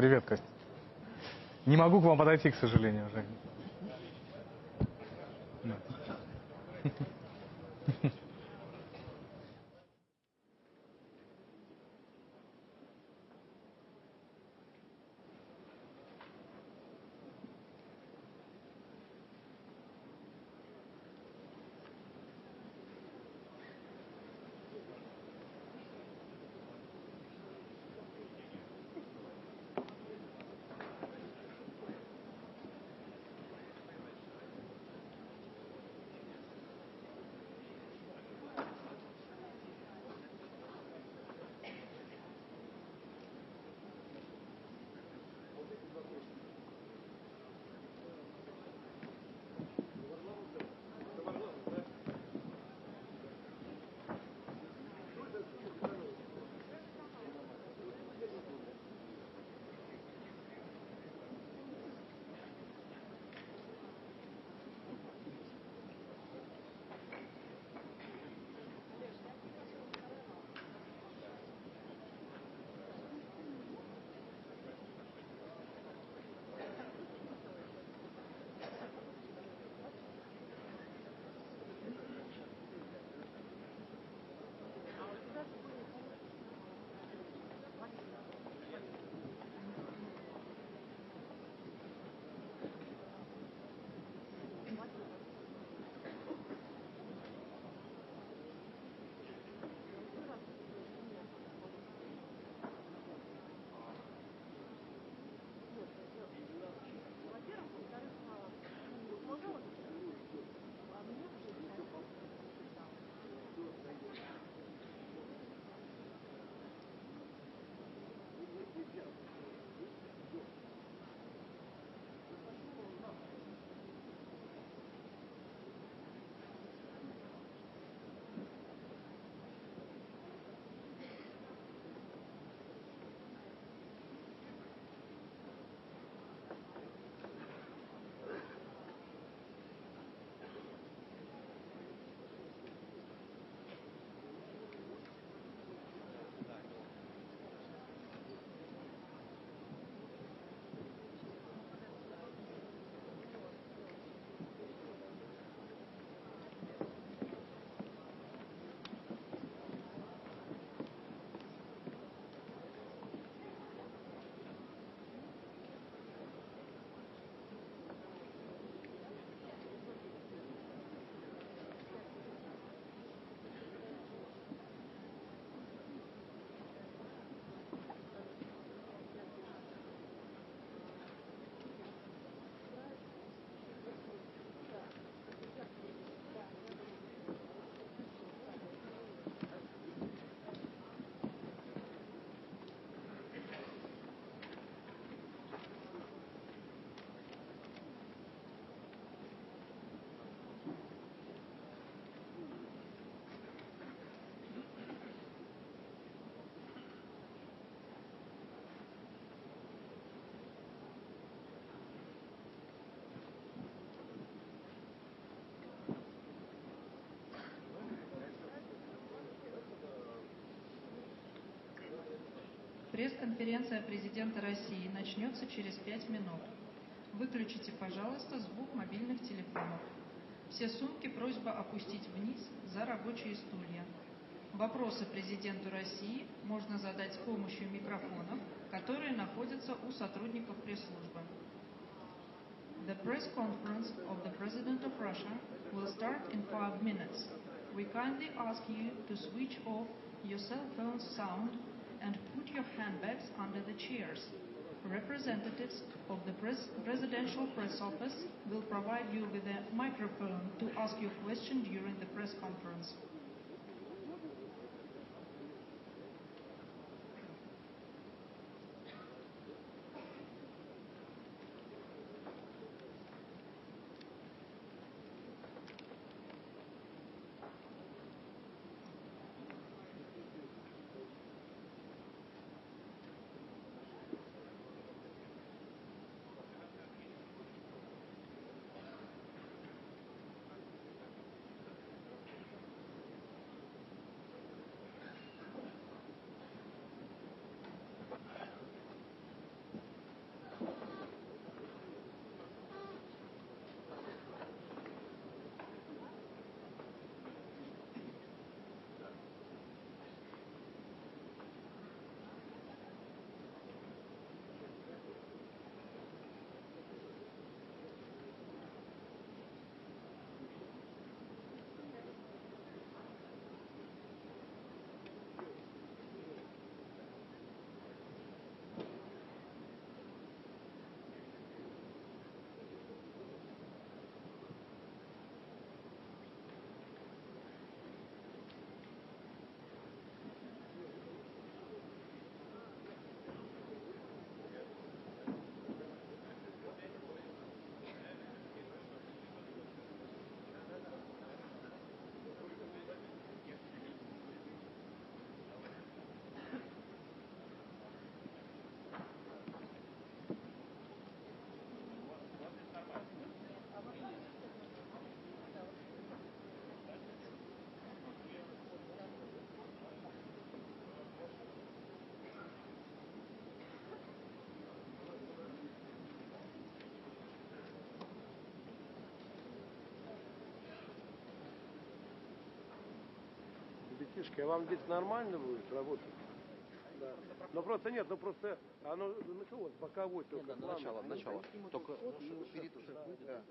Привет, Костя. Не могу к вам подойти, к сожалению, Жень. Да. Пресс-конференция президента России начнется через 5 минут. Выключите, пожалуйста, звук мобильных телефонов. Все сумки просьба опустить вниз за рабочие стулья. Вопросы президенту России можно задать с помощью микрофонов, которые находятся у сотрудников пресс-службы. The press conference of the President of Russia will start in 5 minutes. We kindly ask you to switch off your cell phone's sound and put your handbags under the chairs. Representatives of the Presidential Press Office will provide you with a microphone to ask your question during the press conference. Братишка, а вам здесь нормально будет работать? Да. Ну просто нет, ну просто оно началось боковой только. Начало. Только вперед уже. Да.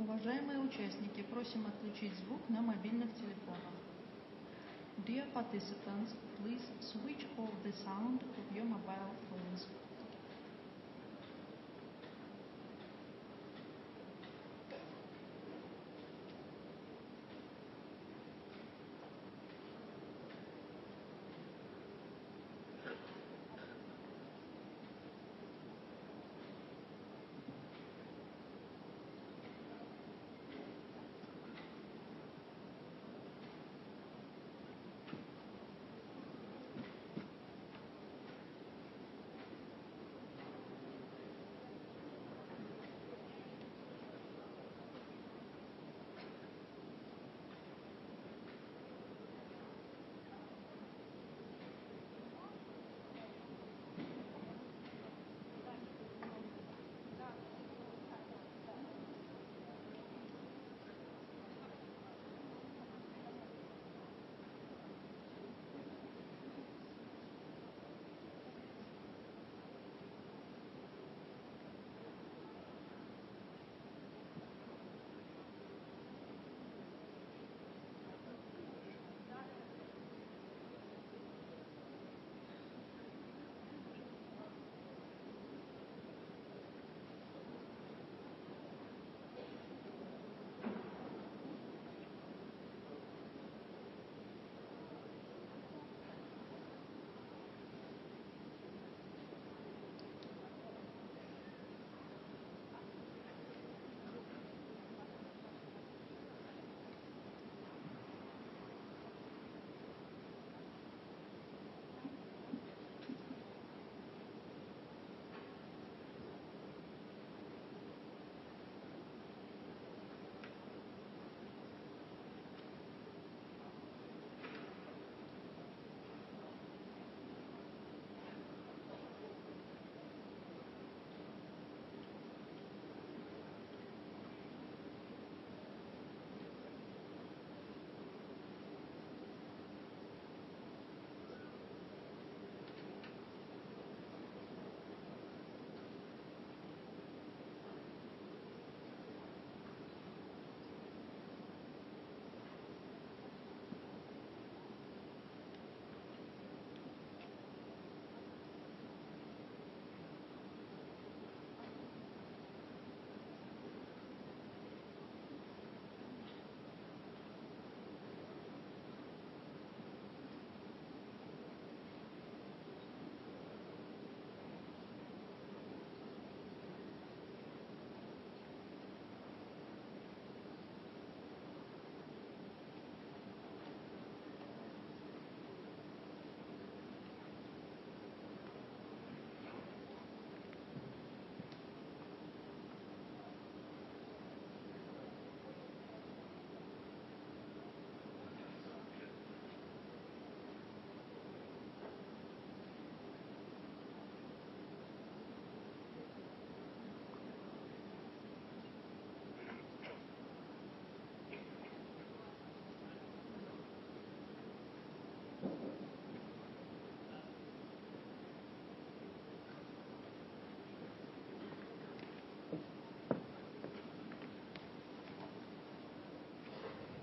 Уважаемые участники, просим отключить звук на мобильных телефонах. Dear participants, please switch off the sound of your mobile phones.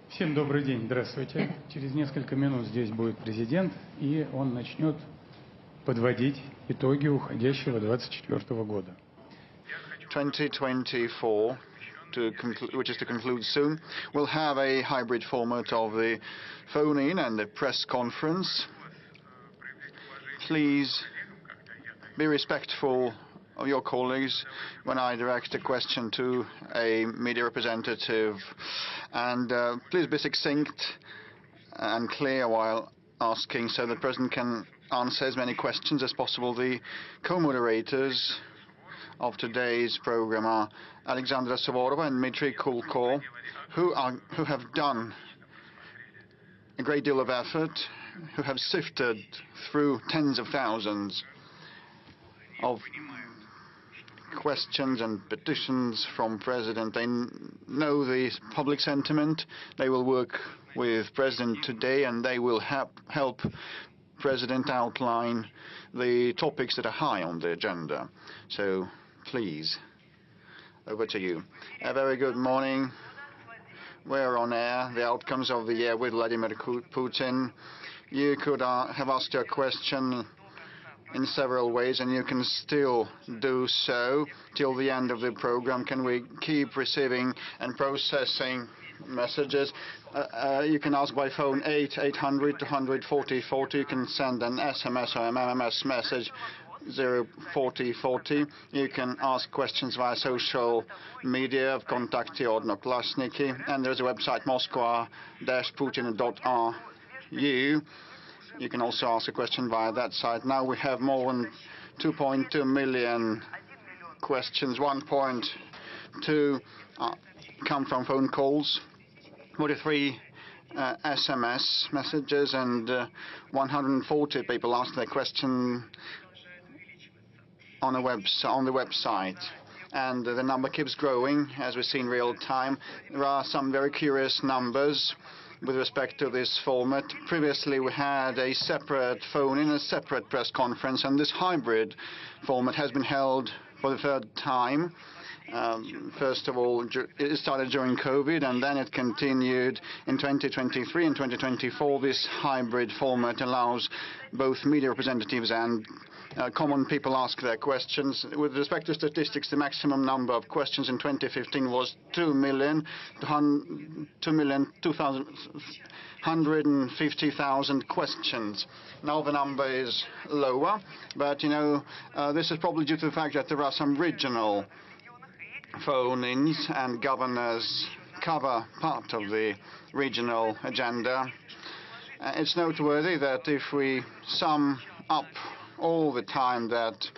Всем добрый день, здравствуйте. Через несколько минут здесь будет президент, и он начнет подводить итоги уходящего 2024 года. 2024, which is to conclude soon, will have a hybrid format of the phone-in and the press conference. Please be respectful of your colleagues when I direct a question to a media representative, and please be succinct and clear while asking so the President can answer as many questions as possible. The co-moderators of today's program are Alexandra Suvorova and Dmitry Kulko, who have done a great deal of effort, who have sifted through tens of thousands of questions and petitions from President. They know the public sentiment. They will work with President today, and they will help President outline the topics that are high on the agenda. So please, over to you. A very good morning. We're on air. The outcomes of the year with Vladimir Putin. You could have asked your question in several ways, and you can still do so till the end of the program. Can we keep receiving and processing messages? You can ask by phone 800 240 40. You can send an SMS or an MMS message 04040. You can ask questions via social media of Kontakty or Odnoklasniki, and there's a website moskva-putin.ru. You can also ask a question via that site. Now we have more than 2.2 million questions. 1.2 come from phone calls, 43 SMS messages, and 140 people ask their question on the website. And the number keeps growing, as we see in real time. There are some very curious numbers with respect to this format. Previously, we had a separate phone in, a separate press conference, and this hybrid format has been held for the third time. First of all, it started during COVID, and then it continued in 2023 and 2024. This hybrid format allows both media representatives and common people ask their questions. With respect to statistics, the maximum number of questions in 2015 was 2,250,000 questions. Now the number is lower, but this is probably due to the fact that there are some regional phone-ins, and governors cover part of the regional agenda. It's noteworthy that if we sum up all the time that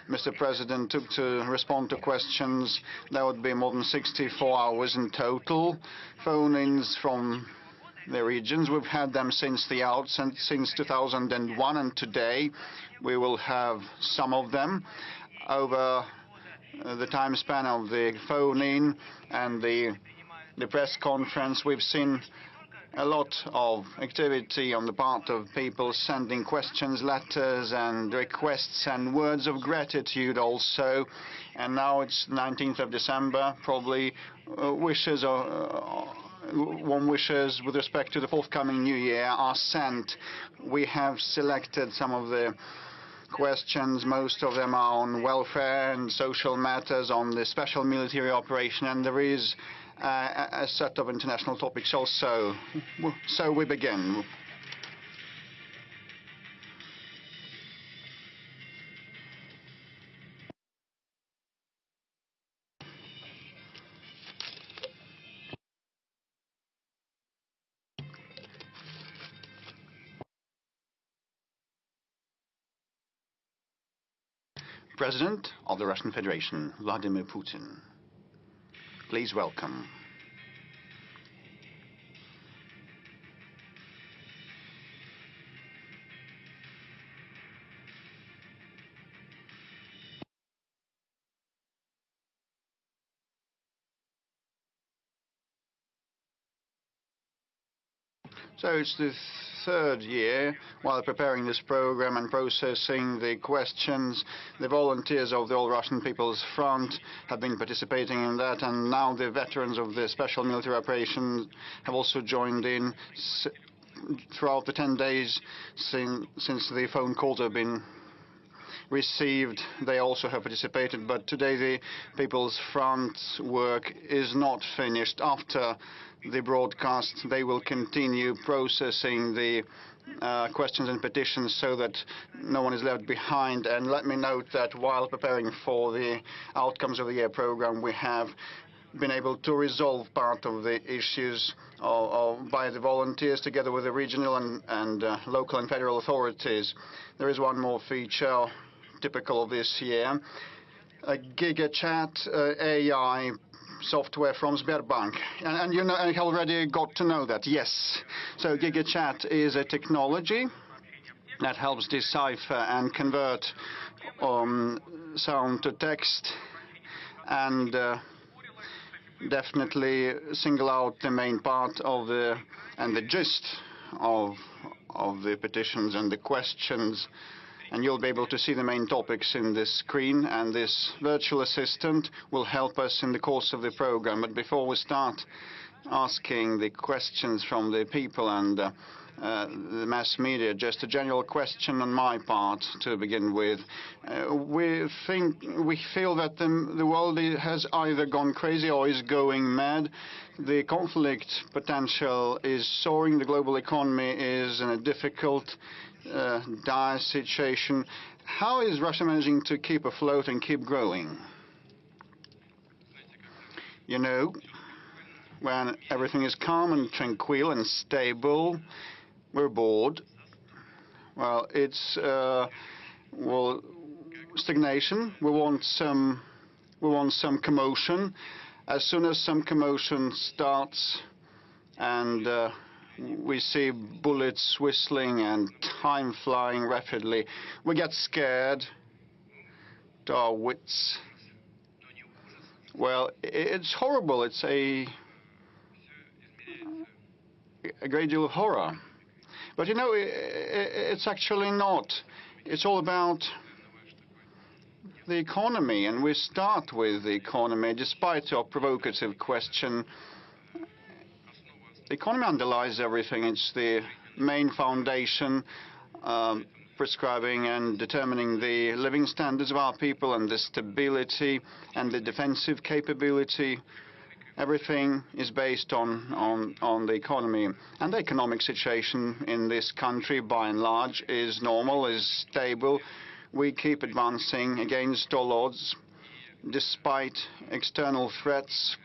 Mr. President took to respond to questions, there would be more than 64 hours in total. Phone-ins from the regions, we've had them since the outset, since 2001, and today we will have some of them. Over the time span of the phone-in and the press conference, we've seen a lot of activity on the part of people sending questions, letters, and requests, and words of gratitude also. And now it's 19th of December, probably wishes or warm wishes with respect to the forthcoming new year are sent. We have selected some of the questions. Most of them are on welfare and social matters, on the special military operation, and there is a set of international topics also. So we begin. President of the Russian Federation, Vladimir Putin. Please welcome. So it's the third year. While preparing this program and processing the questions, the volunteers of the All Russian People's Front have been participating in that, and now the veterans of the special military operation have also joined in throughout the 10 days since the phone calls have been received. They also have participated, but today the People's Front's work is not finished. After the broadcast, they will continue processing the questions and petitions so that no one is left behind. And let me note that while preparing for the outcomes of the year program, we have been able to resolve part of the issues by the volunteers together with the regional and local and federal authorities. There is one more feature typical of this year, a GigaChat AI software from Sberbank. And you already got to know that, yes. So GigaChat is a technology that helps decipher and convert sound to text, and definitely single out the main part of the gist of the petitions and the questions. and you'll be able to see the main topics in this screen, and this virtual assistant will help us in the course of the program. But before we start asking the questions from the people and the mass media, just a general question on my part to begin with. We feel that the world has either gone crazy or is going mad. The conflict potential is soaring. The global economy is in a difficult, dire situation. How is Russia managing to keep afloat and keep growing? You know, when everything is calm and tranquil and stable, we're bored. Well, it's stagnation. We want some commotion. As soon as some commotion starts, and we see bullets whistling and time flying rapidly, we get scared to our wits. Well, it's horrible. It's a great deal of horror. But you know, it's actually not. It's all about the economy, and we start with the economy. Despite your provocative question, the economy underlies everything. It's the main foundation prescribing and determining the living standards of our people and the stability and the defensive capability. Everything is based on the economy, and the economic situation in this country, by and large, is normal, is stable. We keep advancing against all odds, despite external threats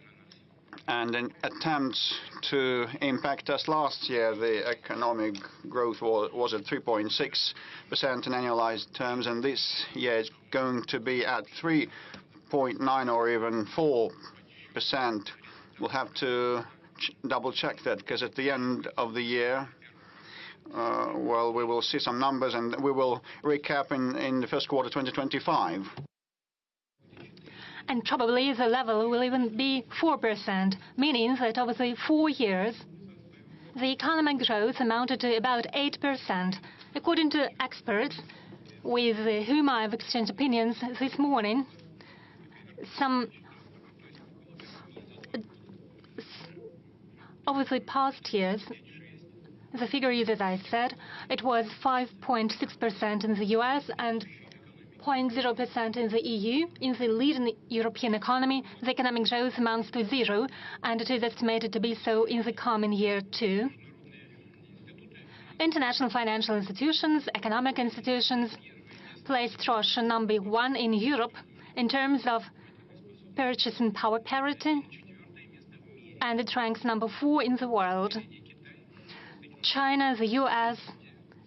and attempts to impact us. Last year, the economic growth was at 3.6% in annualized terms, and this year it's going to be at 3.9 or even 4%. We'll have to double-check that, because at the end of the year, well, we will see some numbers, and we will recap in the first quarter 2025. And probably the level will even be 4%, meaning that over the 4 years, the economic growth amounted to about 8%. According to experts with whom I've exchanged opinions this morning, over the past years, the figure is, as I said, it was 5.6% in the US and 0.0% in the EU. In the leading European economy, the economic growth amounts to 0, and it is estimated to be so in the coming year too. International financial institutions, economic institutions, placed Russia #1 in Europe in terms of purchasing power parity, and it ranks #4 in the world. China, the US,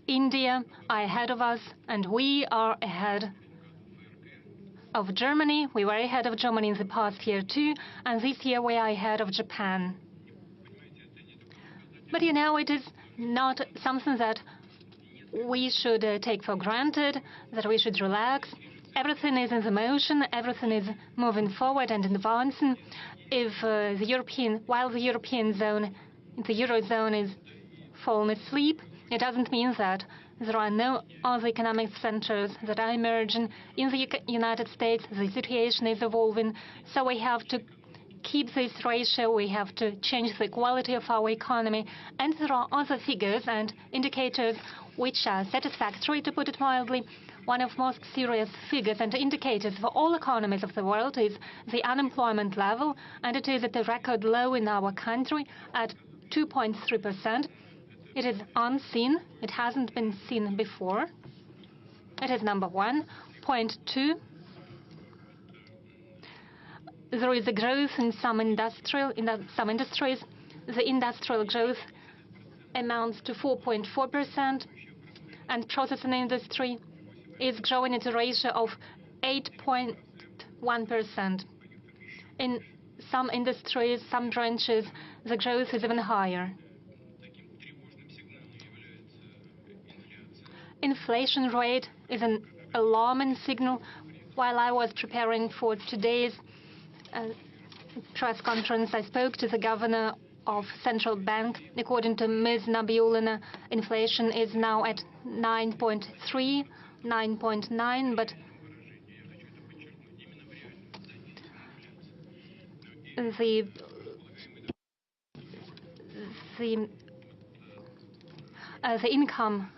India are ahead of us, and we are ahead of Germany. We were ahead of Germany in the past year too, and this year we are ahead of Japan. But you know, it is not something that we should take for granted, that we should relax. Everything is in the motion, everything is moving forward and advancing. If while the European zone, the Eurozone is falling asleep, it doesn't mean that there are no other economic centers that are emerging. In the United States, the situation is evolving, so we have to keep this ratio, we have to change the quality of our economy, and there are other figures and indicators which are satisfactory, to put it mildly. One of the most serious figures and indicators for all economies of the world is the unemployment level, and it is at a record low in our country at 2.3%. It is unseen. It hasn't been seen before. It is #1. Point 2, there is a growth in some industries. The industrial growth amounts to 4.4%, and processing industry is growing at a ratio of 8.1%. In some industries, some branches, the growth is even higher. Inflation rate is an alarming signal. While I was preparing for today's press conference, I spoke to the governor of central bank. According to Ms. Nabiulina, inflation is now at 9.3 9.9, but the income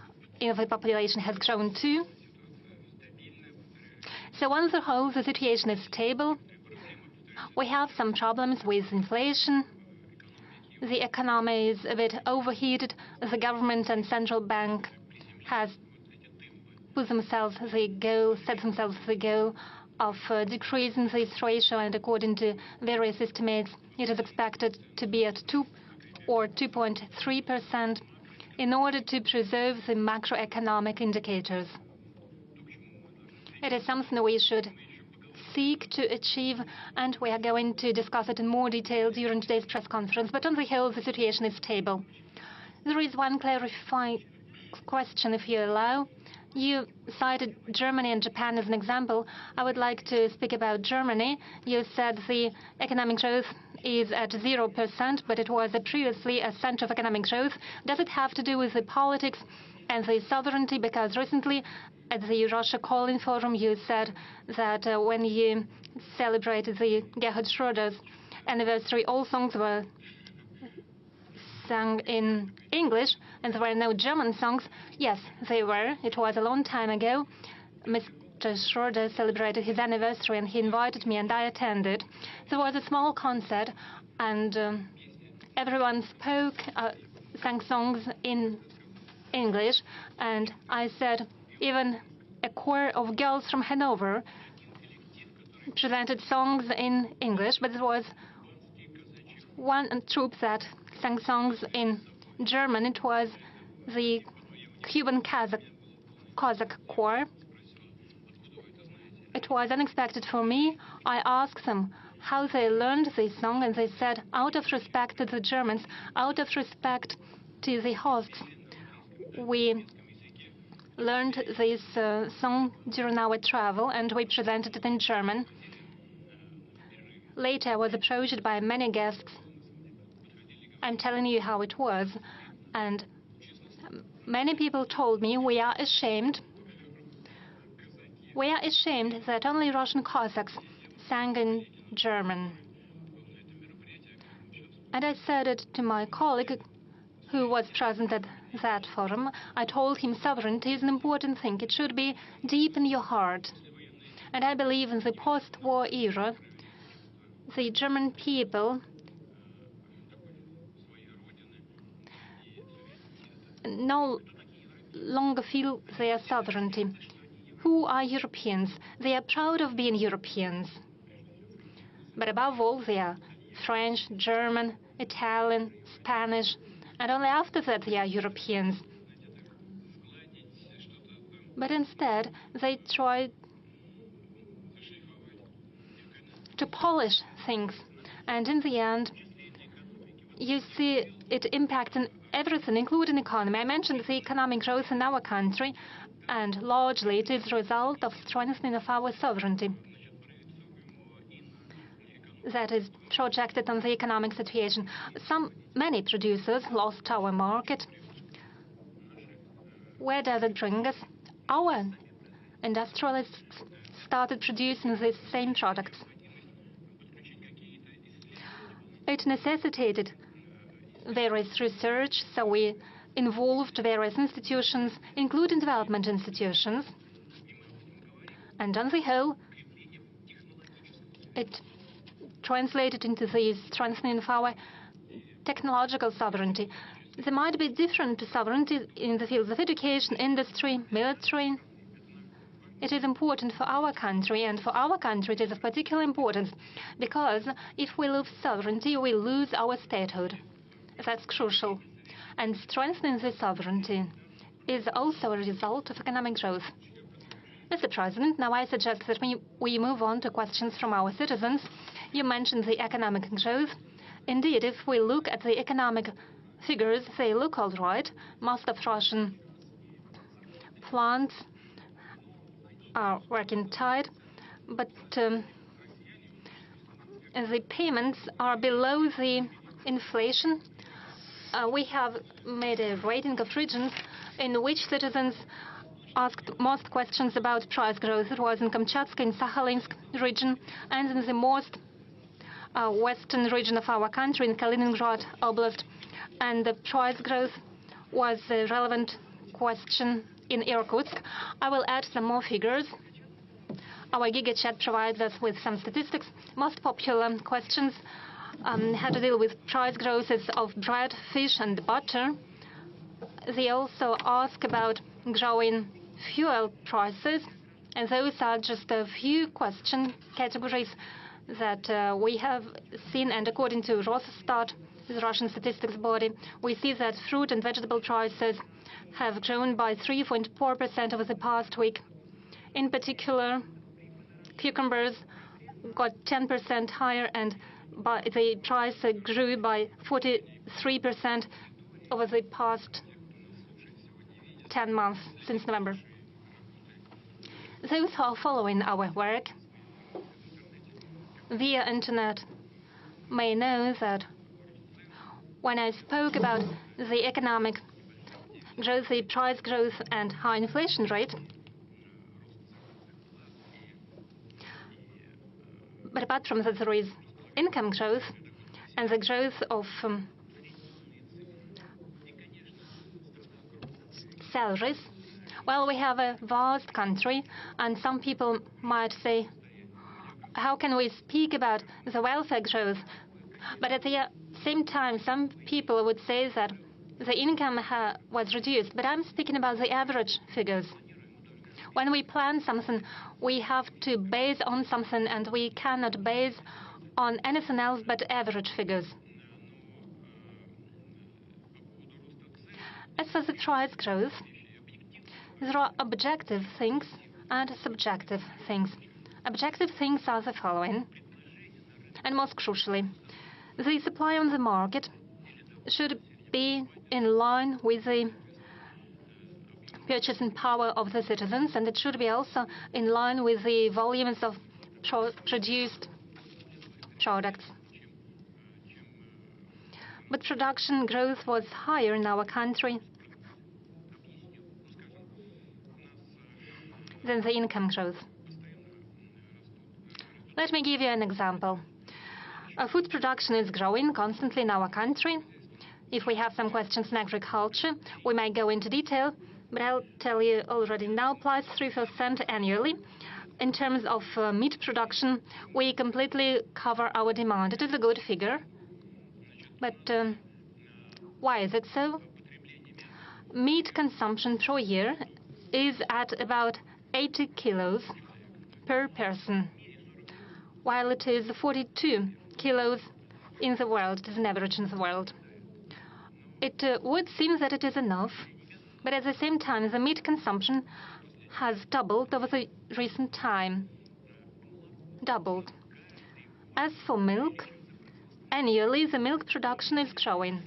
of the population has grown too. So on the whole, the situation is stable. We have some problems with inflation. The economy is a bit overheated. The government and central bank has set themselves the goal of decreasing this ratio, and according to various estimates, it is expected to be at 2 or 2.3% in order to preserve the macroeconomic indicators. It is something we should seek to achieve, and we are going to discuss it in more detail during today's press conference. But on the whole, the situation is stable. There is one clarifying question, if you allow. You cited Germany and Japan as an example. I would like to speak about Germany. You said the economic growth is at 0%, but it was previously a center of economic growth. Does it have to do with the politics and the sovereignty? Because recently at the Russia Calling Forum, you said that when you celebrated the Gerhard Schröder's anniversary, all songs were sung in English, and there were no German songs. Yes, they were. It was a long time ago. Mr. Schröder celebrated his anniversary, and he invited me, and I attended. There was a small concert, and everyone sang songs in English, and I said even a choir of girls from Hanover presented songs in English, but there was one troupe that sang songs in German. It was the Cuban Cossack choir. It was unexpected for me. I asked them how they learned this song, and they said, out of respect to the Germans, out of respect to the hosts, we learned this song during our travel, and we presented it in German. Later, I was approached by many guests. I'm telling you how it was. And many people told me, we are ashamed. We are ashamed that only Russian Cossacks sang in German. And I said it to my colleague who was present at that forum. I told him sovereignty is an important thing. It should be deep in your heart. And I believe in the post-war era, the German people no longer feel their sovereignty. Who are Europeans? They are proud of being Europeans. But above all, they are French, German, Italian, Spanish, and only after that they are Europeans. But instead, they try to polish things, and in the end, you see it impacting everything, including economy. I mentioned the economic growth in our country, and largely it is a result of strengthening of our sovereignty that is projected on the economic situation. Many producers lost our market. Where does it bring us? Our industrialists started producing these same products. It necessitated various research, so we involved various institutions, including development institutions. And on the whole, it translated into the strengthening of our technological sovereignty. There might be different sovereignty in the fields of education, industry, military. It is important for our country, and for our country it is of particular importance, because if we lose sovereignty, we lose our statehood. That's crucial. And strengthening the sovereignty is also a result of economic growth. Mr. President, now I suggest that we move on to questions from our citizens. You mentioned the economic growth. Indeed, if we look at the economic figures, they look all right. Most of Russian plants are working tight, but the payments are below the inflation. We have made a rating of regions in which citizens asked most questions about price growth. It was in Kamchatka, in Sakhalinsk region, and in the most western region of our country, in Kaliningrad Oblast. And the price growth was a relevant question in Irkutsk. I will add some more figures. Our GigaChat provides us with some statistics. Most popular questions had to deal with price growths of bread, fish, and butter. They also ask about growing fuel prices, and those are just a few question categories that we have seen. And according to Rosstat, the Russian statistics body, we see that fruit and vegetable prices have grown by 3.4% over the past week. In particular, cucumbers got 10% higher, and the price grew by 43% over the past 10 months since November. Those who are following our work via internet may know that when I spoke about the economic growth, the price growth, and high inflation rate, but apart from that, there is income growth and the growth of salaries. Well, we have a vast country, and some people might say, how can we speak about the welfare growth? But at the same time, some people would say that the income was reduced. But I'm speaking about the average figures. When we plan something, we have to base on something, and we cannot base on anything else but average figures. As for the price growth, there are objective things and subjective things. Objective things are the following, and most crucially, the supply on the market should be in line with the purchasing power of the citizens, and it should be also in line with the volumes of produced products. But production growth was higher in our country than the income growth. Let me give you an example. Food production is growing constantly in our country. If we have some questions in agriculture, we might go into detail, but I'll tell you already now, plus 3% annually. In terms of meat production, we completely cover our demand. It is a good figure. But why is it so? Meat consumption per year is at about 80 kilos per person, while it is 42 kilos in the world. It is an average in the world. It would seem that it is enough, but at the same time, the meat consumption has doubled over the recent time. Doubled. As for milk, annually the milk production is growing,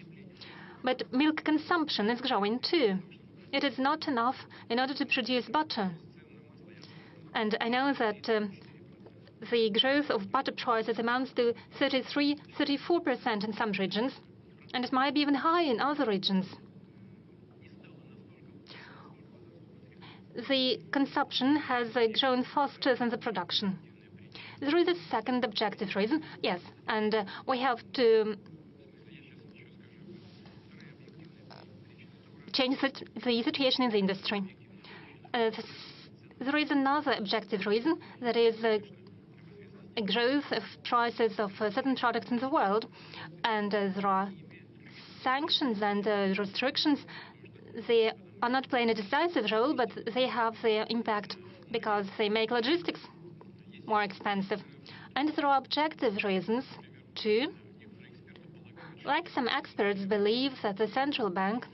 but milk consumption is growing too. It is not enough in order to produce butter. And I know that the growth of butter prices amounts to 33–34% in some regions, and it might be even higher in other regions. The consumption has grown faster than the production. There is a second objective reason, yes, and we have to change the situation in the industry. There is another objective reason, that is a growth of prices of certain products in the world, and there are sanctions and restrictions. They are not playing a decisive role, but they have their impact because they make logistics more expensive. And there are objective reasons too. Like some experts believe that the central bank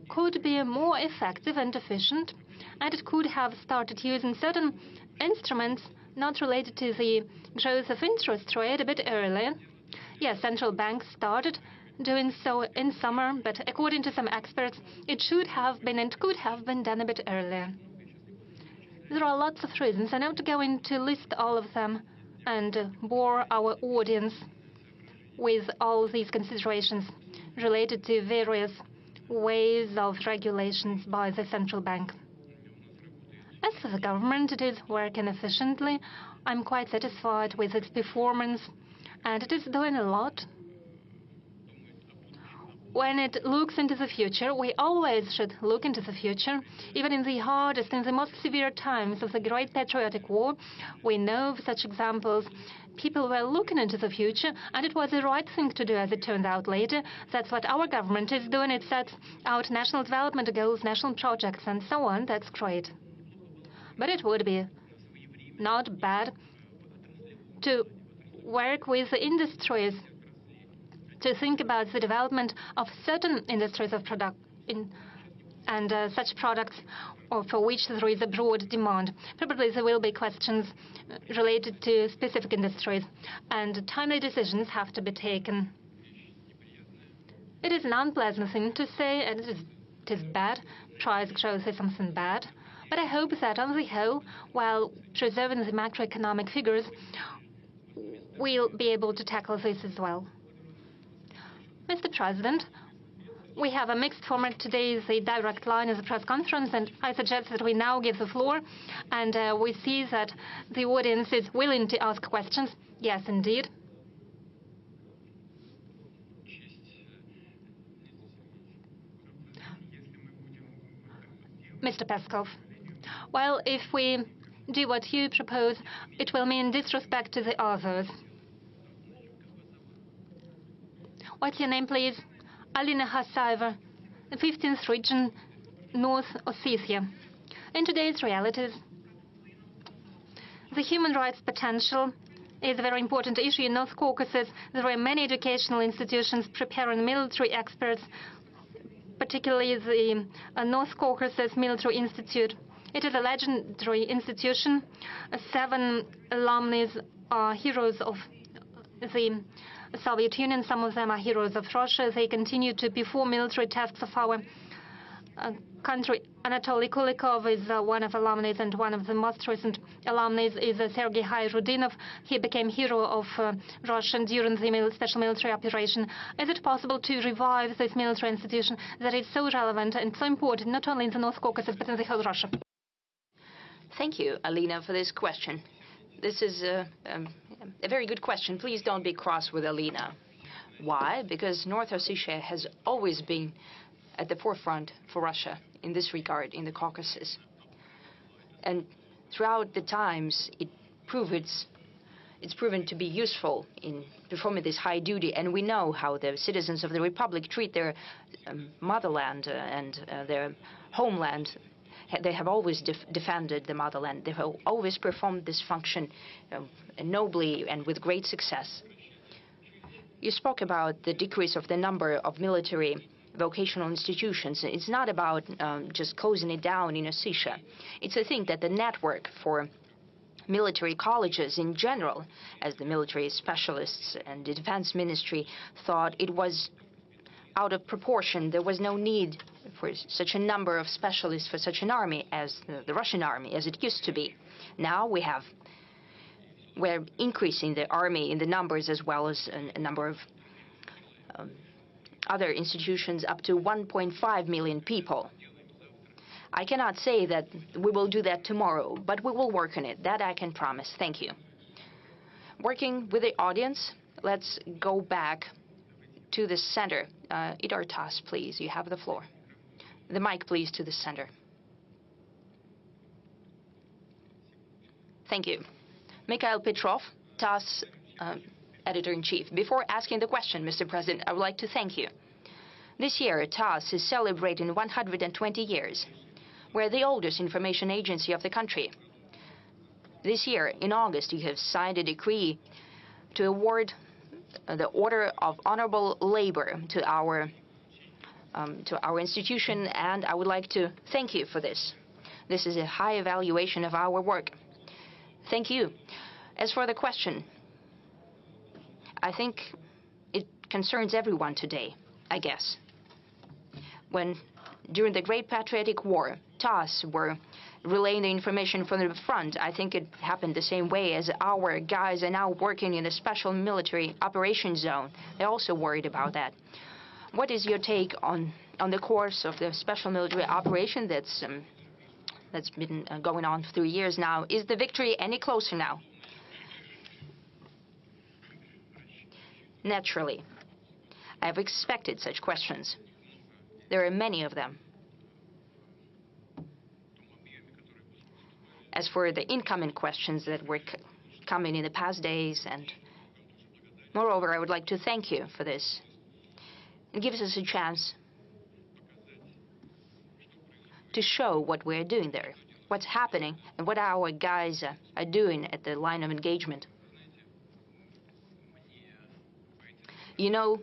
could be more effective and efficient, and it could have started using certain instruments not related to the growth of interest rate a bit earlier. Yes, central banks started doing so in summer, but according to some experts, it should have been and could have been done a bit earlier. There are lots of reasons. I'm not going to list all of them and bore our audience with all these considerations related to various ways of regulations by the central bank. As for the government, it is working efficiently. I'm quite satisfied with its performance, and it is doing a lot. When it looks into the future, we always should look into the future. Even in the hardest and the most severe times of the Great Patriotic War, we know of such examples. People were looking into the future, and it was the right thing to do, as it turned out later. That's what our government is doing. It sets out national development goals, national projects, and so on. That's great. But it would be not bad to work with the industries, to think about the development of certain industries of such products or for which there is a broad demand. Probably there will be questions related to specific industries, and timely decisions have to be taken. It is an unpleasant thing to say, and it is bad. Price growth is something bad. But I hope that on the whole, while preserving the macroeconomic figures, we'll be able to tackle this as well. Mr. President, we have a mixed format today. The direct line is a press conference, and I suggest that we now give the floor, and we see that the audience is willing to ask questions. Yes, indeed. Mr. Peskov, well, if we do what you propose, it will mean disrespect to the others. What's your name, please? Alina Hasaeva, 15th region, North Ossetia. In today's realities, the human rights potential is a very important issue in North Caucasus. There are many educational institutions preparing military experts, particularly the North Caucasus Military Institute. It is a legendary institution. 7 alumni are heroes of the Soviet Union. Some of them are heroes of Russia. They continue to perform military tasks of our country. Anatoly Kulikov is one of alumni, and one of the most recent alumni is Sergei Hayrudinov. He became hero of Russia during the special military operation. Is it possible to revive this military institution that is so relevant and so important, not only in the North Caucasus, but in the whole Russia? Thank you, Alina, for this question. This is a very good question. Please don't be cross with Alina. Why? Because North Ossetia has always been at the forefront for Russia in this regard in the Caucasus. And throughout the times, it's proven to be useful in performing this high duty. And we know how the citizens of the Republic treat their motherland and their homeland. They have always defended the motherland. They have always performed this function nobly and with great success. You spoke about the decrease of the number of military vocational institutions. It's not about just closing it down in Ossetia. It's a thing that the network for military colleges in general, as the military specialists and the defense ministry thought it was out of proportion. There was no need for such a number of specialists for such an army as the Russian army, as it used to be. Now we're increasing the army in the numbers as well as a number of other institutions up to 1.5 million people. I cannot say that we will do that tomorrow, but we will work on it. That I can promise. Thank you. Working with the audience, let's go back to the center. Idar Tas, please, you have the floor. The mic, please, to the center. Thank you. Mikhail Petrov, TASS Editor-in-Chief. Before asking the question, Mr. President, I would like to thank you. This year, TASS is celebrating 120 years. We're the oldest information agency of the country. This year, in August, you have signed a decree to award the Order of Honorable Labor to our institution, and I would like to thank you for this. This is a high evaluation of our work. Thank you. As for the question, I think it concerns everyone today, I guess. During the Great Patriotic War, TASS were relaying the information from the front. I think it happened the same way as our guys are now working in a special military operations zone. They're also worried about that. What is your take on the course of the special military operation that's that's been going on for 3 years now. Is the victory any closer now? Naturally, I have expected such questions. There are many of them. As for the incoming questions that were coming in the past days, and moreover, I would like to thank you for this. It gives us a chance to show what we're doing there, what's happening, and what our guys are doing at the line of engagement. You know,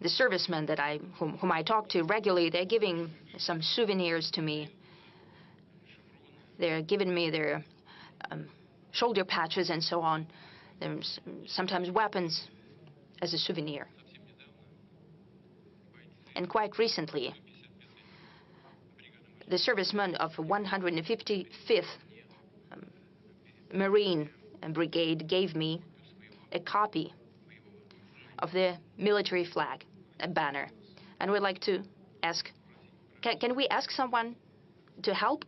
the servicemen that whom I talk to regularly, they're giving some souvenirs to me. They're giving me their shoulder patches and so on. There's sometimes weapons as a souvenir. And quite recently, the servicemen of 155th Marine Brigade gave me a copy of the military flag, a banner. And we'd like to ask, can we ask someone to help?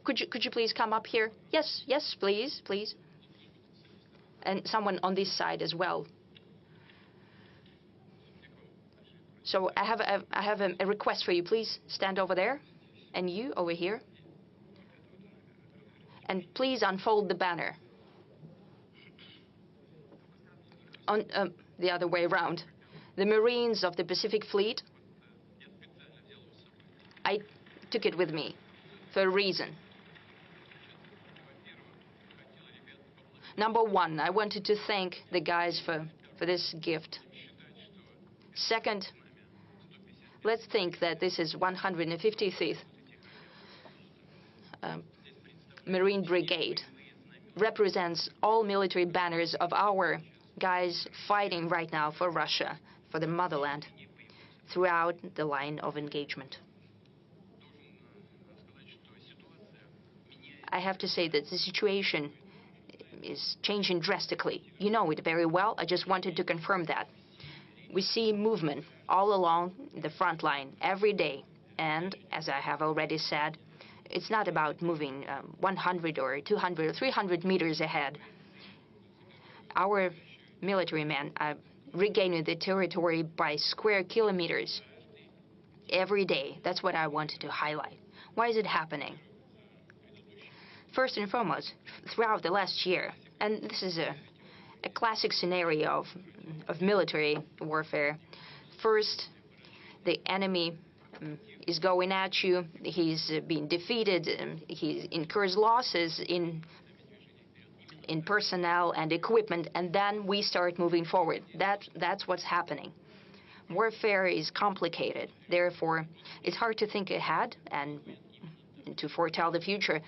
Could you please come up here? Yes, yes, please, please. And someone on this side as well. So I have a request for you. Please stand over there, and you over here. And please unfold the banner. On the other way around. The Marines of the Pacific Fleet, I took it with me for a reason. Number one, I wanted to thank the guys for this gift. Second, let's think that this is 155th Marine Brigade. Represents all military banners of our guys fighting right now for Russia, for the motherland, throughout the line of engagement. I have to say that the situation is changing drastically. You know it very well. I just wanted to confirm that. We see movement all along the front line every day. And as I have already said, it's not about moving 100 or 200 or 300 meters ahead. Our military men are regaining the territory by square kilometers every day. That's what I wanted to highlight. Why is it happening? First and foremost, throughout the last year, and this is a classic scenario of military warfare. First, the enemy is going at you, he's being defeated, he incurs losses in personnel and equipment, and then we start moving forward. That's what's happening. Warfare is complicated. Therefore, it's hard to think ahead and to foretell the future.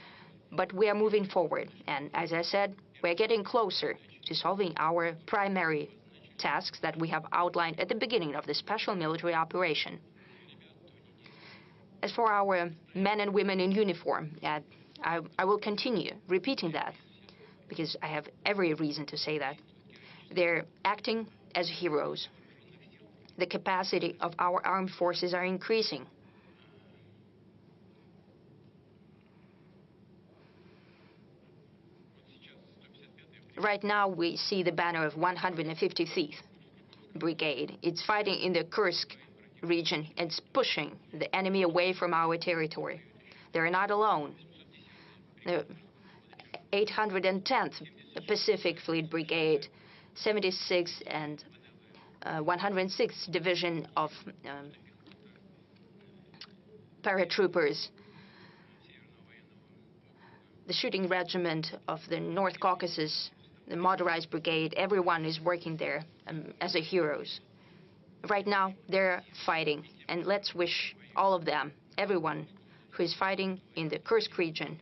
But we are moving forward. And as I said, we're getting closer to solving our primary tasks that we have outlined at the beginning of the special military operation. As for our men and women in uniform, I will continue repeating that, because I have every reason to say that. They're acting as heroes. The capacity of our armed forces are increasing. Right now, we see the banner of 155th Brigade. It's fighting in the Kursk region. It's pushing the enemy away from our territory. They're not alone. The 810th Pacific Fleet Brigade, 76th and 106th Division of paratroopers, the shooting regiment of the North Caucasus, the motorized brigade, everyone is working there as a heroes. Right now, they're fighting, and let's wish all of them, everyone who is fighting in the Kursk region,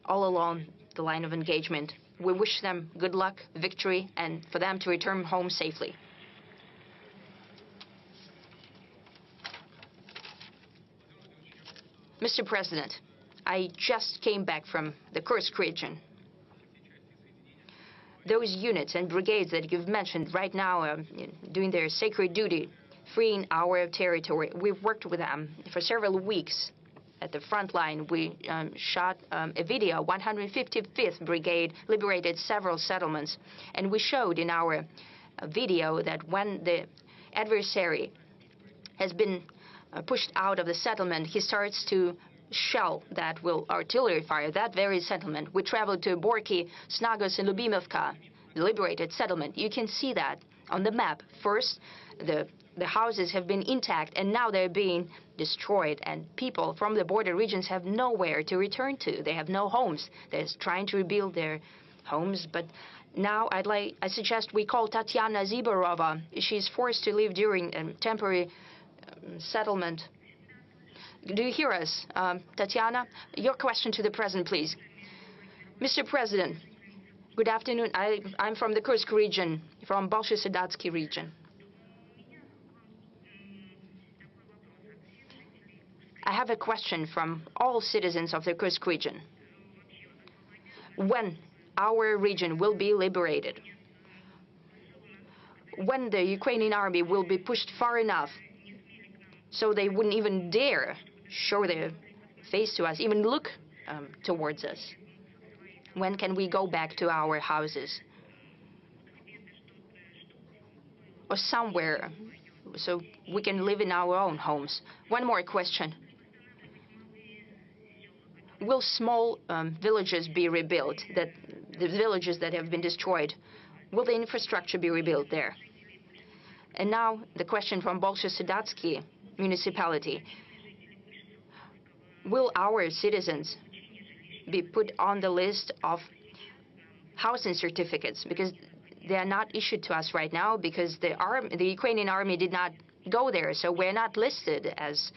all along the line of engagement, we wish them good luck, victory, and for them to return home safely. Mr. President, I just came back from the Kursk region. Those units and brigades that you've mentioned right now are doing their sacred duty, freeing our territory. We've worked with them for several weeks. at the front line. We shot a video. 155th Brigade liberated several settlements. And we showed in our video that when the adversary has been pushed out of the settlement, he starts to shell that will artillery fire that very settlement. We traveled to Borki, Snagos, and Lubimovka, the liberated settlement. You can see that on the map. First, the houses have been intact, and now they're being destroyed, and people from the border regions have nowhere to return to. They have no homes. They're trying to rebuild their homes, but now I suggest we call Tatiana Ziborova. She's forced to live during a temporary settlement. Do you hear us, Tatiana? Your question to the President, please. Mr. President, good afternoon. I'm from the Kursk region, from Bolshe-Sedatsky region. I have a question from all citizens of the Kursk region. When our region will be liberated, when the Ukrainian army will be pushed far enough so they wouldn't even dare show their face to us, even look towards us, when can we go back to our houses or somewhere so we can live in our own homes? One more question. Will small villages be rebuilt, the villages that have been destroyed? Will the infrastructure be rebuilt there? And now the question from Bolshe-Sedatsky municipality. Will our citizens be put on the list of housing certificates? Because they are not issued to us right now because the Ukrainian army did not go there, so we're not listed as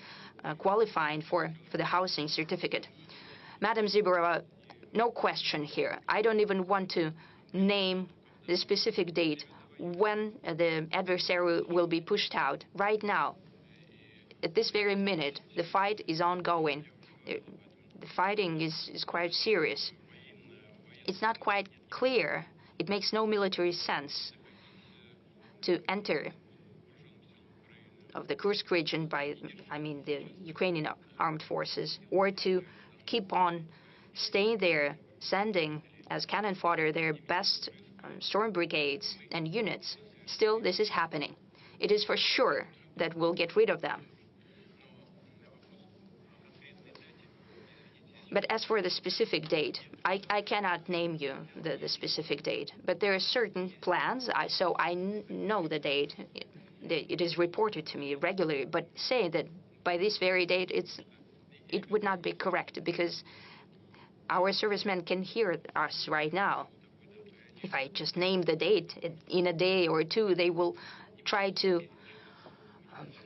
qualifying for the housing certificate. Madam Ziborova, no question here. I don't even want to name the specific date when the adversary will be pushed out. Right now, at this very minute, the fight is ongoing. The fighting is quite serious. It's not quite clear. It makes no military sense to enter of the Kursk region by, the Ukrainian armed forces, or to keep on staying there, sending as cannon fodder their best storm brigades and units. Still, this is happening. It is for sure that we'll get rid of them. But as for the specific date, I cannot name you the specific date. But there are certain plans, so I know the date. It is reported to me regularly. But say that by this very date, it would not be correct, because our servicemen can hear us right now. If I just name the date, in a day or two, they will try to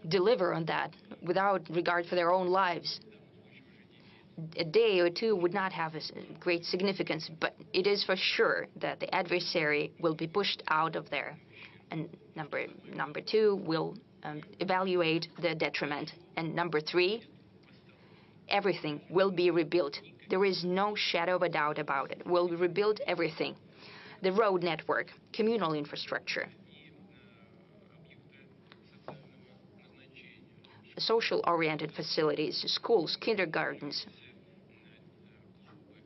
deliver on that without regard for their own lives. A day or two would not have a great significance, but it is for sure that the adversary will be pushed out of there. And number two, will evaluate the detriment. And number three, everything will be rebuilt. There is no shadow of a doubt about it. We'll rebuild everything. The road network, communal infrastructure, social-oriented facilities, schools, kindergartens.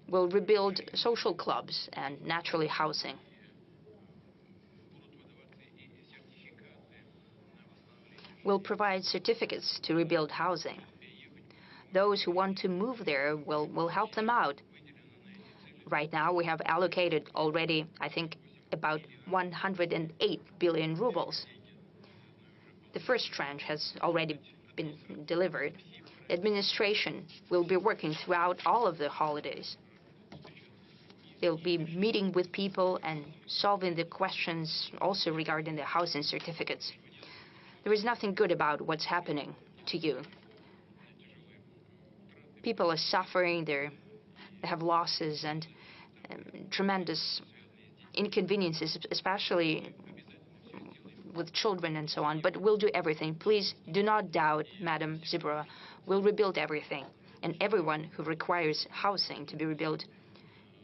We'll rebuild social clubs and naturally housing. We'll provide certificates to rebuild housing. Those who want to move there, will help them out. Right now, we have allocated already, I think, about 108 billion rubles. The first tranche has already been delivered. The administration will be working throughout all of the holidays. They'll be meeting with people and solving the questions also regarding the housing certificates. There is nothing good about what's happening to you. People are suffering, they have losses and tremendous inconveniences, especially with children and so on. But we'll do everything. Please do not doubt, Madam Ziborova. We'll rebuild everything. And everyone who requires housing to be rebuilt,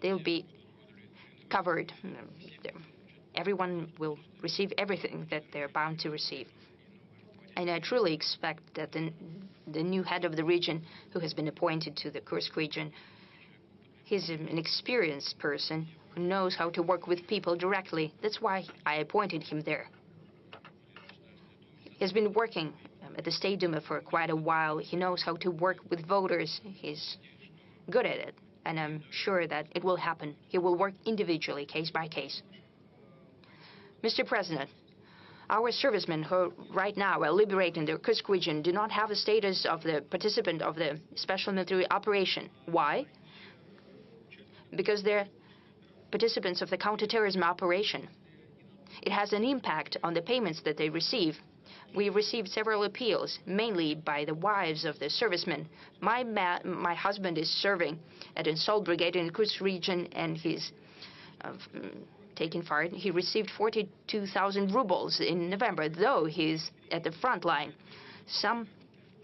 they'll be covered. Everyone will receive everything that they're bound to receive. And I truly expect that the new head of the region who has been appointed to the Kursk region. He's an experienced person who knows how to work with people directly. That's why I appointed him there. He's been working at the State Duma for quite a while. He knows how to work with voters. He's good at it, and I'm sure that it will happen. He will work individually, case by case. Mr. President, our servicemen who right now are liberating the Kursk region do not have a status of the participant of the special military operation. Why? Because they're participants of the counterterrorism operation. It has an impact on the payments that they receive. We received several appeals, mainly by the wives of the servicemen. My husband is serving at an assault brigade in the Kursk region, and he's taking part. He received 42,000 rubles in November, though he's at the front line. Some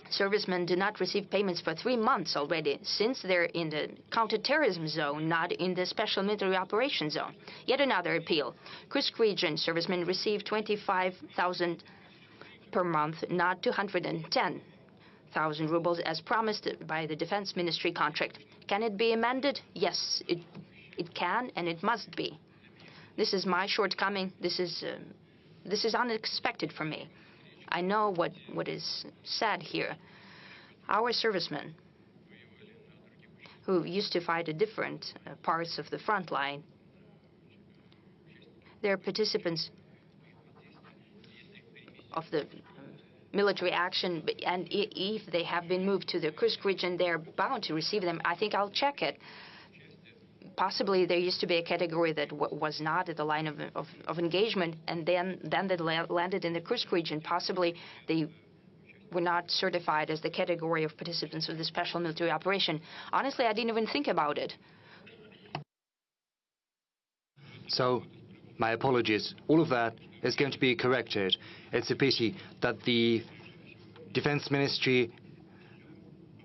servicemen do not receive payments for 3 months already, since they're in the counterterrorism zone, not in the special military operations zone. Yet another appeal. Kursk region servicemen receive 25,000 per month, not 210,000 rubles as promised by the Defense Ministry contract. Can it be amended? Yes, it can and it must be. This is my shortcoming. This is unexpected for me. I know what is said here. Our servicemen who used to fight at different parts of the front line, they're participants of the military action, and if they have been moved to the Kursk region, they're bound to receive them. I think I'll check it. Possibly there used to be a category that was not at the line of engagement, and then they landed in the Kursk region. Possibly they were not certified as the category of participants of the special military operation. Honestly, I didn't even think about it. So, my apologies. All of that is going to be corrected. It's a pity that the Defense Ministry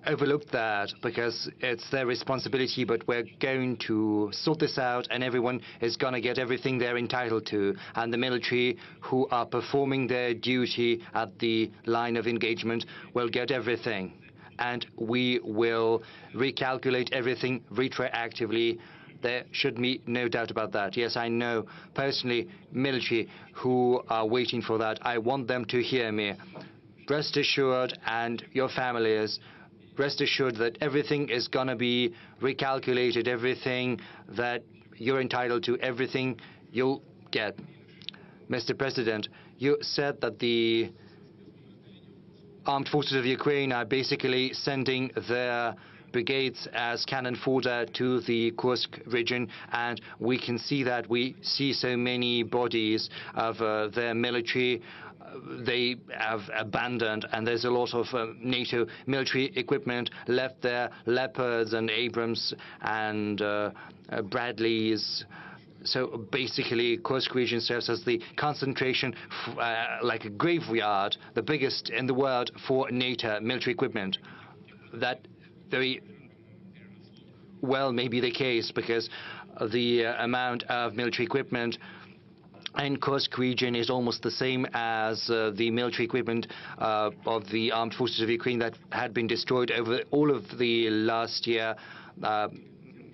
overlooked that, because it's their responsibility, but we're going to sort this out, and everyone is going to get everything they're entitled to. And the military who are performing their duty at the line of engagement will get everything. And we will recalculate everything retroactively. There should be no doubt about that. Yes, I know personally military who are waiting for that. I want them to hear me. Rest assured, and your families, rest assured that everything is going to be recalculated, everything that you're entitled to, everything you'll get. Mr. President, you said that the armed forces of Ukraine are basically sending their brigades as cannon fodder to the Kursk region, and we can see that. We see so many bodies of their military they have abandoned, and there's a lot of NATO military equipment left there, Leopards and Abrams and Bradleys. So basically, Kursk region serves as the concentration, like a graveyard, the biggest in the world for NATO military equipment. That very well may be the case, because the amount of military equipment in Kursk region is almost the same as the military equipment of the armed forces of Ukraine that had been destroyed over all of the last year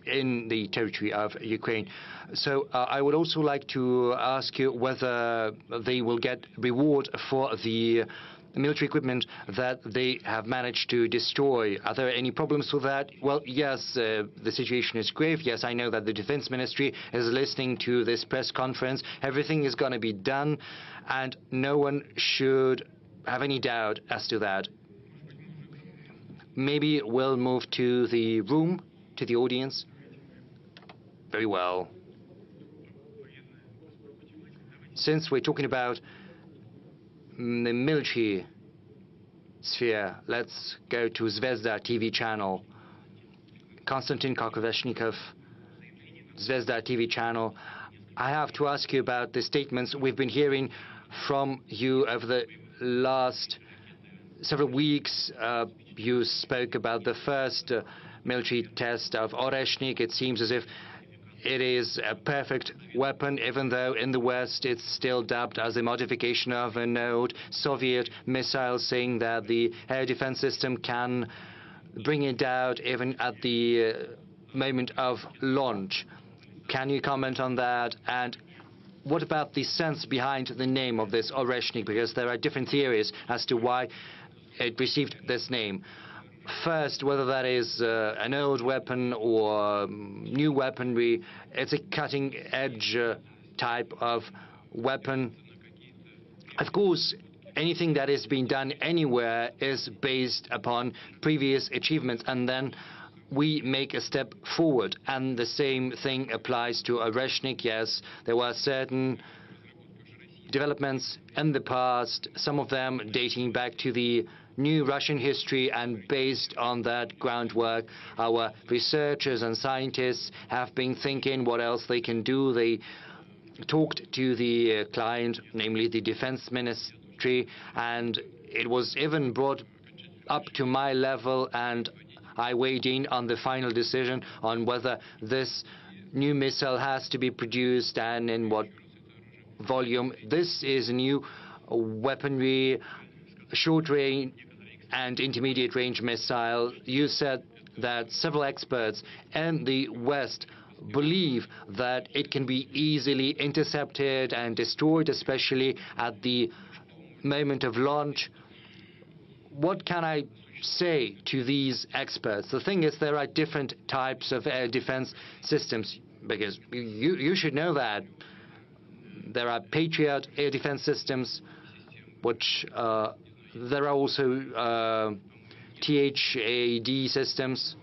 in the territory of Ukraine. So I would also like to ask you whether they will get reward for the military equipment that they have managed to destroy. Are there any problems with that? Well, yes, the situation is grave. Yes, I know that the Defense Ministry is listening to this press conference. Everything is going to be done, and no one should have any doubt as to that. Maybe we'll move to the room, to the audience. Very well. Since we're talking about the military sphere, let's go to Zvezda TV channel. Konstantin Karkoveshnikov, Zvezda TV channel. I have to ask you about the statements we've been hearing from you over the last several weeks. You spoke about the first military test of Oreshnik. It seems as if it is a perfect weapon, even though in the West it's still dubbed as a modification of an old Soviet missile, saying that the air defense system can bring it down even at the moment of launch. Can you comment on that? And what about the sense behind the name of this Oreshnik? Because there are different theories as to why it received this name. First, whether that is an old weapon or new weaponry, it's a cutting-edge type of weapon. Of course, anything that is being done anywhere is based upon previous achievements, and then we make a step forward. And the same thing applies to Oreshnik. Yes, there were certain developments in the past, some of them dating back to the new Russian history, and based on that groundwork, our researchers and scientists have been thinking what else they can do. They talked to the client, namely the defense ministry, and it was even brought up to my level, and I weighed in on the final decision on whether this new missile has to be produced and in what volume. This is new weaponry, short range and intermediate range missile. You said that several experts in the West believe that it can be easily intercepted and destroyed, especially at the moment of launch. What can I say to these experts? The thing is, there are different types of air defense systems, because you should know that there are Patriot air defense systems, which there are also THAAD systems.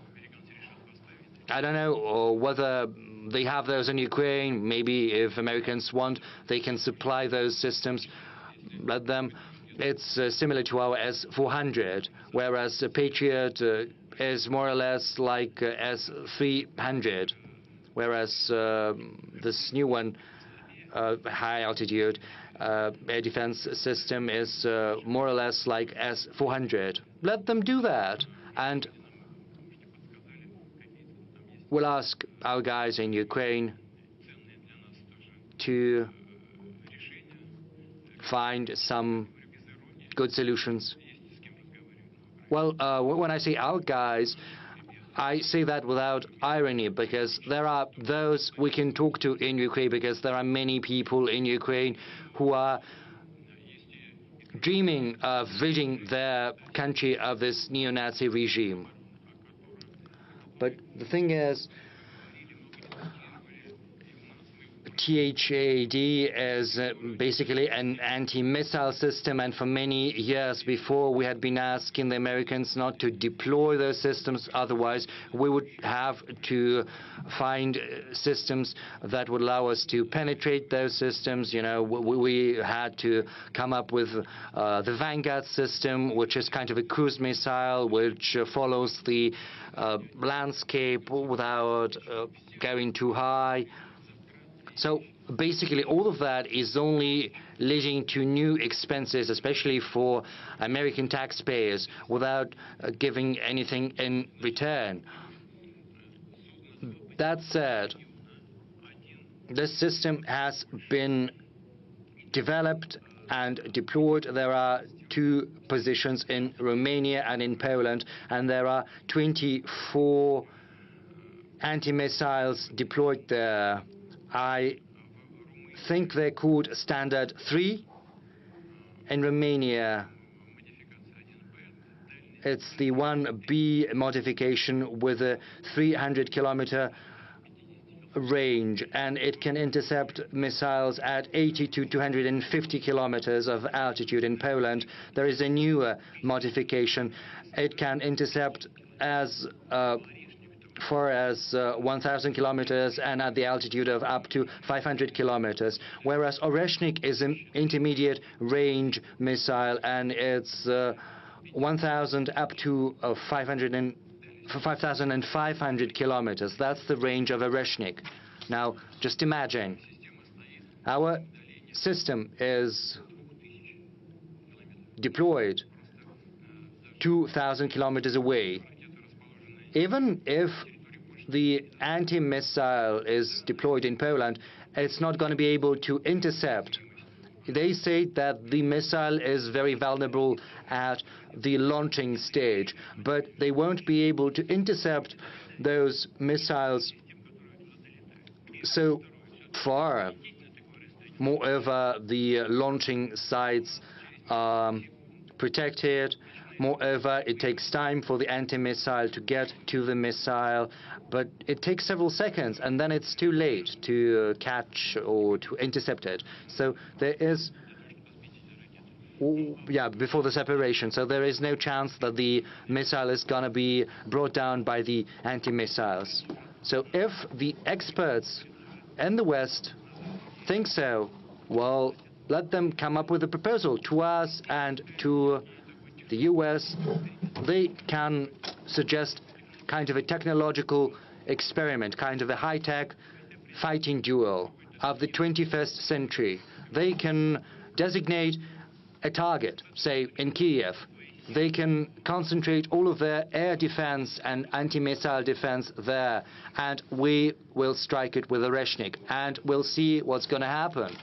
I don't know whether they have those in Ukraine. Maybe if Americans want, they can supply those systems. Let them. It's similar to our S-400, whereas Patriot is more or less like S-300, whereas this new one, high altitude air defense system, is more or less like S-400. Let them do that, and we'll ask our guys in Ukraine to find some good solutions. Well, when I say our guys, I say that without irony, because there are those we can talk to in Ukraine, because there are many people in Ukraine who are dreaming of ridding their country of this neo-Nazi regime. But the thing is, THAAD is basically an anti-missile system, and for many years before we had been asking the Americans not to deploy those systems, otherwise we would have to find systems that would allow us to penetrate those systems. You know, we had to come up with the Vanguard system, which is kind of a cruise missile which follows the landscape without going too high. So basically all of that is only leading to new expenses, especially for American taxpayers, without giving anything in return. That said, this system has been developed and deployed. There are 2 positions in Romania and in Poland, and there are 24 anti-missiles deployed there. I think they're called Standard 3. In Romania, it's the 1B modification with a 300-kilometer range, and it can intercept missiles at 80 to 250 kilometers of altitude. In Poland, there is a newer modification. It can intercept as far as 1,000 kilometers and at the altitude of up to 500 kilometers, whereas Oreshnik is an intermediate range missile, and it's 1,000 up to 5,500 kilometers. That's the range of Oreshnik. Now, just imagine, our system is deployed 2,000 kilometers away. Even if the anti-missile is deployed in Poland, it's not going to be able to intercept. They say that the missile is very vulnerable at the launching stage, but they won't be able to intercept those missiles so far. Moreover, the launching sites are protected. Moreover, it takes time for the anti-missile to get to the missile, but it takes several seconds, and then it's too late to catch or to intercept it. So there is, before the separation, so there is no chance that the missile is going to be brought down by the anti-missiles. So if the experts in the West think so, well, let them come up with a proposal to us and to the US. They can suggest kind of a technological experiment, kind of a high-tech fighting duel of the 21st century. They can designate a target, say in Kiev. They can concentrate all of their air defense and anti-missile defense there, and we will strike it with Oreshnik, and we'll see what's going to happen.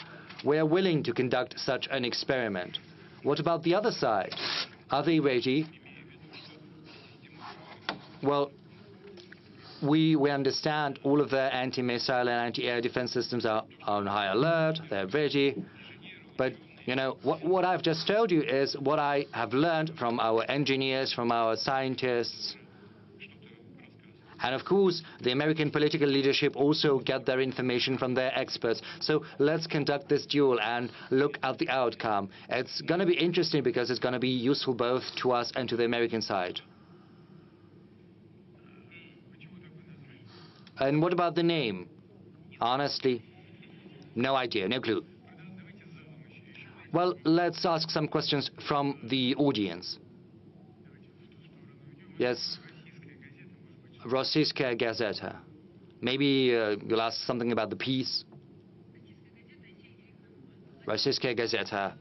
We are willing to conduct such an experiment. What about the other side? Are they ready? Well, we understand all of their anti-missile and anti-air defense systems are on high alert. They're ready. But, you know, what I've just told you is what I have learned from our engineers, from our scientists. And of course, the American political leadership also get their information from their experts. So let's conduct this duel and look at the outcome. It's going to be interesting because it's going to be useful both to us and to the American side. And what about the name? Honestly, no idea, no clue. Well, let's ask some questions from the audience. Yes. Rossiyskaya Gazeta. Maybe you'll ask something about the peace. Rossiyskaya Gazeta.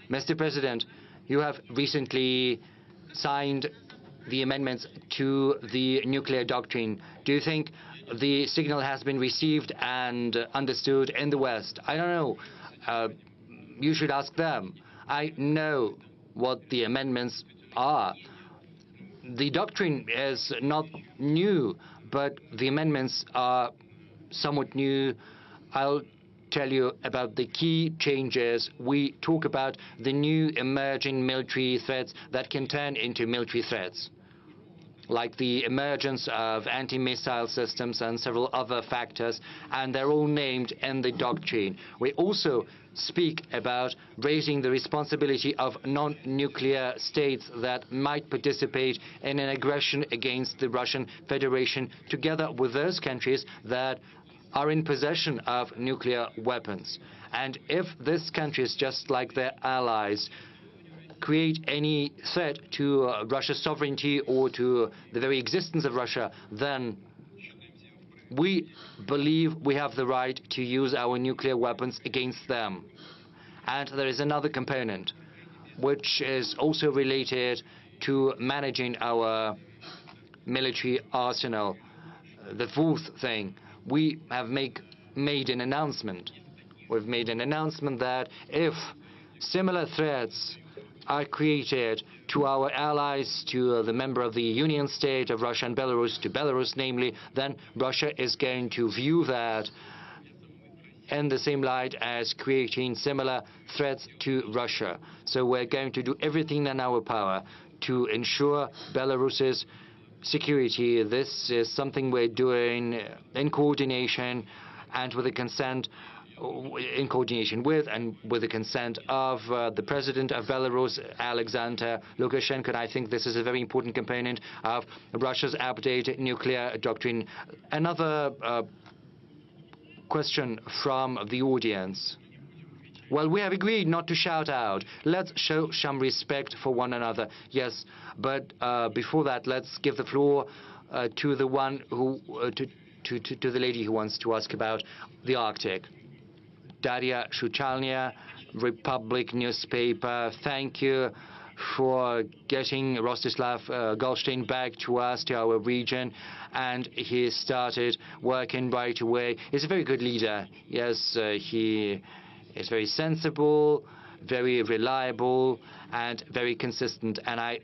Mr. President, you have recently signed the amendments to the nuclear doctrine. Do you think the signal has been received and understood in the West? I don't know. You should ask them. I know what the amendments are. The doctrine is not new, but the amendments are somewhat new. I'll tell you about the key changes. We talk about the new emerging military threats that can turn into military threats, like the emergence of anti-missile systems and several other factors, and they're all named in the doctrine. We also speak about raising the responsibility of non-nuclear states that might participate in an aggression against the Russian Federation, together with those countries that are in possession of nuclear weapons. And if these countries, just like their allies, create any threat to Russia's sovereignty or to the very existence of Russia, then we believe we have the right to use our nuclear weapons against them. And there is another component, which is also related to managing our military arsenal. The fourth thing, we have made an announcement. We've made an announcement that if similar threats are created to our allies, to the member of the Union State of Russia and Belarus, to Belarus namely, then Russia is going to view that in the same light as creating similar threats to Russia. So we're going to do everything in our power to ensure Belarus's security. This is something we're doing in coordination and with the consent in coordination with and with the consent of the president of Belarus, Alexander Lukashenko. And I think this is a very important component of Russia's updated nuclear doctrine. Another question from the audience. Well, we have agreed not to shout out. Let's show some respect for one another. Yes, but before that, let's give the floor to the one who to the lady who wants to ask about the Arctic. Daria Shuchalnia, Republic newspaper. Thank you for getting Rostislav Goldstein back to us, to our region, and he started working right away. He's a very good leader. Yes, he is very sensible, very reliable, and very consistent, and I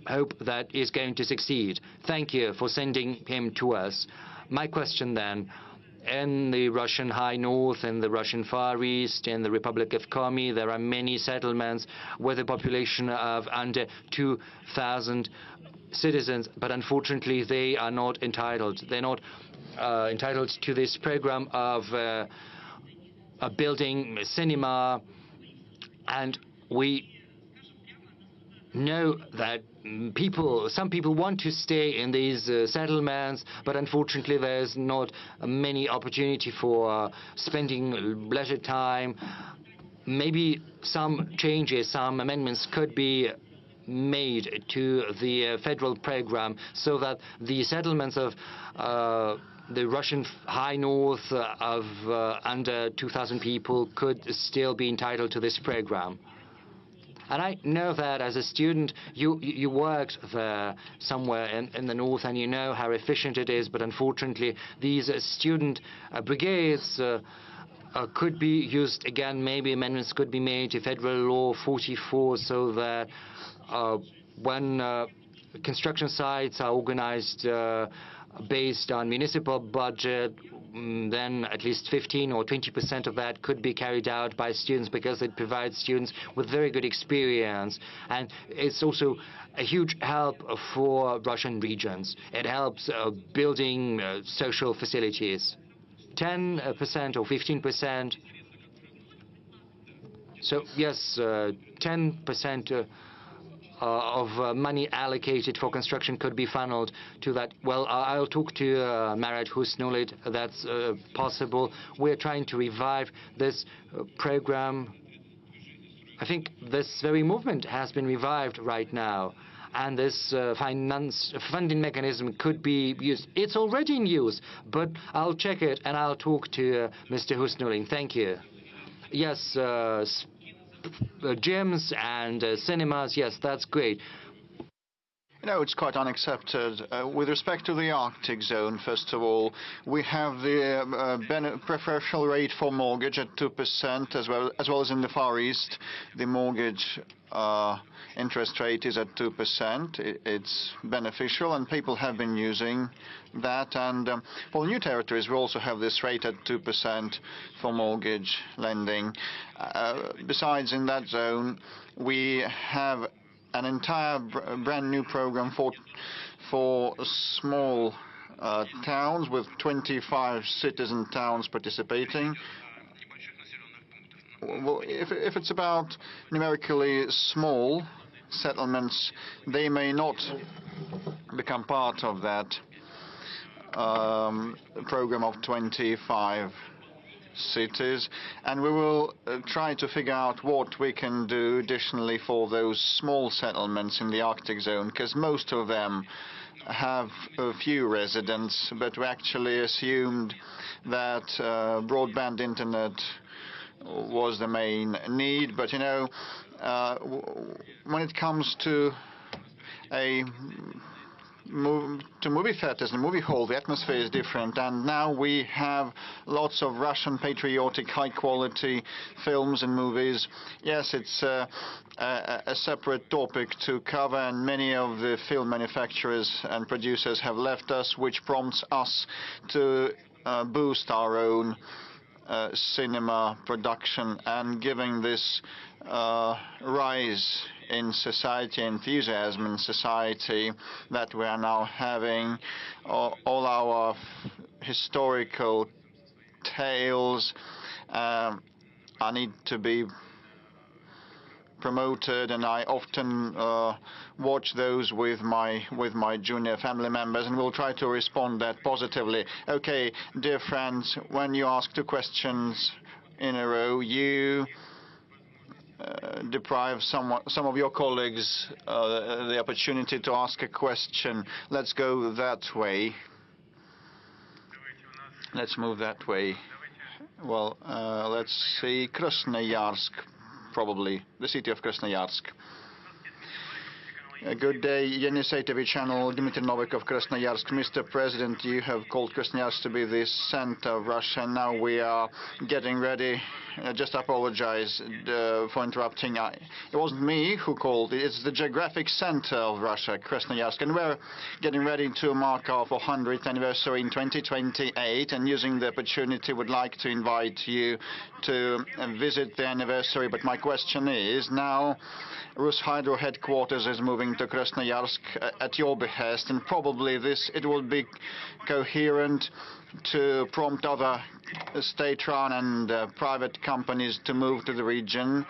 hope that he's going to succeed. Thank you for sending him to us. My question then, in the Russian High North, in the Russian Far East, in the Republic of Komi, there are many settlements with a population of under 2,000 citizens, but unfortunately they are not entitled. They're not entitled to this program of building a cinema, and we know that some people want to stay in these settlements, but unfortunately there's not many opportunity for spending leisure time. Maybe some changes, some amendments could be made to the federal program so that the settlements of the Russian High North of under 2,000 people could still be entitled to this program. And I know that as a student, you worked there somewhere in the north, and you know how efficient it is. But unfortunately, these student brigades could be used again. Maybe amendments could be made to Federal Law 44 so that when construction sites are organized based on municipal budget, then at least 15 or 20% of that could be carried out by students, because it provides students with very good experience, and it's also a huge help for Russian regions. It helps building social facilities. 10% or 15%. So yes, 10% of money allocated for construction could be funneled to that. Well, I'll talk to Marat Husnulit. That's possible. We're trying to revive this program. I think this very movement has been revived right now, and this funding mechanism could be used. It's already in use, but I'll check it and I'll talk to Mr. Husnulit. Thank you. Yes, gyms and cinemas, yes, that's great. You know, it's quite unaccepted. With respect to the Arctic zone, first of all, we have the preferential rate for mortgage at 2%, as well as in the Far East. The mortgage interest rate is at 2%. It's beneficial, and people have been using that. And for new territories, we also have this rate at 2% for mortgage lending. Besides, in that zone, we have an entire brand new program for small towns with 25 citizen towns participating. Well, if it's about numerically small settlements, they may not become part of that program of 25 cities, and we will try to figure out what we can do additionally for those small settlements in the Arctic zone, because most of them have a few residents, but we actually assumed that broadband internet was the main need. But you know, when it comes to movie theaters and movie hall, the atmosphere is different, and now we have lots of Russian patriotic high-quality films and movies. Yes, it's a separate topic to cover, and many of the film manufacturers and producers have left us, which prompts us to boost our own cinema production, and giving this rise in society, enthusiasm in society that we are now having. All our historical tales need to be promoted, and I often watch those with my junior family members, and we'll try to respond that positively. Okay, dear friends, when you ask 2 questions in a row, you deprive some of your colleagues the opportunity to ask a question. Let's go that way. Let's move that way. Well, let's see, Krasnoyarsk, probably, the city of Krasnoyarsk. Good day, Yenisei channel, Dmitry Novikov, Krasnoyarsk. Mr. President, you have called Krasnoyarsk to be the center of Russia. Now we are getting ready. Just apologize for interrupting. It wasn't me who called. It's the geographic center of Russia, Krasnoyarsk. And we're getting ready to mark our 400th anniversary in 2028. And using the opportunity, would like to invite you to visit the anniversary. But my question is, now Rus Hydro headquarters is moving to Krasnoyarsk at your behest, and probably it will be coherent to prompt other state-run and private companies to move to the region,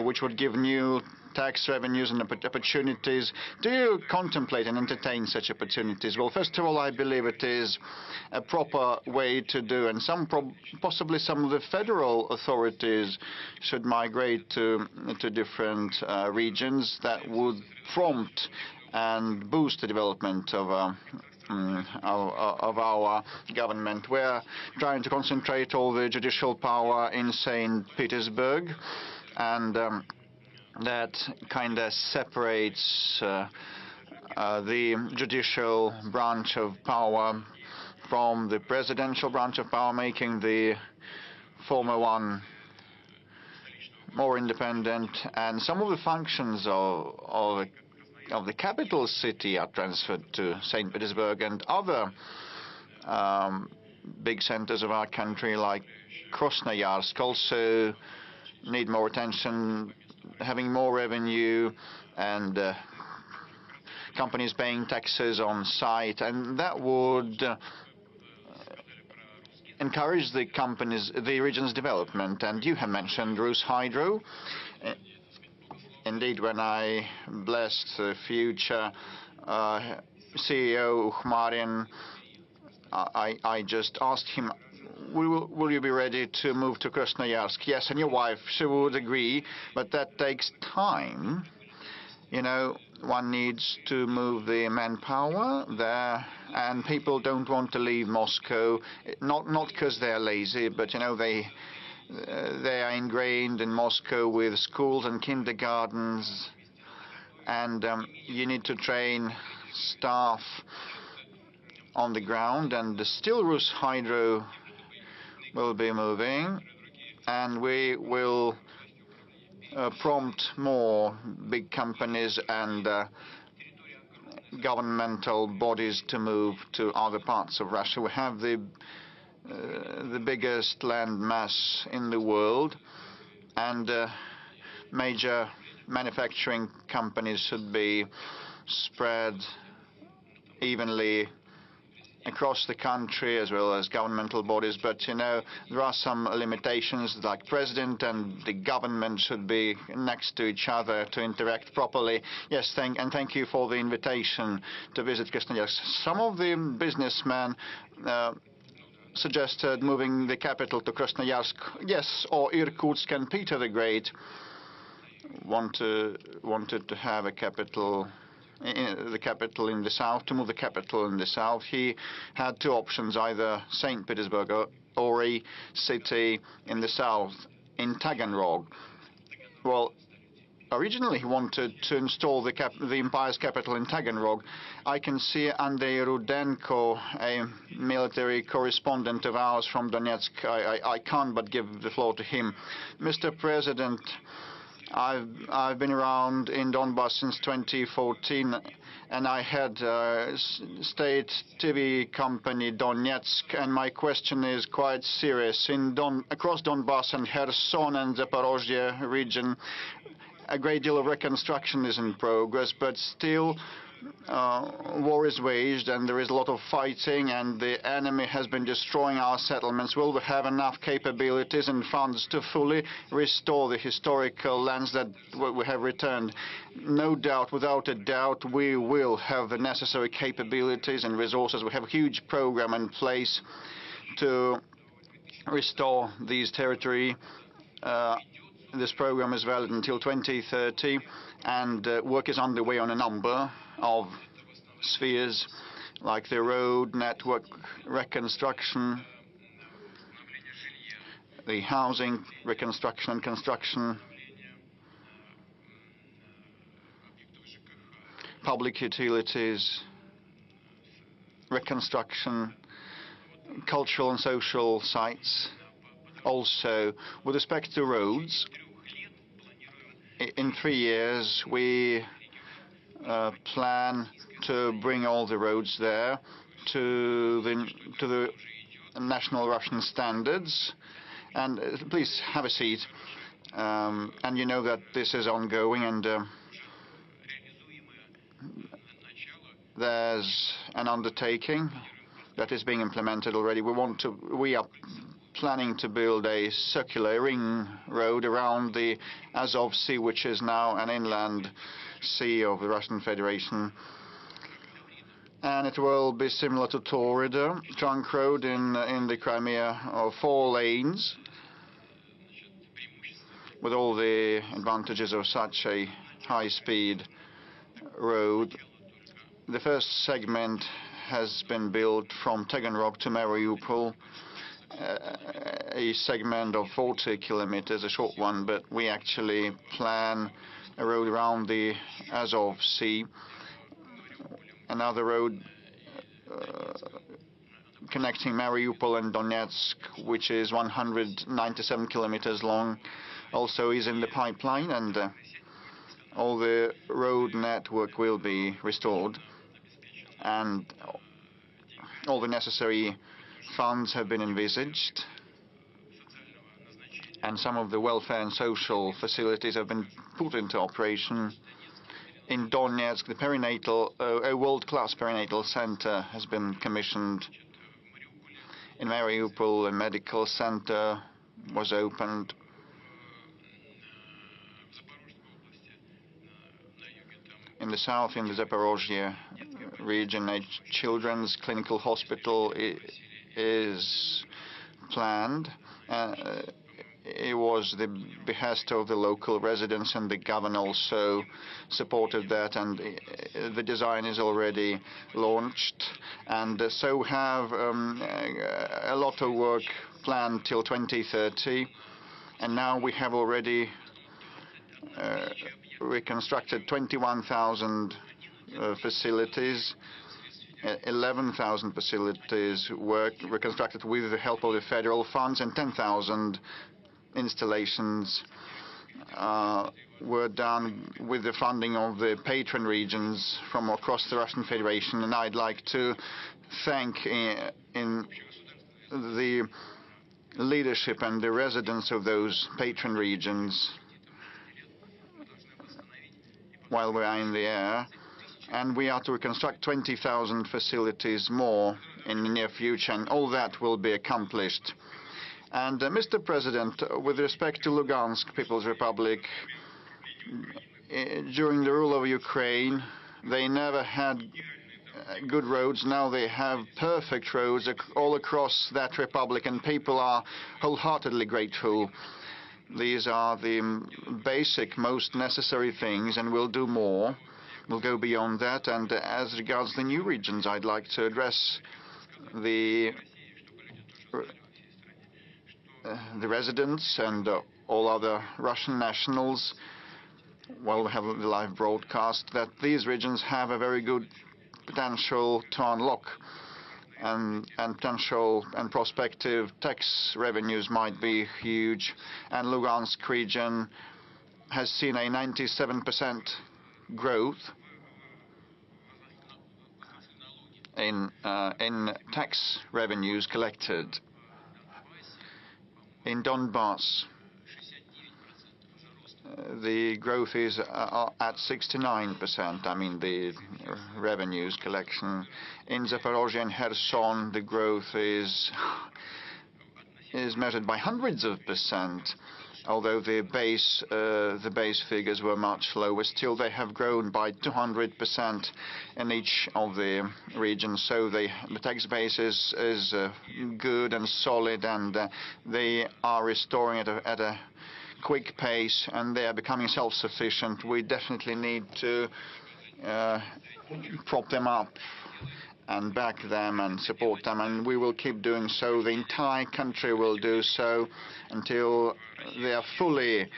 which would give new tax revenues and opportunities. Do you contemplate and entertain such opportunities? Well, first of all, I believe it is a proper way to do, and possibly some of the federal authorities should migrate to different regions. That would prompt and boost the development of our government. We're trying to concentrate all the judicial power in St. Petersburg, and that kind of separates the judicial branch of power from the presidential branch of power, making the former one more independent. And some of the functions of the capital city are transferred to St. Petersburg, and other big centers of our country like Krasnoyarsk also need more attention, having more revenue and companies paying taxes on site, and that would encourage the region's development. And you have mentioned Rus Hydro. Indeed, when I blessed the future CEO Ukhmarin, I just asked him, will you be ready to move to Krasnoyarsk? Yes, and your wife, she would agree, but that takes time. You know, one needs to move the manpower there, and people don't want to leave Moscow, not because they're lazy, but, you know, they are ingrained in Moscow with schools and kindergartens, and you need to train staff on the ground, and still Rus Hydro will be moving, and we will prompt more big companies and governmental bodies to move to other parts of Russia. We have the biggest land mass in the world, and major manufacturing companies should be spread evenly across the country, as well as governmental bodies. But, you know, there are some limitations, like president and the government should be next to each other to interact properly. Yes, thank you for the invitation to visit Krasnoyarsk. Some of the businessmen suggested moving the capital to Krasnoyarsk. Yes, or Irkutsk, and Peter the Great wanted to have a capital, the capital in the south, to move the capital in the south. He had two options, either St. Petersburg or a city in the south, in Taganrog. Well, originally he wanted to install the empire's capital in Taganrog. I can see Andrei Rudenko, a military correspondent of ours from Donetsk. I can't but give the floor to him. Mr. President, I've been around in Donbass since 2014, and I had state TV company Donetsk, and my question is quite serious. Across Donbass and Kherson and Zaporozhye region, a great deal of reconstruction is in progress, but still war is waged and there is a lot of fighting, and the enemy has been destroying our settlements. Will we have enough capabilities and funds to fully restore the historical lands that we have returned? No doubt, without a doubt, we will have the necessary capabilities and resources. We have a huge program in place to restore these territory. This program is valid until 2030, and work is underway on a number of spheres, like the road network reconstruction, the housing reconstruction and construction, public utilities, reconstruction, cultural and social sites. Also, with respect to roads, in 3 years we plan to bring all the roads there to the national Russian standards. And please have a seat. And you know that this is ongoing, and there's an undertaking that is being implemented already. We are planning to build a circular ring road around the Azov Sea, which is now an inland sea of the Russian Federation. And it will be similar to Taurida trunk road in the Crimea, of 4 lanes, with all the advantages of such a high-speed road. The first segment has been built from Taganrog to Mariupol, a segment of 40 kilometers, a short one, but we actually plan a road around the Azov Sea, another road connecting Mariupol and Donetsk, which is 197 kilometers long, also is in the pipeline, and all the road network will be restored, and all the necessary funds have been envisaged, and some of the welfare and social facilities have been put into operation. In Donetsk, the perinatal, a world-class perinatal center has been commissioned. In Mariupol, a medical center was opened. In the south, in the Zaporozhye region, a children's clinical hospital is planned. It was the behest of the local residents, and the governor also supported that, and the design is already launched. And so have a lot of work planned till 2030. And now we have already reconstructed 21,000 facilities. 11,000 facilities were reconstructed with the help of the federal funds, and 10,000 installations were done with the funding of the patron regions from across the Russian Federation. And I'd like to thank in the leadership and the residents of those patron regions while we are in the air. And we are to reconstruct 20,000 facilities more in the near future, and all that will be accomplished. And Mr. President, with respect to Lugansk People's Republic, during the rule of Ukraine, they never had good roads. Now they have perfect roads all across that republic, and people are wholeheartedly grateful. These are the basic, most necessary things, and we'll do more. We'll go beyond that. And as regards the new regions, I'd like to address the residents and all other Russian nationals, while we have the live broadcast, that these regions have a very good potential to unlock, and potential and prospective tax revenues might be huge. And Lugansk region has seen a 97% growth in tax revenues collected. In Donbass, the growth is at 69%, I mean the revenues collection. In Zaporozhye and Kherson, the growth is measured by hundreds of percent. Although the base figures were much lower, still they have grown by 200% in each of the regions. So the tax base is good and solid, and they are restoring at a quick pace, and they are becoming self-sufficient. We definitely need to prop them up and back them and support them, and we will keep doing so. The entire country will do so until they are fully,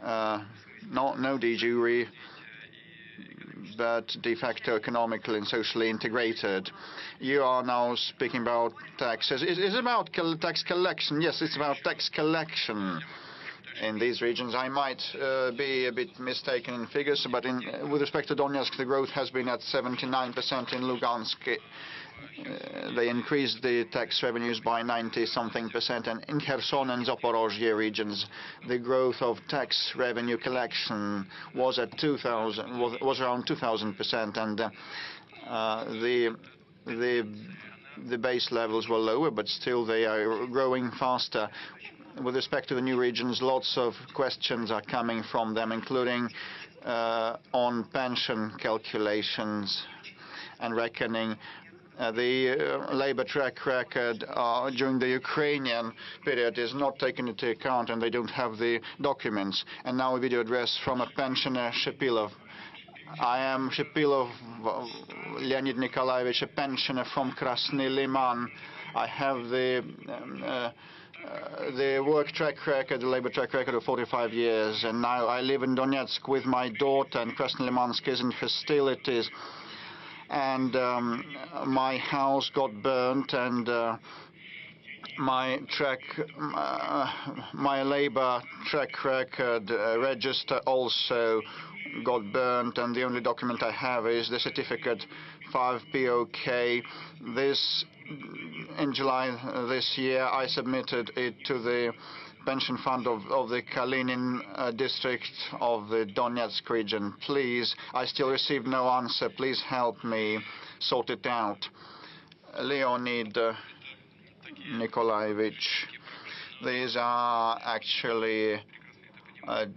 no de jure, but de facto economically and socially integrated. You are now speaking about taxes. Is it about tax collection? Yes, it's about tax collection. In these regions, I might be a bit mistaken in figures, but with respect to Donetsk, the growth has been at 79%. In Lugansk, they increased the tax revenues by 90-something%, and in Kherson and Zaporozhye regions, the growth of tax revenue collection was at around 2,000%, and the base levels were lower, but still they are growing faster. With respect to the new regions, lots of questions are coming from them, including on pension calculations and reckoning. The labor track record during the Ukrainian period is not taken into account, and they don't have the documents. And now a video address from a pensioner, Shepilov. I am Shepilov Leonid Nikolaevich, a pensioner from Krasny Liman. I have the work track record, the labor track record of 45 years, and now I live in Donetsk with my daughter, and Krasnolimansk is in hostilities, and my house got burnt, and my labor track record register also got burnt, and the only document I have is the certificate 5 POK. In July this year, I submitted it to the pension fund of the Kalinin district of the Donetsk region. Please, I still received no answer. Please help me sort it out. Leonid Nikolaevich, these are actually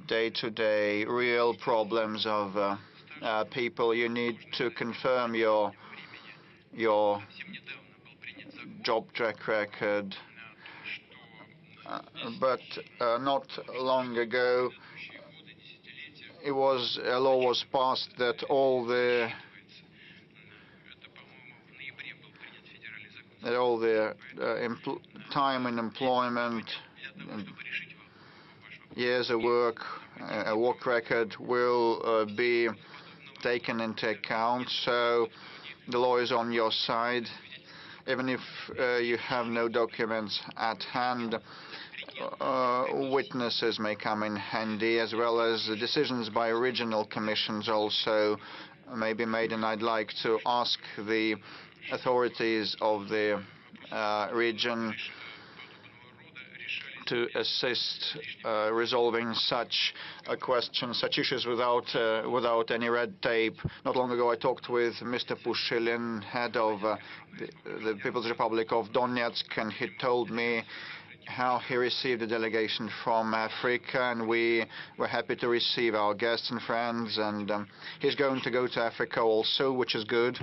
day-to-day real problems of people. You need to confirm your job track record. But not long ago, a law was passed that all the time in employment, years of work, a work record will be taken into account. So the law is on your side. Even if you have no documents at hand, witnesses may come in handy, as well as the decisions by regional commissions also may be made. And I'd like to ask the authorities of the region to assist resolving such a question, such issues without any red tape. Not long ago, I talked with Mr. Pushilin, head of the People's Republic of Donetsk, and he told me how he received a delegation from Africa, and we were happy to receive our guests and friends, and he's going to go to Africa also, which is good.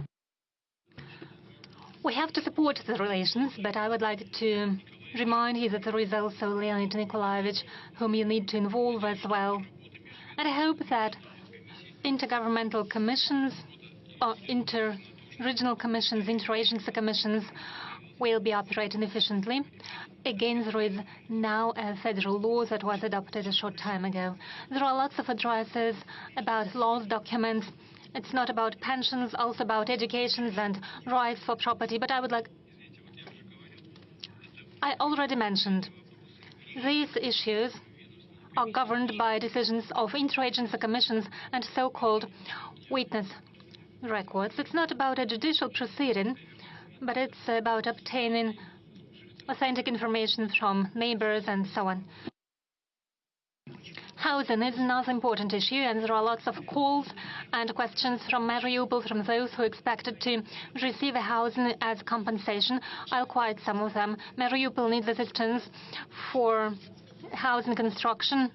We have to support the relations, but I would like to remind you that there is also Leonid Nikolaevich, whom you need to involve as well. And I hope that intergovernmental commissions, or inter-regional commissions, inter-agency commissions will be operating efficiently. Again, there is now a federal law that was adopted a short time ago. There are lots of addresses about laws, documents. It's not about pensions, also about education and rights for property. But I already mentioned, these issues are governed by decisions of interagency commissions and so-called witness records. It's not about a judicial proceeding, but it's about obtaining authentic information from neighbors and so on. Housing is another important issue, and there are lots of calls and questions from Mariupol, from those who expected to receive a housing as compensation. I'll quote some of them. Mariupol needs assistance for housing construction.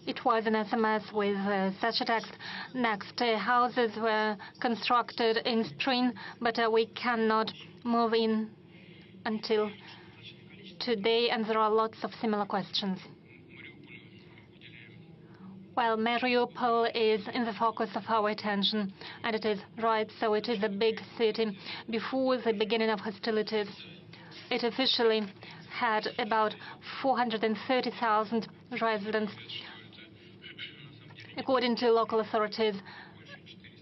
It was an SMS with such a text. Next, houses were constructed in spring, but we cannot move in until today, and there are lots of similar questions. Well, Mariupol is in the focus of our attention, and it is right, so it is a big city. Before the beginning of hostilities, it officially had about 430,000 residents. According to local authorities,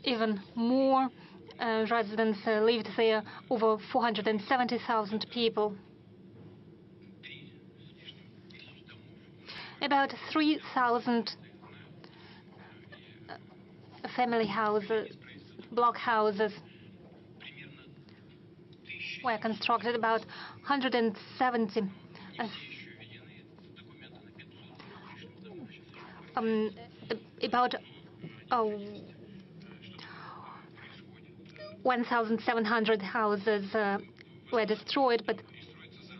even more residents lived there, over 470,000 people. About 3,000 family houses, block houses, were constructed. About 170 about 1,700 houses were destroyed, but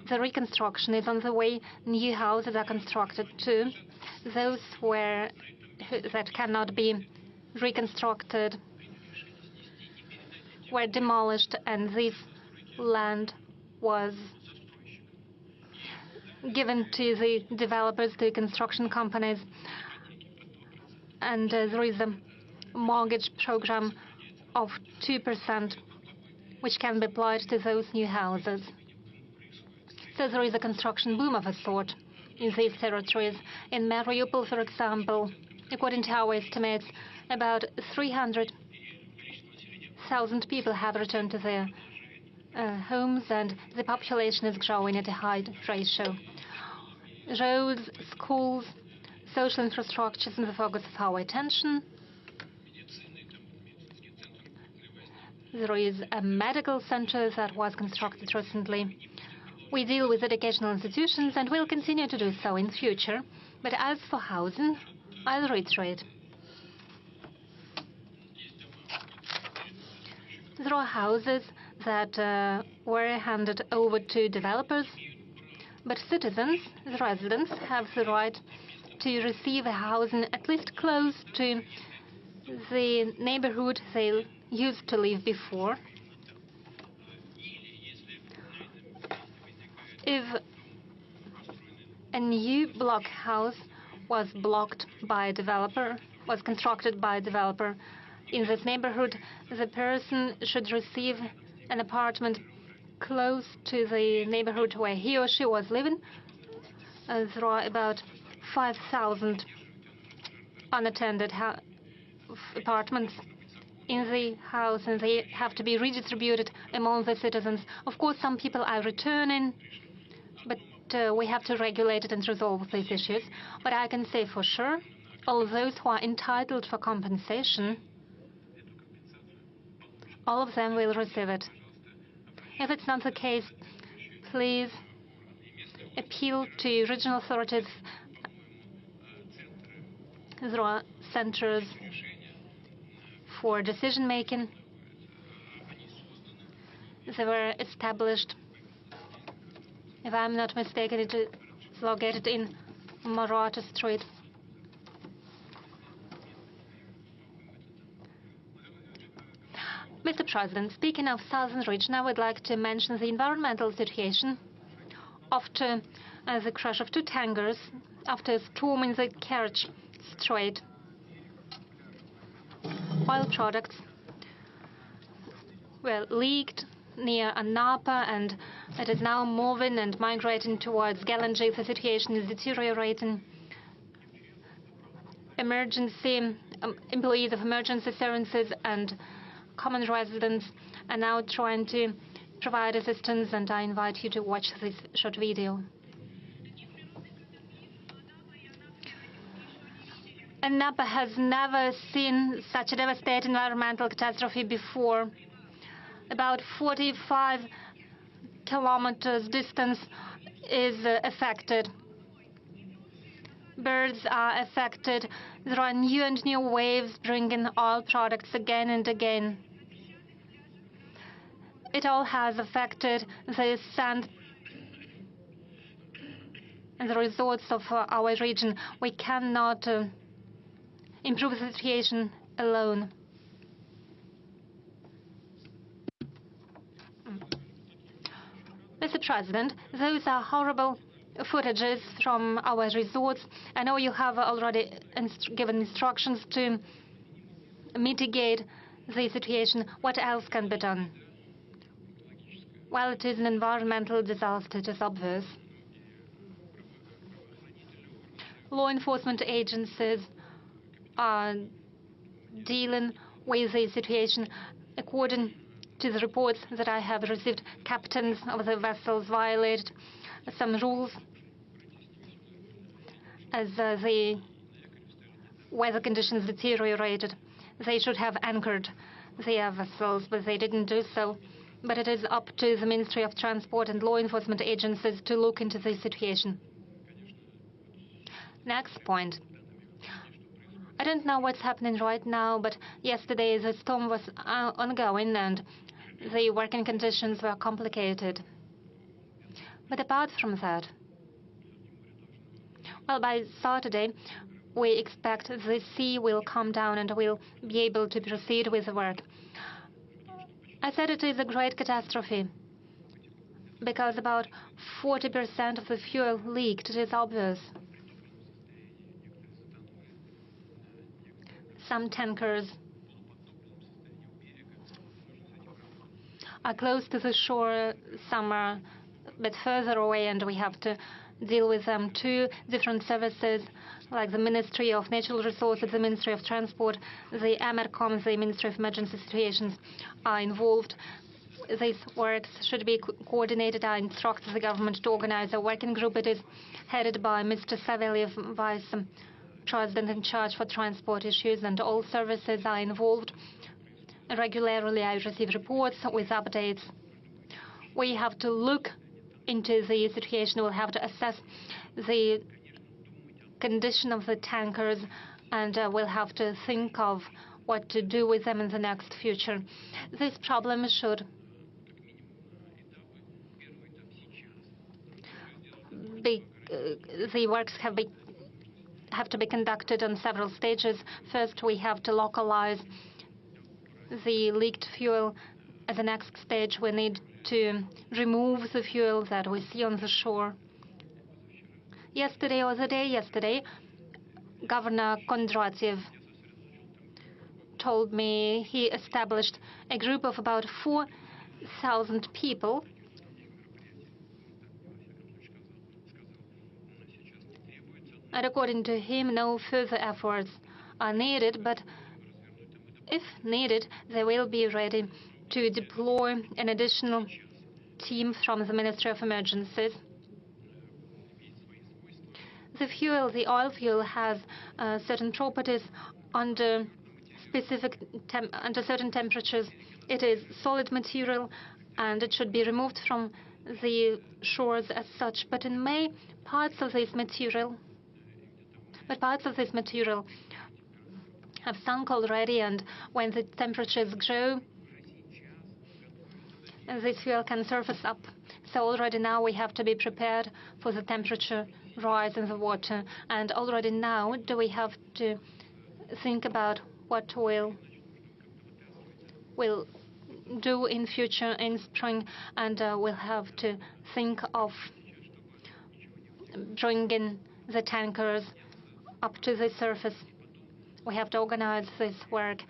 the reconstruction is on the way. New houses are constructed too. Those that cannot be reconstructed were demolished, and this land was given to the developers, the construction companies, and there is a mortgage program of 2%, which can be applied to those new houses. So there is a construction boom of a sort in these territories. In Mariupol, for example, according to our estimates, about 300,000 people have returned to their homes, and the population is growing at a high ratio. Roads, schools, social infrastructure is in the focus of our attention. There is a medical center that was constructed recently. We deal with educational institutions and will continue to do so in the future. But as for housing, I'll reiterate. There are houses that were handed over to developers, but citizens, the residents, have the right to receive a housing at least close to the neighborhood they used to live before. If a new block house was constructed by a developer in this neighborhood, the person should receive an apartment close to the neighborhood where he or she was living. There are about 5,000 unattended apartments in the house, and they have to be redistributed among the citizens. Of course, some people are returning, but we have to regulate it and resolve these issues. But I can say for sure, all those who are entitled for compensation, all of them will receive it. If it's not the case, please appeal to regional authorities. There are centers for decision-making. They were established, if I'm not mistaken, it is located in Maratha Street. Mr. President, speaking of southern region, I would like to mention the environmental situation after the crash of two tankers after a storm in the Kerch Strait. Oil products were leaked near Anapa, and it is now moving and migrating towards Gelendzhik. The situation is deteriorating. Employees of emergency services and common residents are now trying to provide assistance, and I invite you to watch this short video. Anapa has never seen such a devastating environmental catastrophe before. About 45 kilometers distance is affected. Birds are affected. There are new and new waves bringing oil products again and again. It all has affected the sand and the resorts of our region. We cannot improve the situation alone. Mr. President, those are horrible footages from our resorts. I know you have already given instructions to mitigate the situation. What else can be done? Well, it is an environmental disaster, it is obvious. Law enforcement agencies are dealing with the situation. According to the reports that I have received, captains of the vessels violated some rules as the weather conditions deteriorated. They should have anchored their vessels, but they didn't do so. But it is up to the Ministry of Transport and law enforcement agencies to look into this situation. Next point. I don't know what's happening right now, but yesterday the storm was ongoing and the working conditions were complicated. But apart from that, well, by Saturday, we expect the sea will calm down and we'll be able to proceed with the work. I said it is a great catastrophe because about 40% of the fuel leaked. It is obvious. Some tankers are close to the shore, some are a bit further away, and we have to deal with them. Two different services, like the Ministry of Natural Resources, the Ministry of Transport, the AMERCOM, the Ministry of Emergency Situations, are involved. These works should be coordinated. I instruct the government to organize a working group. It is headed by Mr. Savelyev, Vice President in charge for transport issues, and all services are involved. Regularly, I receive reports with updates. We have to look into the situation. We'll have to assess the condition of the tankers, and we'll have to think of what to do with them in the next future. This problem should be, the works have to be conducted on several stages. First, we have to localize the leaked fuel. At the next stage, we need to remove the fuel that we see on the shore. Yesterday, Governor Kondratiev told me he established a group of about 4,000 people and according to him, no further efforts are needed, but if needed, they will be ready to deploy an additional team from the Ministry of Emergencies. The fuel, the oil fuel, has certain properties under certain temperatures. It is solid material, and it should be removed from the shores as such. But in May, parts of this material have sunk already, and when the temperatures grow, this fuel can surface up. So already now we have to be prepared for the temperature rise in the water. And already now we have to think about what we'll do in future in spring, and we'll have to think of bringing the tankers up to the surface. We have to organize this work.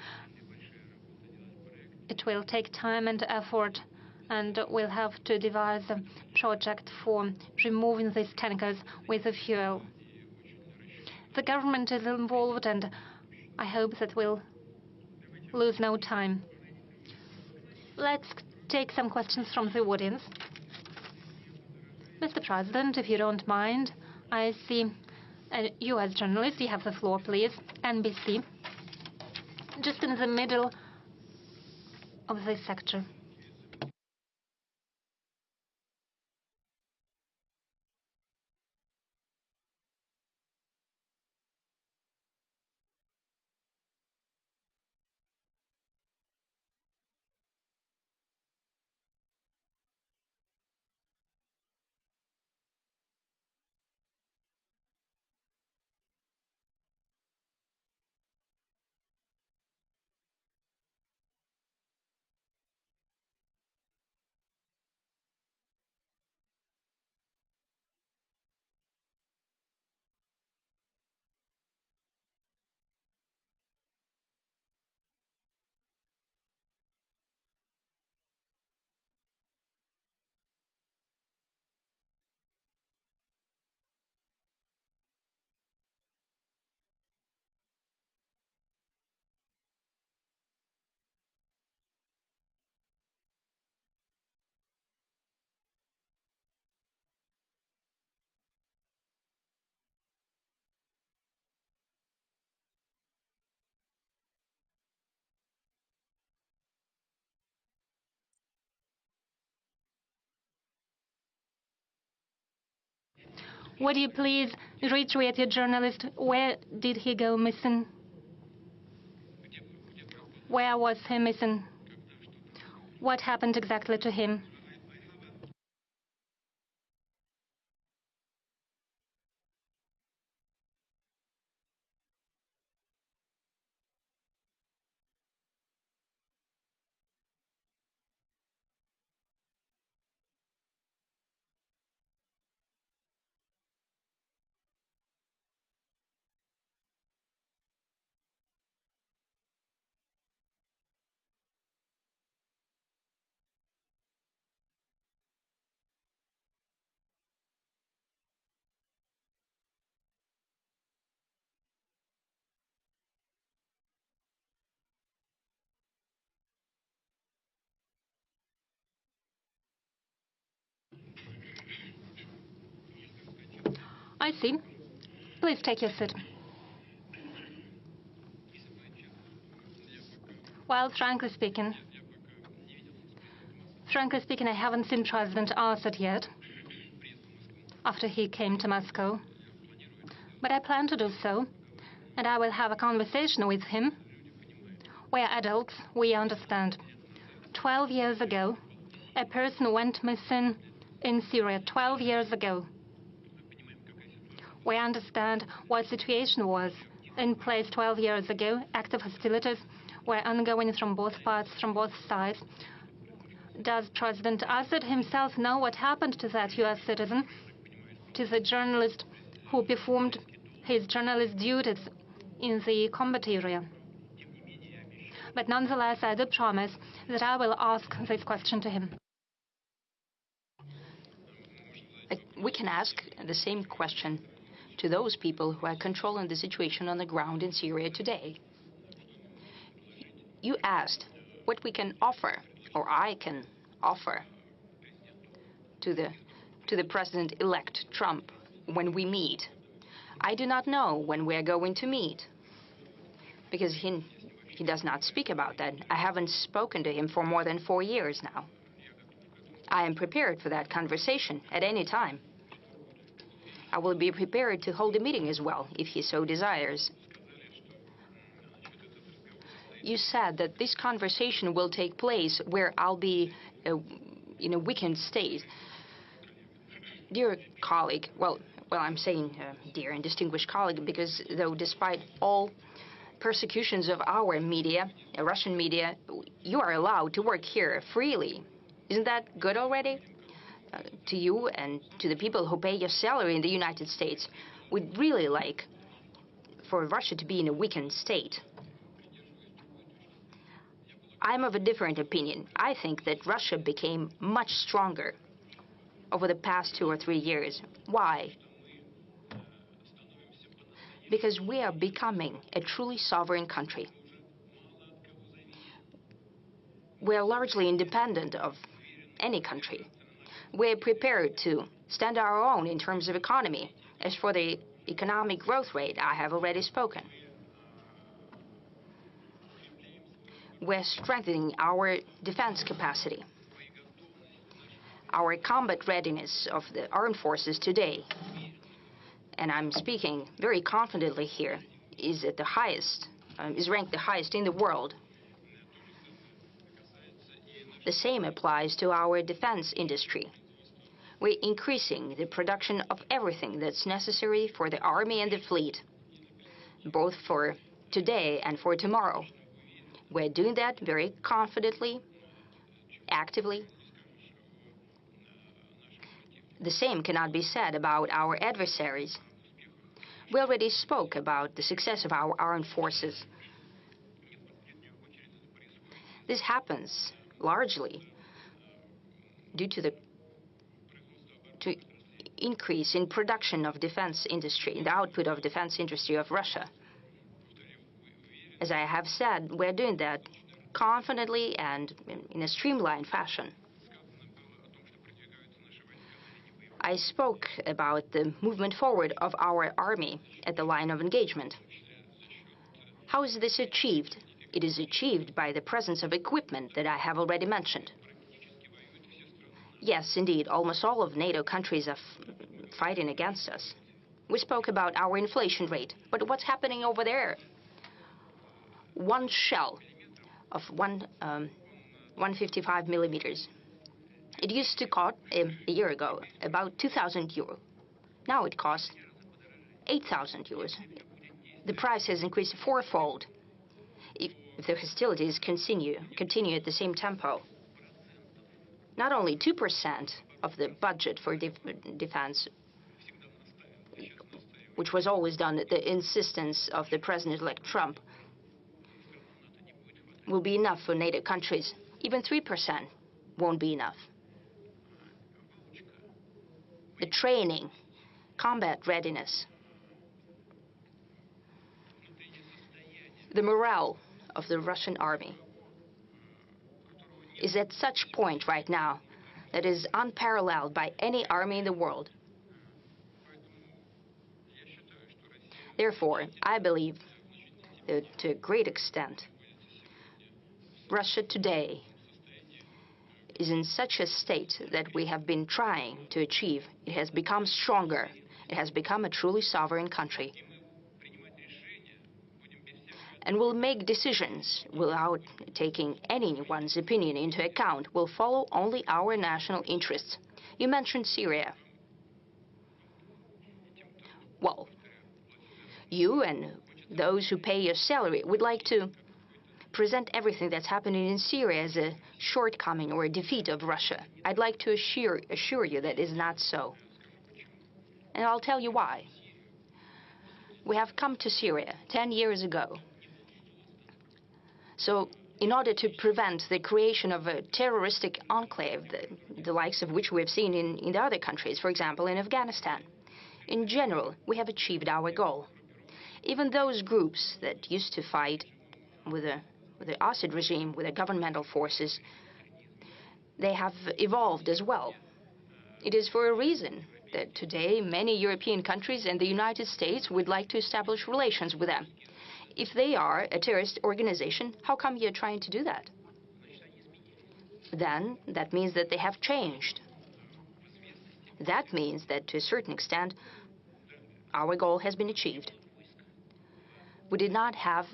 It will take time and effort, and we'll have to devise a project for removing these tankers with the fuel. The government is involved, and I hope that we'll lose no time. Let's take some questions from the audience. Mr. President, if you don't mind, I see you as journalist, you have the floor, please. NBC. Just in the middle of this sector. Would you please retrieve your journalist? Where did he go missing? Where was he missing? What happened exactly to him? I see. Please take your seat. Well, frankly speaking, I haven't seen President Assad yet, after he came to Moscow. But I plan to do so, and I will have a conversation with him. We are adults, we understand. 12 years ago, a person went missing in Syria 12 years ago. We understand what situation was in place 12 years ago. Active hostilities were ongoing from both parts, from both sides. Does President Assad himself know what happened to that US citizen, to the journalist who performed his journalist duties in the combat area? But nonetheless, I do promise that I will ask this question to him. We can ask the same question to those people who are controlling the situation on the ground in Syria today. You asked what we can offer, or I can offer, to the President-elect Trump when we meet. I do not know when we are going to meet, because he does not speak about that. I haven't spoken to him for more than 4 years now. I am prepared for that conversation at any time. I will be prepared to hold a meeting as well, if he so desires. You said that this conversation will take place where I'll be in a weakened state. Dear colleague, well, I'm saying dear and distinguished colleague, because though despite all persecutions of our media, Russian media, you are allowed to work here freely. Isn't that good already? To you and to the people who pay your salary in the United States, we'd really like for Russia to be in a weakened state. I'm of a different opinion. I think that Russia became much stronger over the past 2 or 3 years. Why? Because we are becoming a truly sovereign country. We are largely independent of any country. We're prepared to stand our own in terms of economy. As for the economic growth rate, I have already spoken. We're strengthening our defense capacity. Our combat readiness of the armed forces today, and I'm speaking very confidently here, is at the highest, is ranked the highest in the world. The same applies to our defense industry. We're increasing the production of everything that's necessary for the army and the fleet, both for today and for tomorrow. We're doing that very confidently, actively. The same cannot be said about our adversaries. We already spoke about the success of our armed forces. This happens largely due to the increase in production of defense industry, the output of defense industry of Russia. As I have said, we're doing that confidently and in a streamlined fashion. I spoke about the movement forward of our army at the line of engagement. How is this achieved? It is achieved by the presence of equipment that I have already mentioned. Yes, indeed, almost all of NATO countries are fighting against us. We spoke about our inflation rate, but what's happening over there? One shell of 155 millimeters. It used to cost, a year ago, about 2,000 euros. Now it costs 8,000 euros. The price has increased fourfold. If the hostilities continue at the same tempo, not only 2% of the budget for defense, which was always done at the insistence of the President-elect Trump, will be enough for NATO countries. Even 3% won't be enough. The training, combat readiness, the morale of the Russian army is at such point right now that is unparalleled by any army in the world. Therefore, I believe that to a great extent, Russia today is in such a state that we have been trying to achieve. It has become stronger. It has become a truly sovereign country. And will make decisions without taking anyone's opinion into account, will follow only our national interests. You mentioned Syria. Well, you and those who pay your salary would like to present everything that's happening in Syria as a shortcoming or a defeat of Russia. I'd like to assure you that is not so. And I'll tell you why. We have come to Syria 10 years ago. So in order to prevent the creation of a terroristic enclave, the likes of which we have seen in the other countries, for example, in Afghanistan, in general, we have achieved our goal. Even those groups that used to fight with the Assad regime, with the governmental forces, they have evolved as well. It is for a reason that today many European countries and the United States would like to establish relations with them. If they are a terrorist organization, how come you're trying to do that? Then that means that they have changed. That means that to a certain extent, our goal has been achieved. We did not have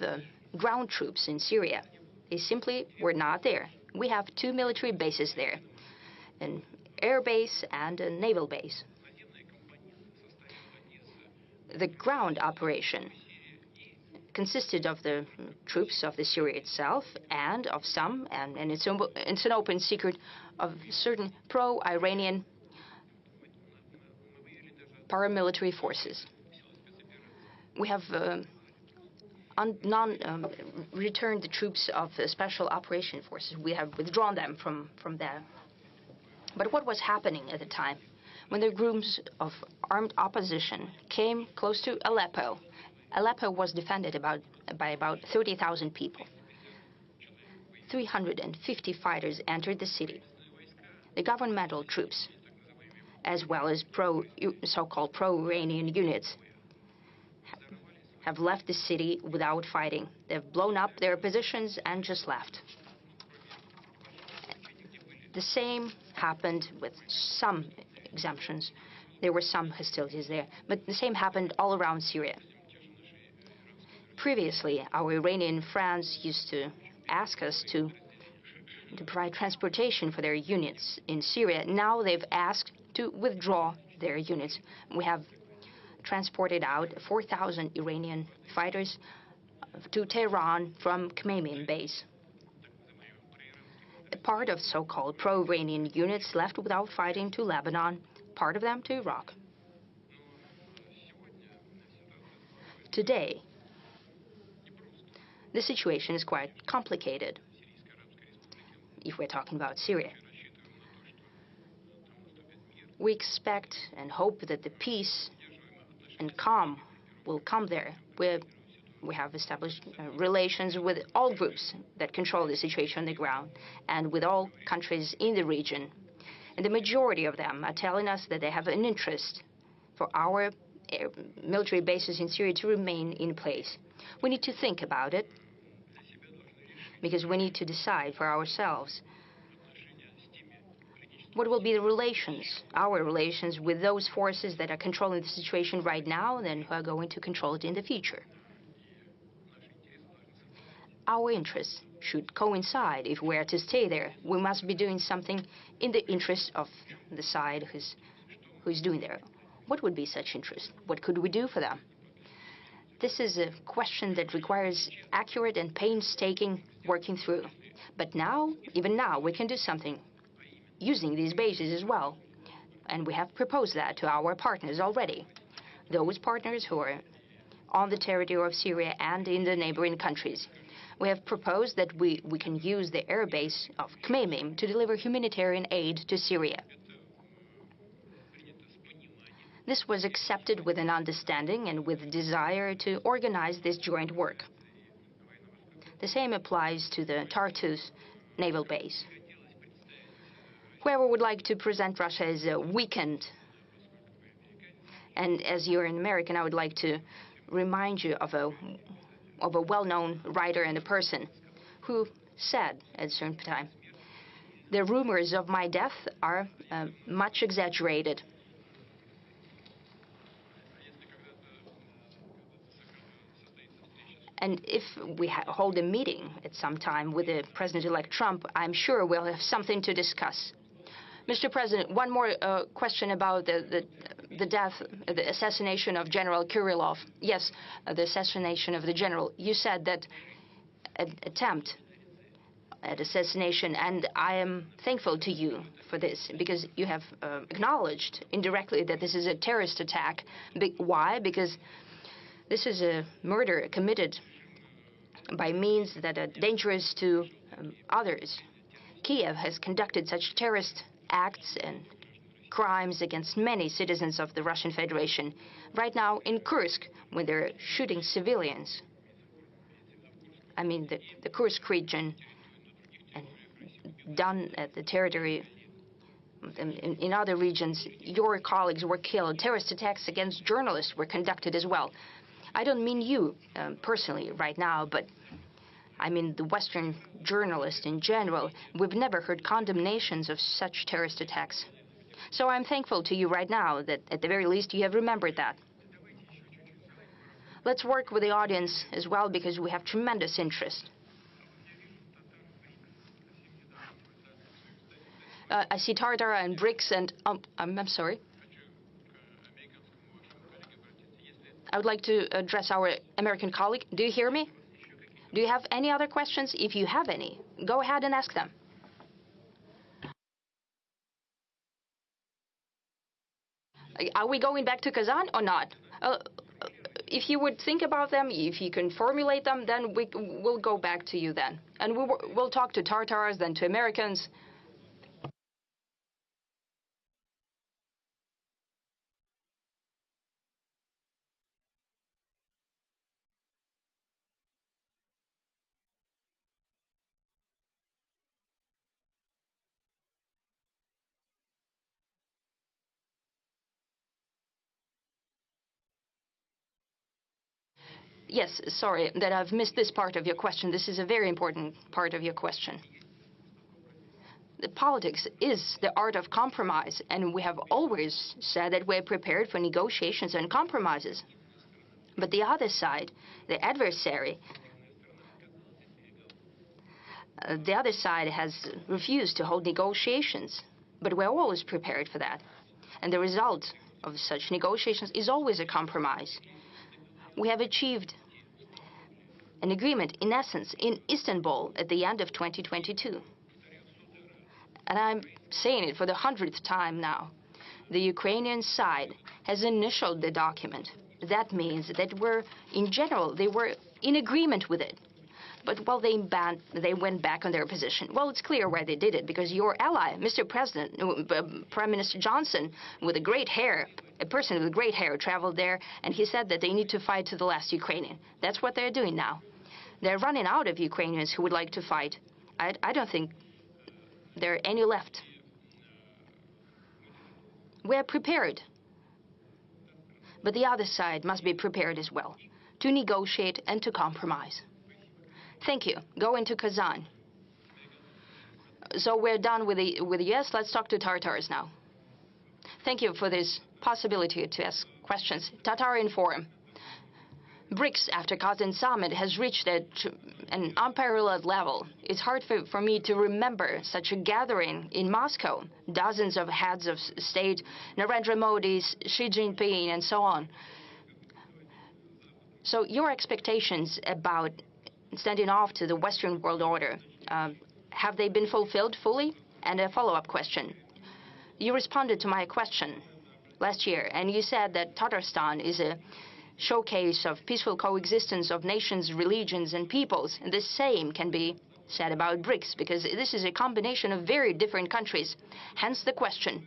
ground troops in Syria. They simply were not there. We have 2 military bases there, an air base and a naval base. The ground operation consisted of the troops of the Syria itself and of some, and it's an open secret, of certain pro-Iranian paramilitary forces. We have returned the troops of the Special Operation Forces. We have withdrawn them from there. But what was happening at the time? When the groups of armed opposition came close to Aleppo, Aleppo was defended by about 30,000 people. 350 fighters entered the city. The governmental troops, as well as so-called pro-Iranian units, have left the city without fighting. They've blown up their positions and just left. The same happened with some exemptions. There were some hostilities there, but the same happened all around Syria. Previously, our Iranian friends used to ask us to provide transportation for their units in Syria. Now they've asked to withdraw their units. We have transported out 4,000 Iranian fighters to Tehran from Khmeimim base. A part of so-called pro-Iranian units left without fighting to Lebanon, part of them to Iraq. Today, the situation is quite complicated if we're talking about Syria. We expect and hope that the peace and calm will come there. We have established relations with all groups that control the situation on the ground and with all countries in the region. And the majority of them are telling us that they have an interest for our military bases in Syria to remain in place. We need to think about it because we need to decide for ourselves What will be the relations, our relations, with those forces that are controlling the situation right now and who are going to control it in the future? Our interests should coincide. If we are to stay there, we must be doing something in the interest of the side who's doing there. What would be such interest? What could we do for them? This is a question that requires accurate and painstaking working through. But now, even now, we can do something using these bases as well. And we have proposed that to our partners already. Those partners who are on the territory of Syria and in the neighboring countries. We have proposed that we can use the air base of Khmeimim to deliver humanitarian aid to Syria. This was accepted with an understanding and with a desire to organize this joint work. The same applies to the Tartus naval base. Whoever would like to present Russia as weakened, and as you're an American, I would like to remind you of a well-known writer and a person who said at a certain time, "The rumors of my death are much exaggerated." And if we hold a meeting at some time with the President-elect Trump, I'm sure we'll have something to discuss. Mr. President, one more question about the death, the assassination of General Kirillov. Yes, the assassination of the general. You said that an attempt at assassination, and I am thankful to you for this, because you have acknowledged indirectly that this is a terrorist attack. Why? Because this is a murder committed by means that are dangerous to others. Kiev has conducted such terrorist acts and crimes against many citizens of the Russian Federation. Right now in Kursk, when they're shooting civilians, I mean the Kursk region, and done at the territory in other regions, your colleagues were killed. Terrorist attacks against journalists were conducted as well. I don't mean you personally right now, but I mean the Western journalists in general. We've never heard condemnations of such terrorist attacks. So I'm thankful to you right now that at the very least you have remembered that. Let's work with the audience as well, because we have tremendous interest. I see Tartara and BRICS and... I'm sorry. I would like to address our American colleague. Do you hear me? Do you have any other questions? If you have any, go ahead and ask them. Are we going back to Kazan or not? If you would think about them, if you can formulate them, then we'll go back to you then. And we'll talk to Tartars, then to Americans. Yes, sorry that I've missed this part of your question. This is a very important part of your question. The politics is the art of compromise, and we have always said that we're prepared for negotiations and compromises. But the other side, the adversary, has refused to hold negotiations. But we're always prepared for that. And the result of such negotiations is always a compromise. We have achieved an agreement, in essence, in Istanbul at the end of 2022. And I'm saying it for the 100th time now. The Ukrainian side has initialed the document. That means that in general, they were in agreement with it. But, well, they went back on their position. Well, it's clear why they did it, because your ally, Mr. President, Prime Minister Johnson, with a great hair, a person with great hair, traveled there, and he said that they need to fight to the last Ukrainian. That's what they're doing now. They're running out of Ukrainians who would like to fight. I don't think there are any left. We're prepared. But the other side must be prepared as well, to negotiate and to compromise. Thank you. Go into Kazan. So we're done with the yes. Let's talk to Tartars now. Thank you for this possibility to ask questions. Tatar Inform. BRICS after Kazan summit has reached an unparalleled level. It's hard for me to remember such a gathering in Moscow. Dozens of heads of state, Narendra Modi, Xi Jinping, and so on. So your expectations about standing off to the Western world order, have they been fulfilled fully? And a follow-up question. You responded to my question last year, and you said that Tatarstan is a showcase of peaceful coexistence of nations, religions, and peoples. And the same can be said about BRICS, because this is a combination of very different countries. Hence the question,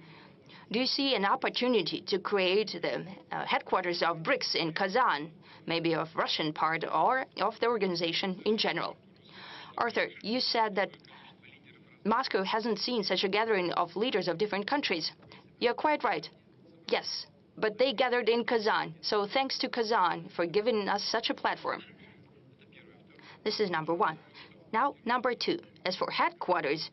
do you see an opportunity to create the headquarters of BRICS in Kazan, maybe of Russian part or of the organization in general? Arthur, you said that Moscow hasn't seen such a gathering of leaders of different countries. You're quite right. Yes, but they gathered in Kazan, so thanks to Kazan for giving us such a platform. This is number one. Now, number two. As for headquarters,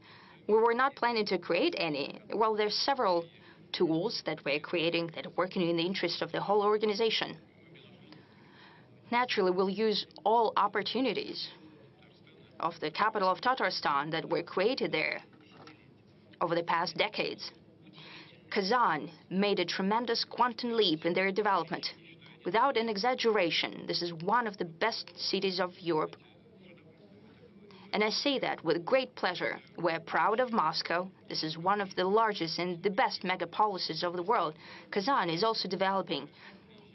we were not planning to create any. Well, there's several tools that we're creating that are working in the interest of the whole organization. Naturally, we'll use all opportunities of the capital of Tatarstan that were created there over the past decades. Kazan made a tremendous quantum leap in their development. Without an exaggeration, this is one of the best cities of Europe. And I say that with great pleasure. We're proud of Moscow. This is one of the largest and the best megapolises of the world. Kazan is also developing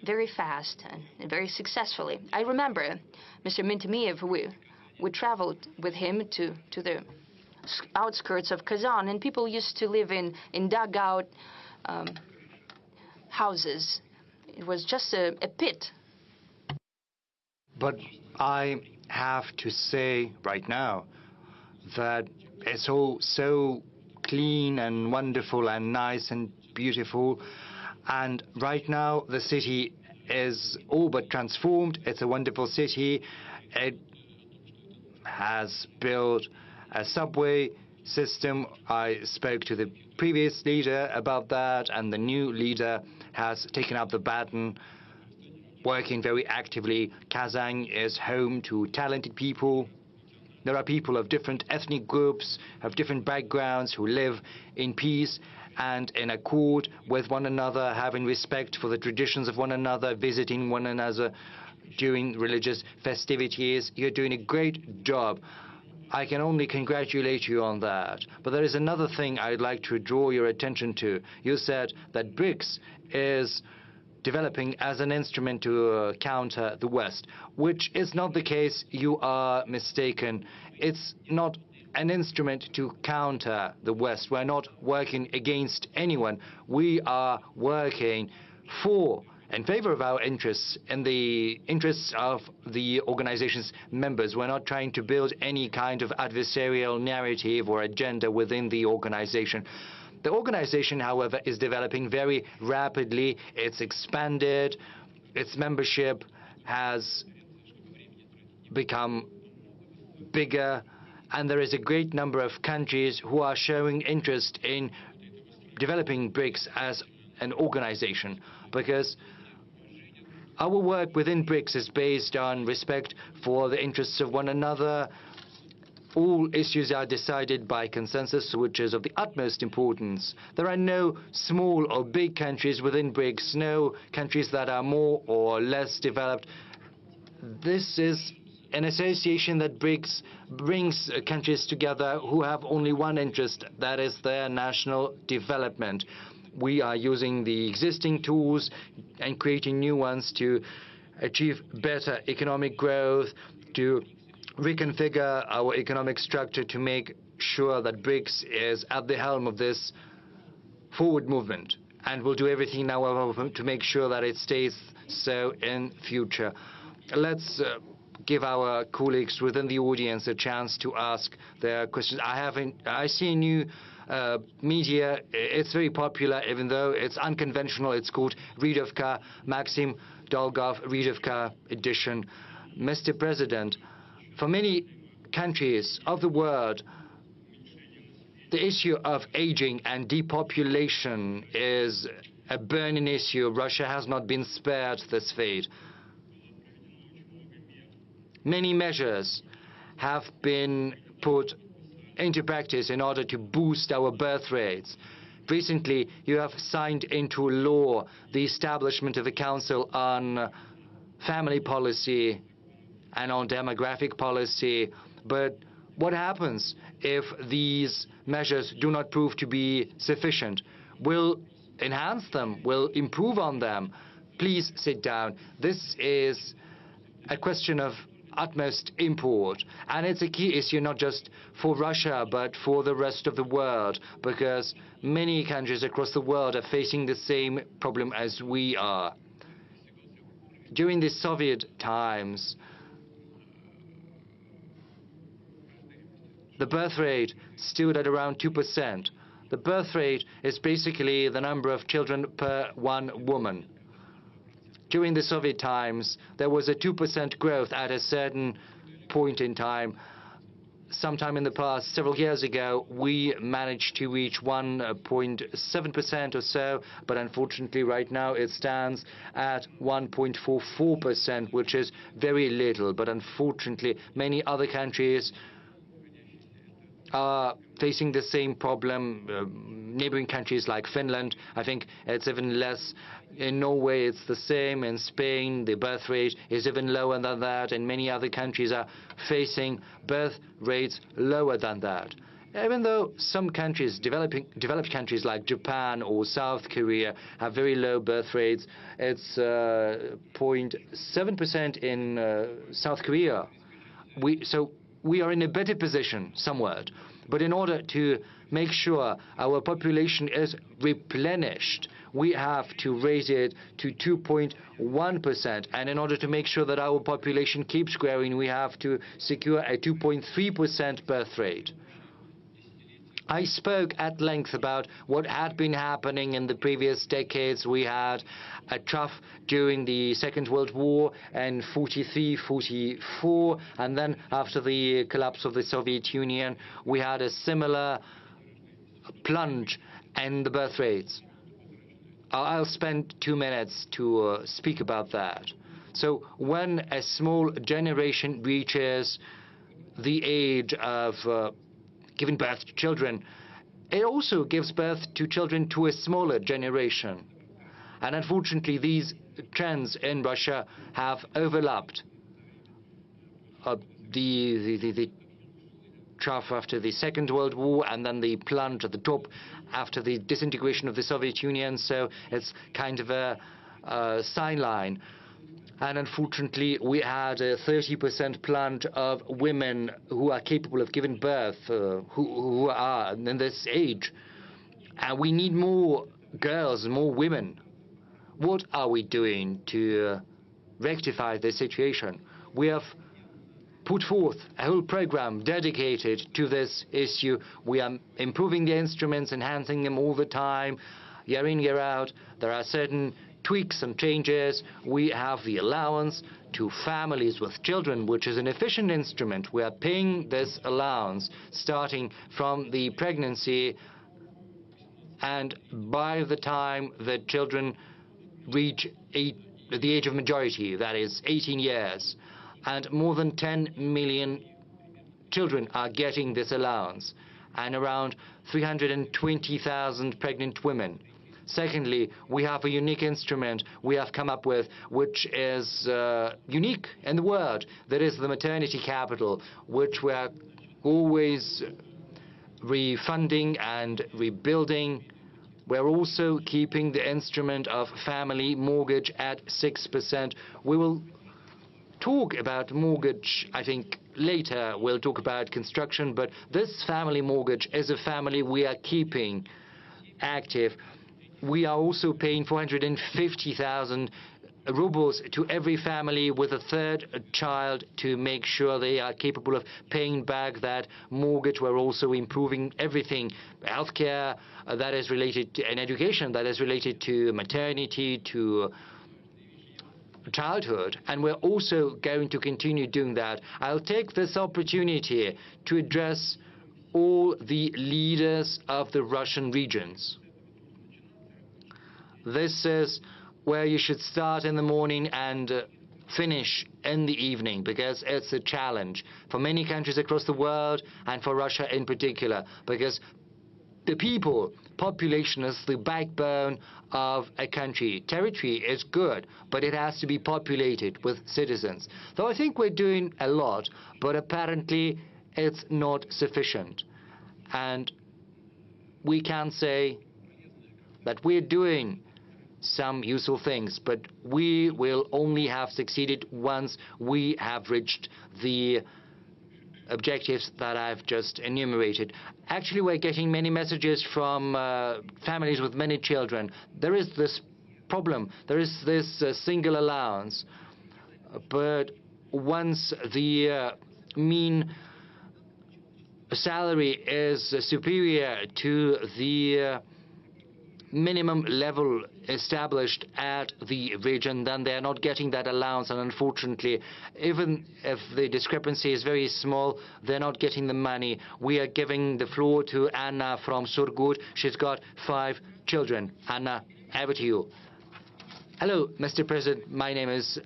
very fast and very successfully. I remember Mr. Mintemiev, we traveled with him to the outskirts of Kazan, and people used to live in dugout houses. It was just a pit. But I have to say right now that it's all so clean and wonderful and nice and beautiful. And right now the city is all but transformed. It's a wonderful city. It has built a subway system. I spoke to the previous leader about that, and the new leader has taken up the baton, working very actively. Kazan is home to talented people. There are people of different ethnic groups, of different backgrounds, who live in peace and in accord with one another, having respect for the traditions of one another, visiting one another during religious festivities. You're doing a great job. I can only congratulate you on that. But there is another thing I'd like to draw your attention to. You said that BRICS is developing as an instrument to counter the West, which is not the case. You are mistaken. It's not an instrument to counter the West. We're not working against anyone. We are working in favor of our interests, in the interests of the organization's members. We're not trying to build any kind of adversarial narrative or agenda within the organization. The organization, however, is developing very rapidly. It's expanded. Its membership has become bigger, and there is a great number of countries who are showing interest in developing BRICS as an organization, because our work within BRICS is based on respect for the interests of one another. All issues are decided by consensus, which is of the utmost importance. There are no small or big countries within BRICS, no countries that are more or less developed. This is an association that brings countries together who have only one interest, that is their national development. We are using the existing tools and creating new ones to achieve better economic growth, to reconfigure our economic structure to make sure that BRICS is at the helm of this forward movement. And we'll do everything now to make sure that it stays so in future. Let's give our colleagues within the audience a chance to ask their questions. I see a new media. It's very popular, even though it's unconventional. It's called Readovka, Maxim Dolgov Readovka edition. Mr. President, for many countries of the world, The issue of aging and depopulation is a burning issue. Russia has not been spared this fate. Many measures have been put into practice in order to boost our birth rates. Recently, you have signed into law the establishment of a council on family policy and on demographic policy. But what happens if these measures do not prove to be sufficient? We'll enhance them, we'll improve on them. Please sit down. This is a question of utmost import, and it's a key issue not just for Russia but for the rest of the world, because many countries across the world are facing the same problem as we are. During the Soviet times, the birth rate stood at around 2%. The birth rate is basically the number of children per one woman. During the Soviet times, there was a 2% growth at a certain point in time. Sometime in the past, several years ago, we managed to reach 1.7% or so, but unfortunately right now it stands at 1.44%, which is very little. But unfortunately, many other countries are facing the same problem. Neighboring countries like Finland, I think it's even less. In Norway, it's the same. In Spain, the birth rate is even lower than that, and many other countries are facing birth rates lower than that. Even though some countries, developed countries like Japan or South Korea, have very low birth rates, it's 0.7% in South Korea. So we are in a better position somewhat. But in order to make sure our population is replenished, we have to raise it to 2.1%. And in order to make sure that our population keeps growing, we have to secure a 2.3% birth rate. I spoke at length about what had been happening in the previous decades. We had a trough during the Second World War in 43, 44, and then after the collapse of the Soviet Union, we had a similar plunge in the birth rates. I'll spend 2 minutes to speak about that. So when a small generation reaches the age of giving birth to children, it also gives birth to children to a smaller generation. And unfortunately, these trends in Russia have overlapped. The trough after the Second World War, and then the plunge at the top after the disintegration of the Soviet Union. So it's kind of a sign line. And unfortunately, we had a 30% plunge of women who are capable of giving birth, who are in this age. And we need more girls, more women. What are we doing to rectify this situation? We have put forth a whole program dedicated to this issue. We are improving the instruments, enhancing them all the time, year in, year out. There are certain tweaks and changes. We have the allowance to families with children, which is an efficient instrument. We are paying this allowance starting from the pregnancy, and by the time the children reach the age of majority, that is 18 years, and more than 10 million children are getting this allowance, and around 320,000 pregnant women. Secondly, we have a unique instrument we have come up with, which is unique in the world. That is the maternity capital, which we are always refunding and rebuilding. We're also keeping the instrument of family mortgage at 6%. We will talk about mortgage, I think, later. We'll talk about construction, but this family mortgage is a family we are keeping active. We are also paying 450,000 rubles to every family with a third child to make sure they are capable of paying back that mortgage. We're also improving everything, healthcare that is related to, and education that is related to maternity, to childhood, and we're also going to continue doing that. I'll take this opportunity to address all the leaders of the Russian regions. This is where you should start in the morning and finish in the evening, because it's a challenge for many countries across the world and for Russia in particular, because the people, population is the backbone of a country. Territory is good, but it has to be populated with citizens. Though I think we're doing a lot, but apparently it's not sufficient. And we can say that we're doing some useful things, but we will only have succeeded once we have reached the objectives that I've just enumerated. Actually, we're getting many messages from families with many children. There is this problem. There is this single allowance. But once the mean salary is superior to the minimum level established at the region, then they're not getting that allowance, and unfortunately, even if the discrepancy is very small, they're not getting the money. We are giving the floor to Anna from Surgut. She's got 5 children. Anna, over to you. Hello, Mr. President. My name is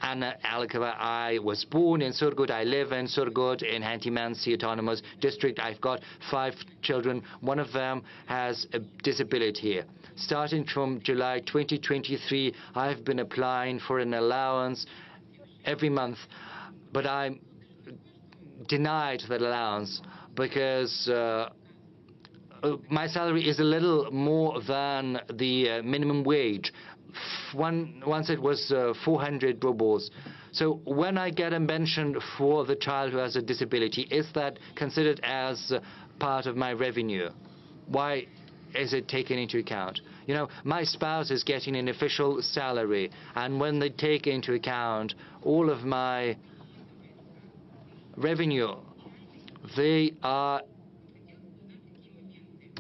Anna Alikova. I was born in Surgut. I live in Surgut in Hanti-Mansi Autonomous District. I've got 5 children. One of them has a disability. Starting from July 2023, I've been applying for an allowance every month, but I'm denied that allowance because my salary is a little more than the minimum wage. Once it was 400 rubles. So when I get a pension for the child who has a disability, is that considered as part of my revenue? Why is it taken into account? You know, my spouse is getting an official salary, and when they take into account all of my revenue, they are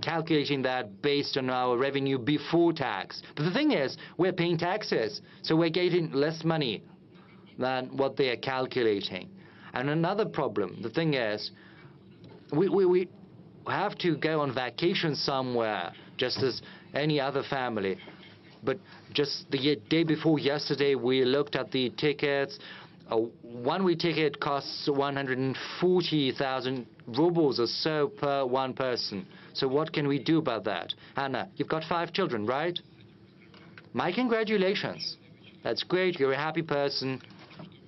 calculating that based on our revenue before tax. But the thing is, we're paying taxes, so we're getting less money than what they are calculating. And another problem, the thing is, we have to go on vacation somewhere, just as any other family. But just the day before yesterday, we looked at the tickets. A one-way ticket costs 140,000 rubles or so per one person. So what can we do about that? Anna, you've got 5 children, right? My congratulations. That's great. You're a happy person.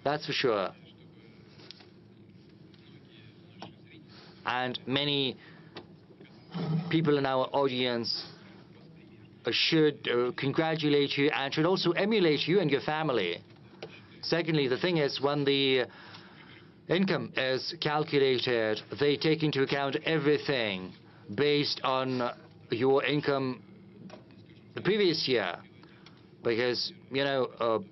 That's for sure. And many people in our audience should congratulate you and should also emulate you and your family. Secondly, the thing is, when the income is calculated, they take into account everything based on your income the previous year. Because, you know,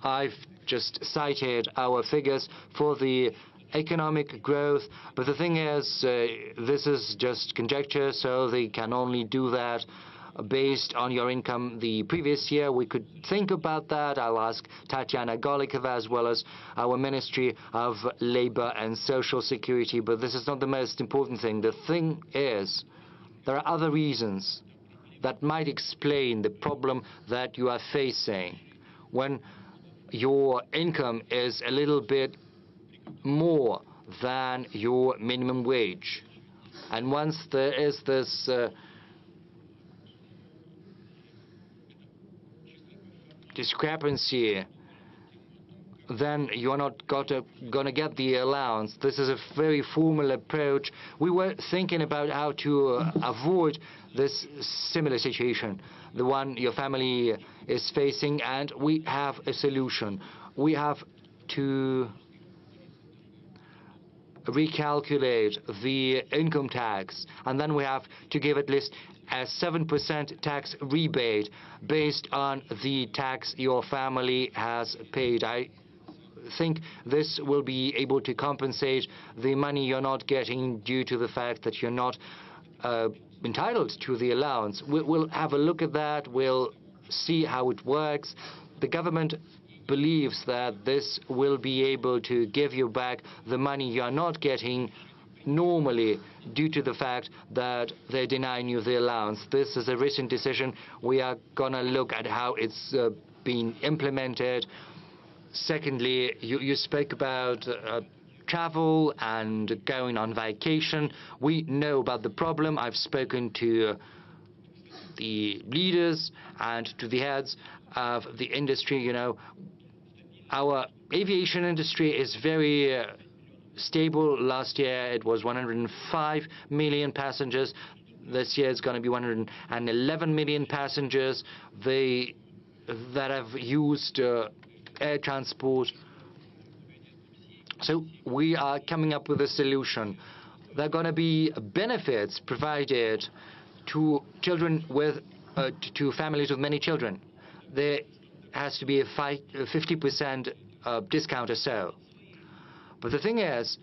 I've just cited our figures for the economic growth, but the thing is, this is just conjecture, so they can only do that based on your income the previous year. We could think about that. I'll ask Tatiana Golikova as well as our Ministry of Labor and Social Security, but this is not the most important thing. The thing is, there are other reasons that might explain the problem that you are facing when your income is a little bit more than your minimum wage. And once there is this discrepancy, then you're not gonna get the allowance. This is a very formal approach. We were thinking about how to avoid this similar situation, the one your family is facing, and we have a solution. We have to recalculate the income tax, and then we have to give at least a 7% tax rebate based on the tax your family has paid. I think this will be able to compensate the money you're not getting due to the fact that you're not entitled to the allowance. We'll have a look at that. We'll see how it works. The government believes that this will be able to give you back the money you're not getting normally due to the fact that they're denying you the allowance. This is a recent decision. We are going to look at how it's been implemented. Secondly, you spoke about travel and going on vacation. We know about the problem. I've spoken to the leaders and to the heads of the industry. You know, our aviation industry is very stable. Last year it was 105 million passengers. This year it's going to be 111 million passengers that have used air transport. So we are coming up with a solution. There are going to be benefits provided to children with to families with many children. There has to be a 50% discount or so. But the thing is,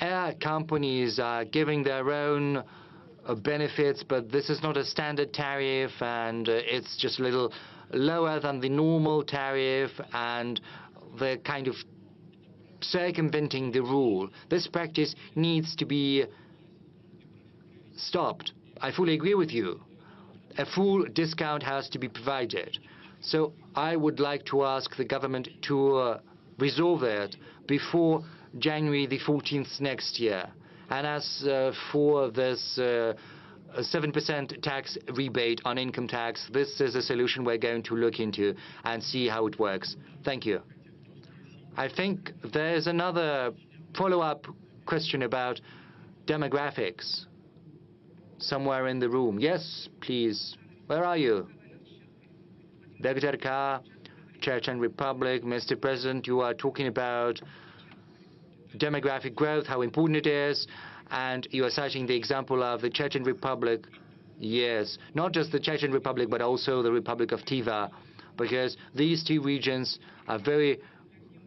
air companies are giving their own benefits, but this is not a standard tariff, and it's just a little lower than the normal tariff, and they're kind of circumventing the rule. This practice needs to be stopped. I fully agree with you. A full discount has to be provided. So I would like to ask the government to resolve that before January the 14th next year. And as for this 7% tax rebate on income tax, this is a solution we're going to look into and see how it works. Thank you. I think there's another follow-up question about demographics somewhere in the room. Yes, please. Where are you? Dr. K, Czech and Republic. Mr. President, you are talking about demographic growth, how important it is, and you are citing the example of the Chechen Republic. Yes, not just the Chechen Republic, but also the Republic of Tiva, because these two regions are very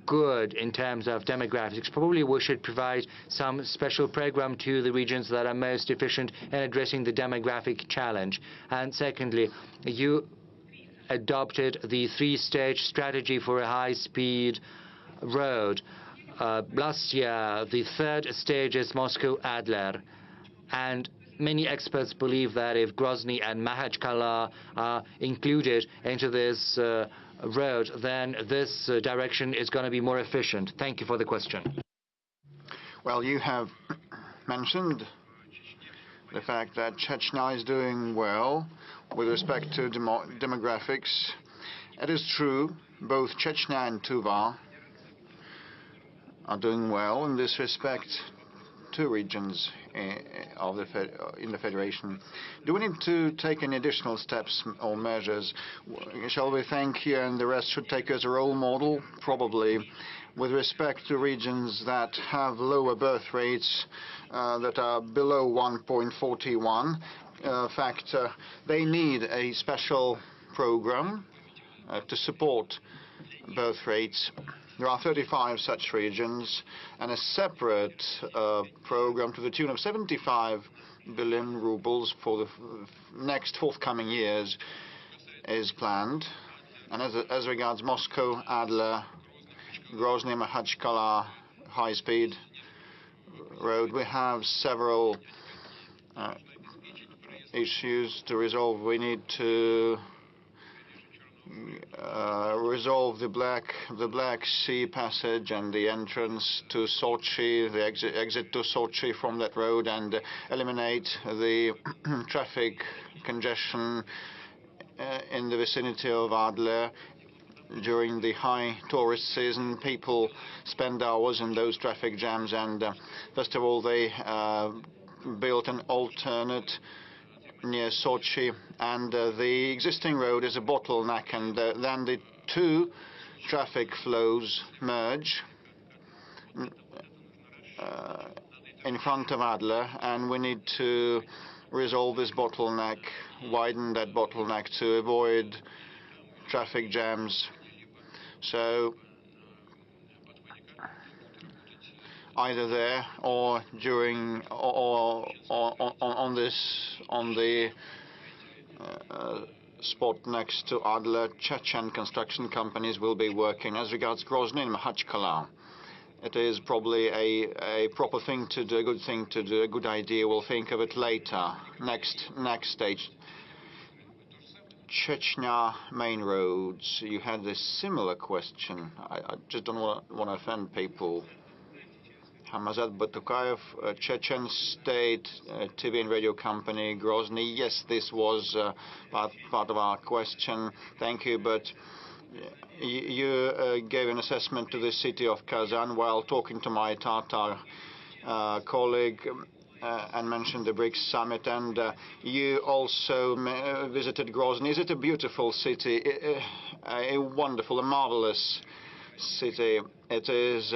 good in terms of demographics. Probably we should provide some special program to the regions that are most efficient in addressing the demographic challenge. And secondly, you adopted the three-stage strategy for a high-speed road. Last year, the third stage is Moscow-Adler, and many experts believe that if Grozny and Makhachkala are included into this road, then this direction is going to be more efficient. Thank you for the question. Well, you have mentioned the fact that Chechnya is doing well with respect to demographics. It is true, both Chechnya and Tuva are doing well in this respect. Two regions in the Federation. Do we need to take any additional steps or measures? Shall we think here and the rest should take as a role model? Probably. With respect to regions that have lower birth rates that are below 1.41 factor, they need a special program to support birth rates. There are 35 such regions, and a separate program to the tune of 75 billion rubles for the next forthcoming years is planned. And as regards Moscow, Adler, Grozny, Makhachkala high-speed road, we have several issues to resolve. We need to resolve the Black Sea passage and the entrance to Sochi, the exit to Sochi from that road, and eliminate the traffic congestion in the vicinity of Adler. During the high tourist season, people spend hours in those traffic jams, and first of all, they built an alternate near Sochi, and the existing road is a bottleneck, and then the two traffic flows merge in front of Adler, and we need to resolve this bottleneck, widen that bottleneck to avoid traffic jams. So either there or during or on the spot next to Adler, Chechen construction companies will be working. As regards Grozny and Makhachkala, it is probably a proper thing to do, a good thing to do, a good idea. We'll think of it later. Next stage. Chechnya main roads. You had a similar question. I just don't want to offend people. Hamazat Batukayev, Chechen State TV and radio company, Grozny. Yes, this was part of our question. Thank you, but you gave an assessment to the city of Kazan while talking to my Tatar colleague and mentioned the BRICS summit, and you also visited Grozny. Is it a beautiful city? A wonderful, a marvelous city. It is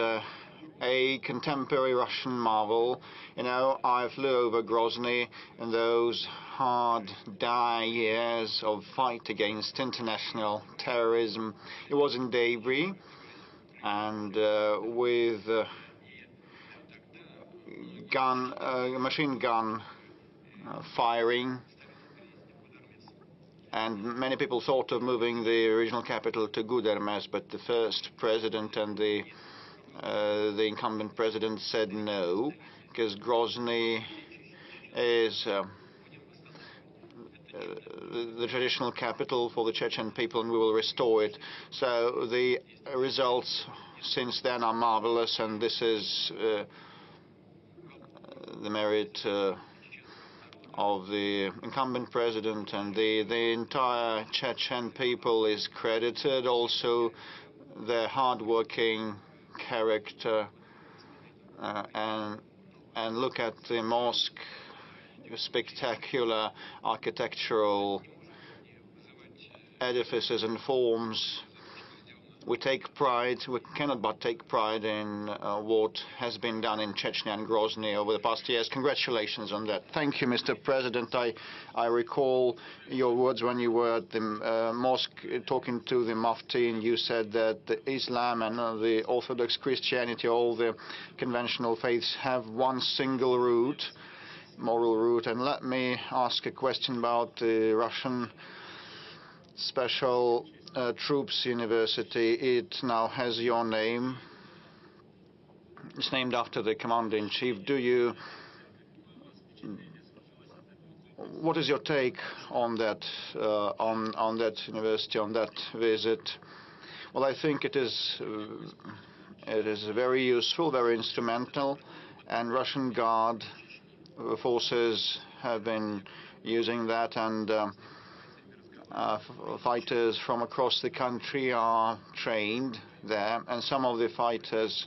a contemporary Russian marvel. You know, I flew over Grozny in those hard, dire years of fight against international terrorism. It was in debris, and with machine gun firing, and many people thought of moving the regional capital to Gudermes, but the first president and the incumbent president said no, because Grozny is the traditional capital for the Chechen people, and we will restore it. So the results since then are marvelous, and this is the merit of the incumbent president, and the entire Chechen people is credited. Also, their hard-working character, and look at the mosque, spectacular architectural edifices and forms. We take pride, we cannot but take pride in what has been done in Chechnya and Grozny over the past years. Congratulations on that. Thank you, Mr. President. I recall your words when you were at the mosque talking to the Mufti, and you said that Islam and the Orthodox Christianity, all the conventional faiths, have one single root, moral root. And let me ask a question about the Russian Special Troops University. It now has your name. It's named after the commander-in-chief. What is your take on that university, on that visit? Well, I think it is very useful, very instrumental, and Russian Guard forces have been using that, and fighters from across the country are trained there, and some of the fighters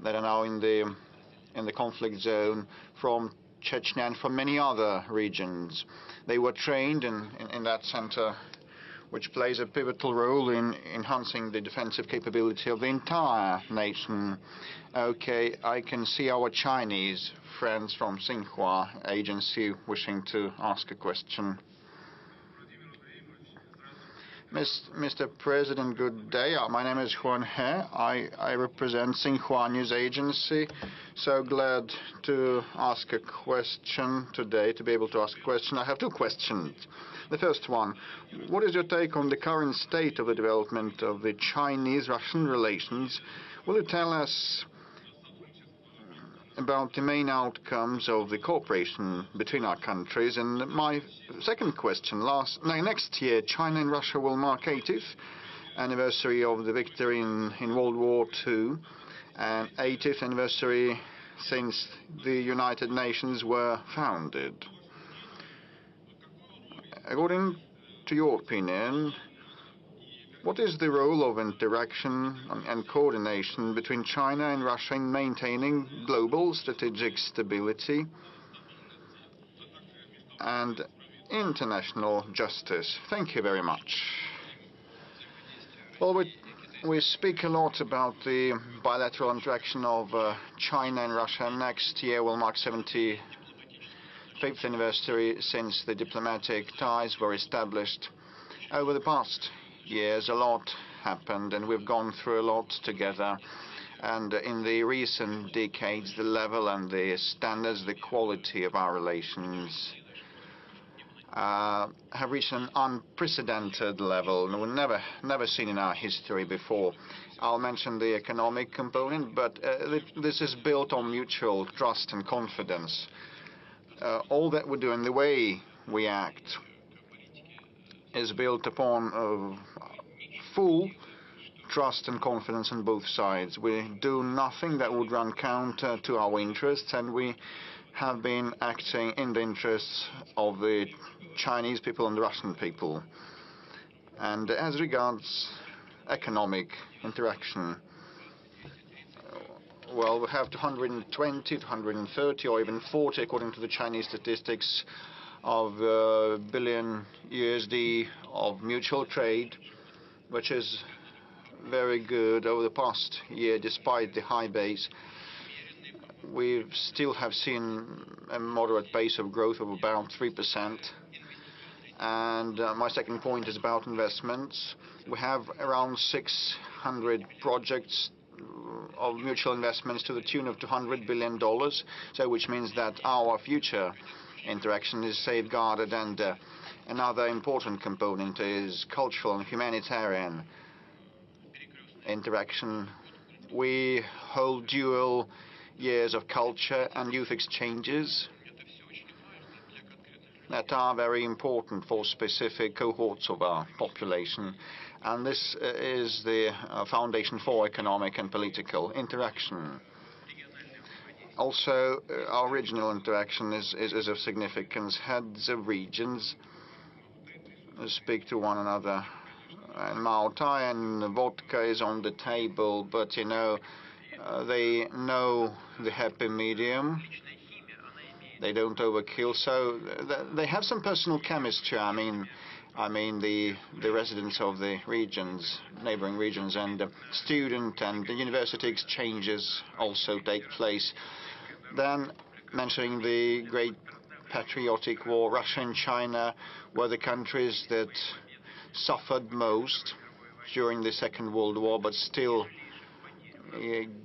that are now in the conflict zone from Chechnya and from many other regions, they were trained in that center, which plays a pivotal role in enhancing the defensive capability of the entire nation. Okay, I can see our Chinese friends from Xinhua agency wishing to ask a question. Mr. President, good day. My name is Huan He. I represent Xinhua News Agency. So glad to ask a question today, to be able to ask a question. I have two questions. The first one, what is your take on the current state of the development of the Chinese-Russian relations? Will you tell us about the main outcomes of the cooperation between our countries? And my second question, next year, China and Russia will mark 80th anniversary of the victory in World War II, and 80th anniversary since the United Nations were founded. According to your opinion, what is the role of interaction and coordination between China and Russia in maintaining global strategic stability and international justice? Thank you very much. Well, we speak a lot about the bilateral interaction of China and Russia. Next year will mark 75th anniversary since the diplomatic ties were established. Over the past years, a lot happened, and we've gone through a lot together. And in the recent decades, the level and the standards, the quality of our relations have reached an unprecedented level, we've never seen in our history before. I'll mention the economic component, but this is built on mutual trust and confidence. All that we do and the way we act is built upon full trust and confidence on both sides. We do nothing that would run counter to our interests, and we have been acting in the interests of the Chinese people and the Russian people. And as regards economic interaction, well, we have 220, 230, or even 40, according to the Chinese statistics, of billion USD of mutual trade, which is very good. Over the past year, despite the high base, we still have seen a moderate pace of growth of about 3%. And my second point is about investments. We have around 600 projects of mutual investments to the tune of $200 billion, so which means that our future interaction is safeguarded. And another important component is cultural and humanitarian interaction. We hold dual years of culture and youth exchanges that are very important for specific cohorts of our population. And this is the foundation for economic and political interaction. Also, our regional interaction is of significance. Heads of regions speak to one another. And Malta and vodka is on the table, but you know, they know the happy medium. They don't overkill, so they have some personal chemistry. I mean the residents of the regions, neighboring regions, and student and the university exchanges also take place. Then, mentioning the great patriotic war, Russia and China were the countries that suffered most during the Second World War, but still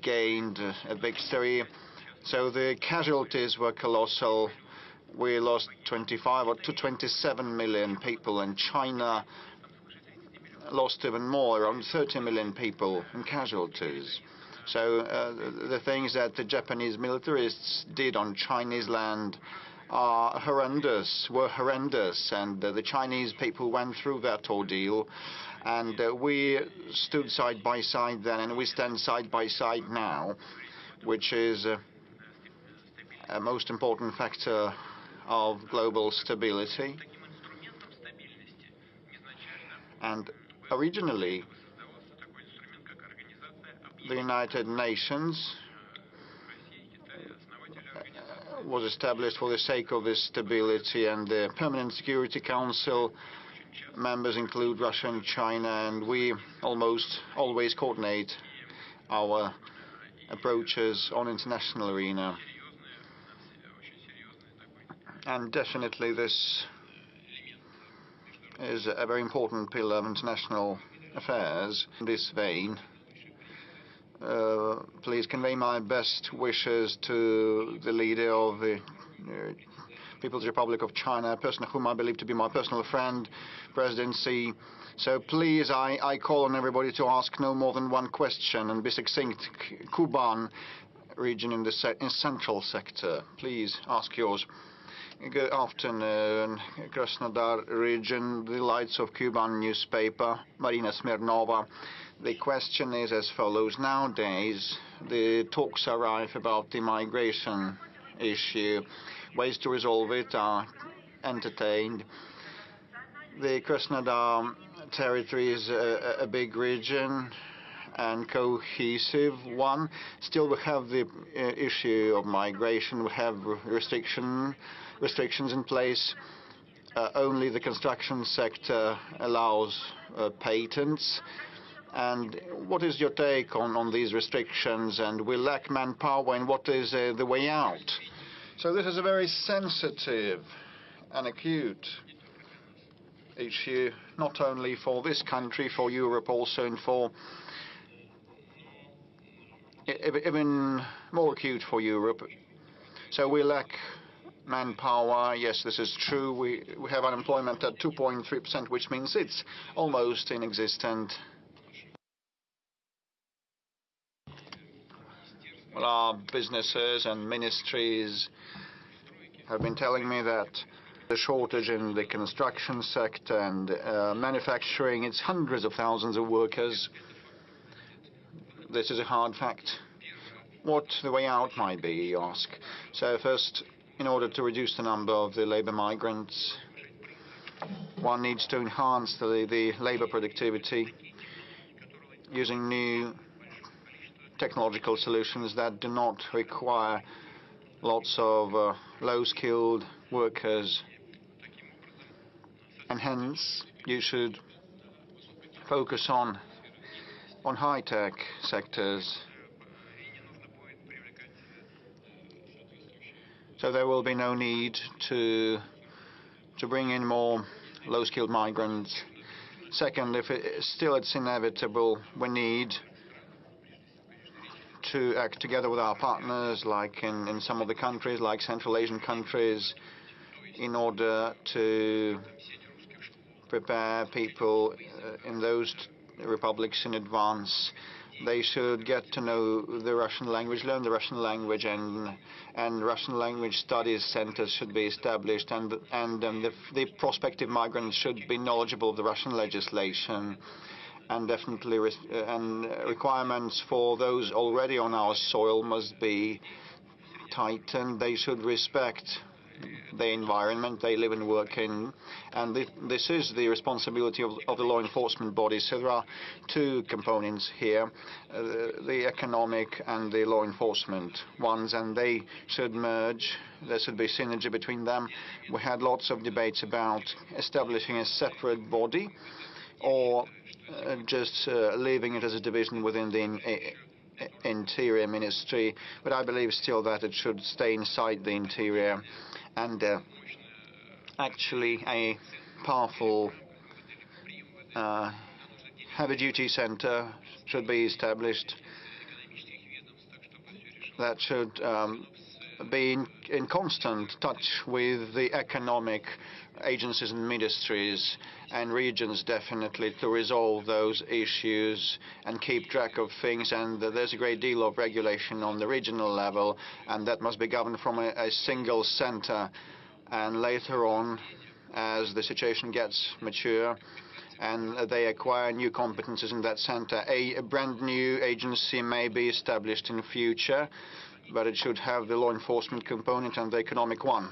gained a victory. So the casualties were colossal. We lost 25 or 27 million people, and China lost even more, around 30 million people in casualties. So the things that the Japanese militarists did on Chinese land are horrendous, and the Chinese people went through that ordeal, and we stood side by side then, and we stand side by side now, which is a most important factor of global stability. And originally, the United Nations was established for the sake of this stability, and the Permanent Security Council members include Russia and China, and we almost always coordinate our approaches on international arena. And definitely this is a very important pillar of international affairs. In this vein, please convey my best wishes to the leader of the People's Republic of China, a person whom I believe to be my personal friend, President Xi. So please, I call on everybody to ask no more than one question and be succinct. Kuban region in the central sector. Please ask yours. Good afternoon, Krasnodar region, the Lights of Kuban newspaper, Marina Smirnova. The question is as follows. Nowadays, the talks are rife about the migration issue. Ways to resolve it are entertained. The Krasnodar territory is a big region and cohesive one. Still, we have the issue of migration. We have restrictions in place. Only the construction sector allows patents. And what is your take on these restrictions? And we lack manpower, and what is the way out? So this is a very sensitive and acute issue, not only for this country, for Europe also, and for even more acute for Europe. So we lack manpower. Yes, this is true. We have unemployment at 2.3%, which means it's almost inexistent. Well, our businesses and ministries have been telling me that the shortage in the construction sector and manufacturing, it's hundreds of thousands of workers. This is a hard fact. What the way out might be, you ask. So first, in order to reduce the number of the labor migrants, one needs to enhance the labor productivity using new technological solutions that do not require lots of low-skilled workers. And hence, you should focus on high-tech sectors. So there will be no need to bring in more low-skilled migrants. Second, if it's inevitable, we need to act together with our partners, like in some of the countries, like Central Asian countries, in order to prepare people in those republics in advance. They should get to know the Russian language, learn the Russian language, and Russian language studies centers should be established, and the prospective migrants should be knowledgeable of the Russian legislation, and definitely requirements for those already on our soil must be tightened. They should respect the environment they live and work in, and this is the responsibility of the law enforcement bodies. So there are two components here, the economic and the law enforcement ones, and they should merge. There should be synergy between them. We had lots of debates about establishing a separate body or just leaving it as a division within the Interior Ministry, but I believe still that it should stay inside the Interior, and actually a powerful heavy-duty center should be established that should be in constant touch with the economic agencies and ministries and regions, definitely, to resolve those issues and keep track of things. And there's a great deal of regulation on the regional level, and that must be governed from a single center. And later on, as the situation gets mature and they acquire new competences in that center, a brand new agency may be established in the future, but it should have the law enforcement component and the economic one.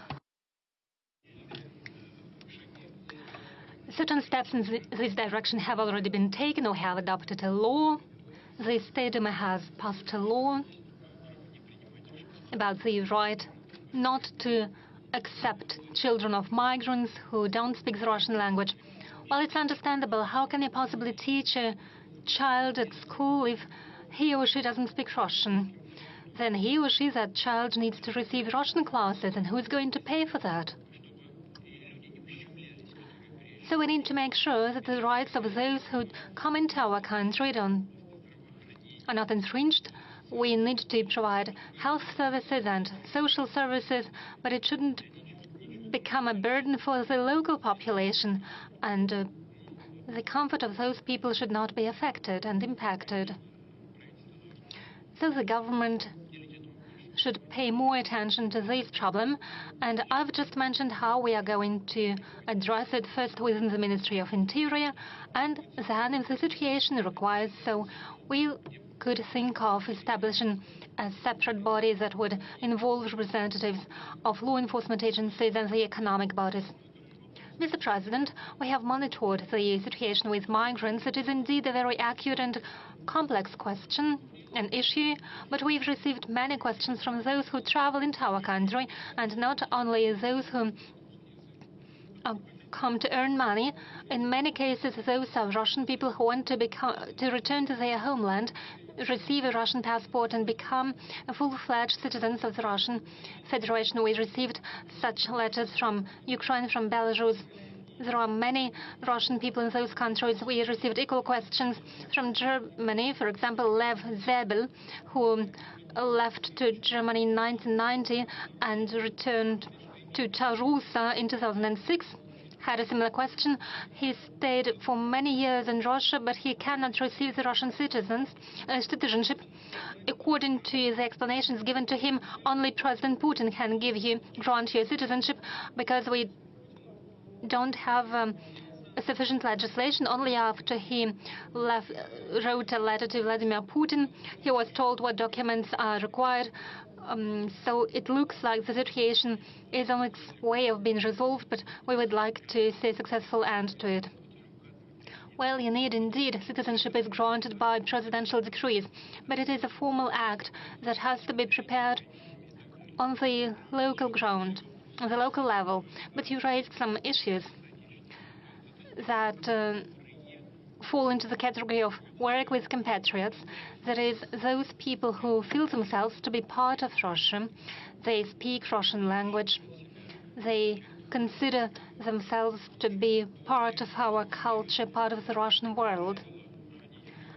Certain steps in this direction have already been taken or have adopted a law. The State Duma has passed a law about the right not to accept children of migrants who don't speak the Russian language. Well, it's understandable. How can you possibly teach a child at school if he or she doesn't speak Russian? Then he or she, that child, needs to receive Russian classes, and who's going to pay for that? So we need to make sure that the rights of those who come into our country are not infringed. We need to provide health services and social services, but it shouldn't become a burden for the local population, and the comfort of those people should not be affected and impacted. So the government should pay more attention to this problem, and I've just mentioned how we are going to address it, first within the Ministry of Interior, and then if the situation requires so, we could think of establishing a separate body that would involve representatives of law enforcement agencies and the economic bodies. Mr. President, we have monitored the situation with migrants. It is indeed a very acute and complex question, an issue, but we've received many questions from those who travel into our country, and not only those who come to earn money. In many cases, those are Russian people who want to return to their homeland, receive a Russian passport, and become full-fledged citizens of the Russian Federation. We received such letters from Ukraine, from Belarus. There are many Russian people in those countries. We received equal questions from Germany. For example, Lev Zebel, who left to Germany in 1990 and returned to Tarusa in 2006 had a similar question. He stayed for many years in Russia, but he cannot receive the Russian citizenship. According to the explanations given to him, only President Putin can grant you citizenship, because we don't have sufficient legislation. Only after he wrote a letter to Vladimir Putin, he was told what documents are required. So it looks like the situation is on its way of being resolved, but we would like to see a successful end to it. Well, you need indeed. Citizenship is granted by presidential decrees, but it is a formal act that has to be prepared on the local ground, on the local level. But you raised some issues that fall into the category of work with compatriots. That is, those people who feel themselves to be part of Russia. They speak Russian language. They consider themselves to be part of our culture, part of the Russian world.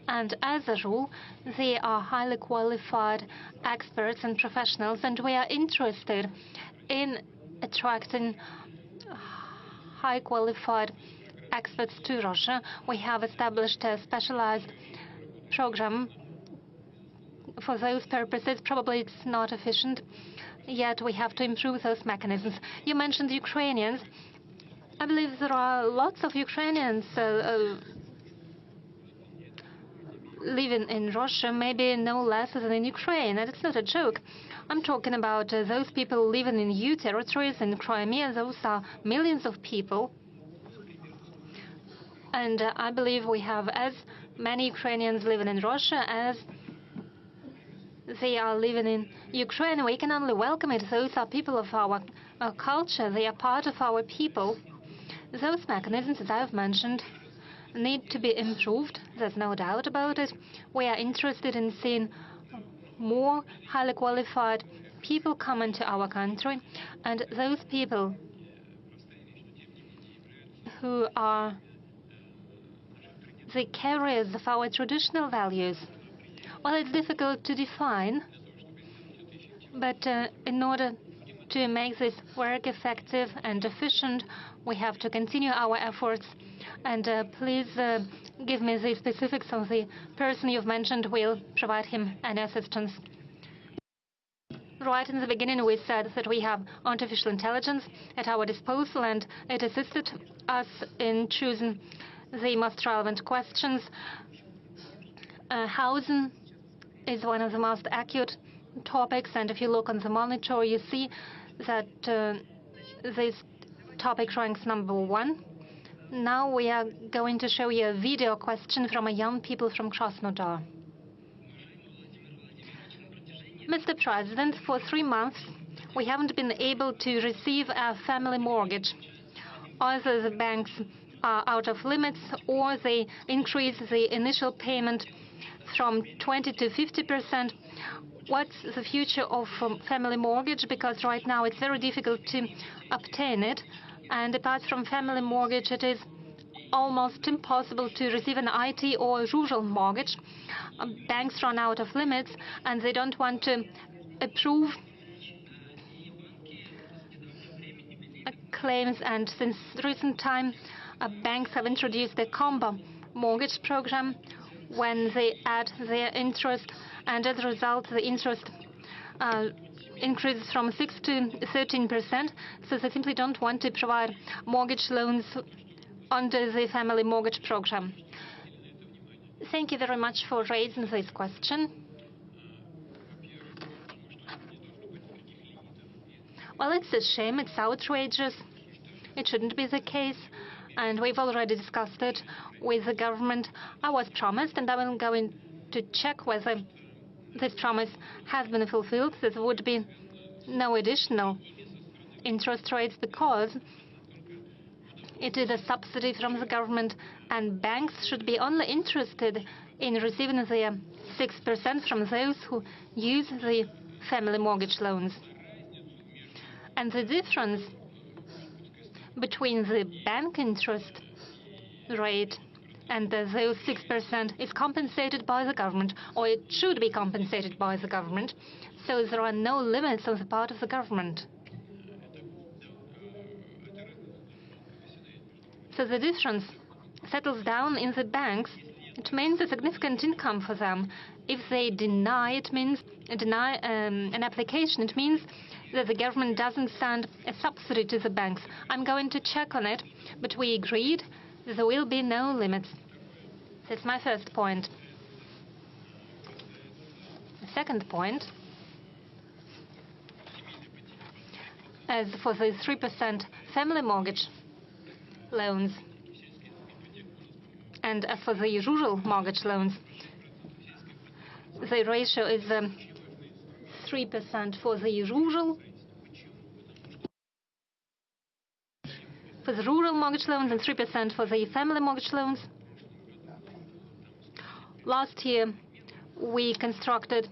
And as a rule, they are highly qualified experts and professionals, and we are interested in attracting high qualified experts to Russia. We have established a specialized program for those purposes. Probably it's not efficient, yet we have to improve those mechanisms. You mentioned Ukrainians. I believe there are lots of Ukrainians living in Russia, maybe no less than in Ukraine, and it's not a joke. I'm talking about those people living in EU territories in Crimea. Those are millions of people. And I believe we have as many Ukrainians living in Russia as they are living in Ukraine. We can only welcome it. Those are people of our culture. They are part of our people. Those mechanisms, as I've mentioned, need to be improved. There's no doubt about it. We are interested in seeing more highly qualified people come into our country, and those people who are the carriers of our traditional values. Well, it's difficult to define, but in order to make this work effective and efficient, we have to continue our efforts. And please give me the specifics of the person you've mentioned. We'll provide him any assistance. Right in the beginning, we said that we have artificial intelligence at our disposal, and it assisted us in choosing the most relevant questions. Housing is one of the most acute topics, and if you look on the monitor, you see that this topic ranks #1. Now we are going to show you a video question from a young people from Krasnodar. Mr. President, for 3 months, we haven't been able to receive a family mortgage. Either the banks are out of limits, or they increase the initial payment from 20 to 50%. What's the future of family mortgage? Because right now it's very difficult to obtain it. And apart from family mortgage, it is almost impossible to receive an IT or rural mortgage. Banks run out of limits, and they don't want to approve claims. And since recent time, banks have introduced a combo mortgage program when they add their interest, and as a result, the interest increases from 6 to 13%. So they simply don't want to provide mortgage loans under the family mortgage program. Thank you very much for raising this question. Well, it's a shame. It's outrageous. It shouldn't be the case. And we've already discussed it with the government. I was promised, and I'm going to check whether this promise has been fulfilled. There would be no additional interest rates because it is a subsidy from the government, and banks should be only interested in receiving their 6% from those who use the family mortgage loans. And the difference between the bank interest rate and those 6% is compensated by the government, or it should be compensated by the government. So there are no limits on the part of the government. So the difference settles down in the banks. It means a significant income for them. If they deny an application, it means that the government doesn't send a subsidy to the banks. I'm going to check on it, but we agreed that there will be no limits. That's my first point. The second point, as for the 3% family mortgage loans, and as for the rural mortgage loans, the ratio is 3% for the rural mortgage loans and 3% for the family mortgage loans. Last year, we constructed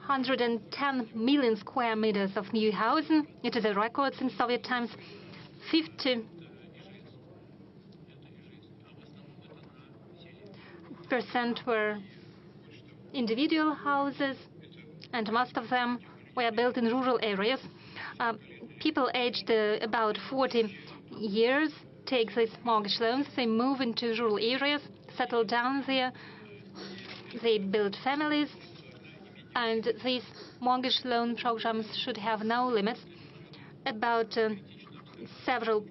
110 million square meters of new housing. It is a record since Soviet times. 50% were individual houses, and most of them were built in rural areas. People aged about 40 years take these mortgage loans. They move into rural areas, settle down there. They build families, and these mortgage loan programs should have no limits. About several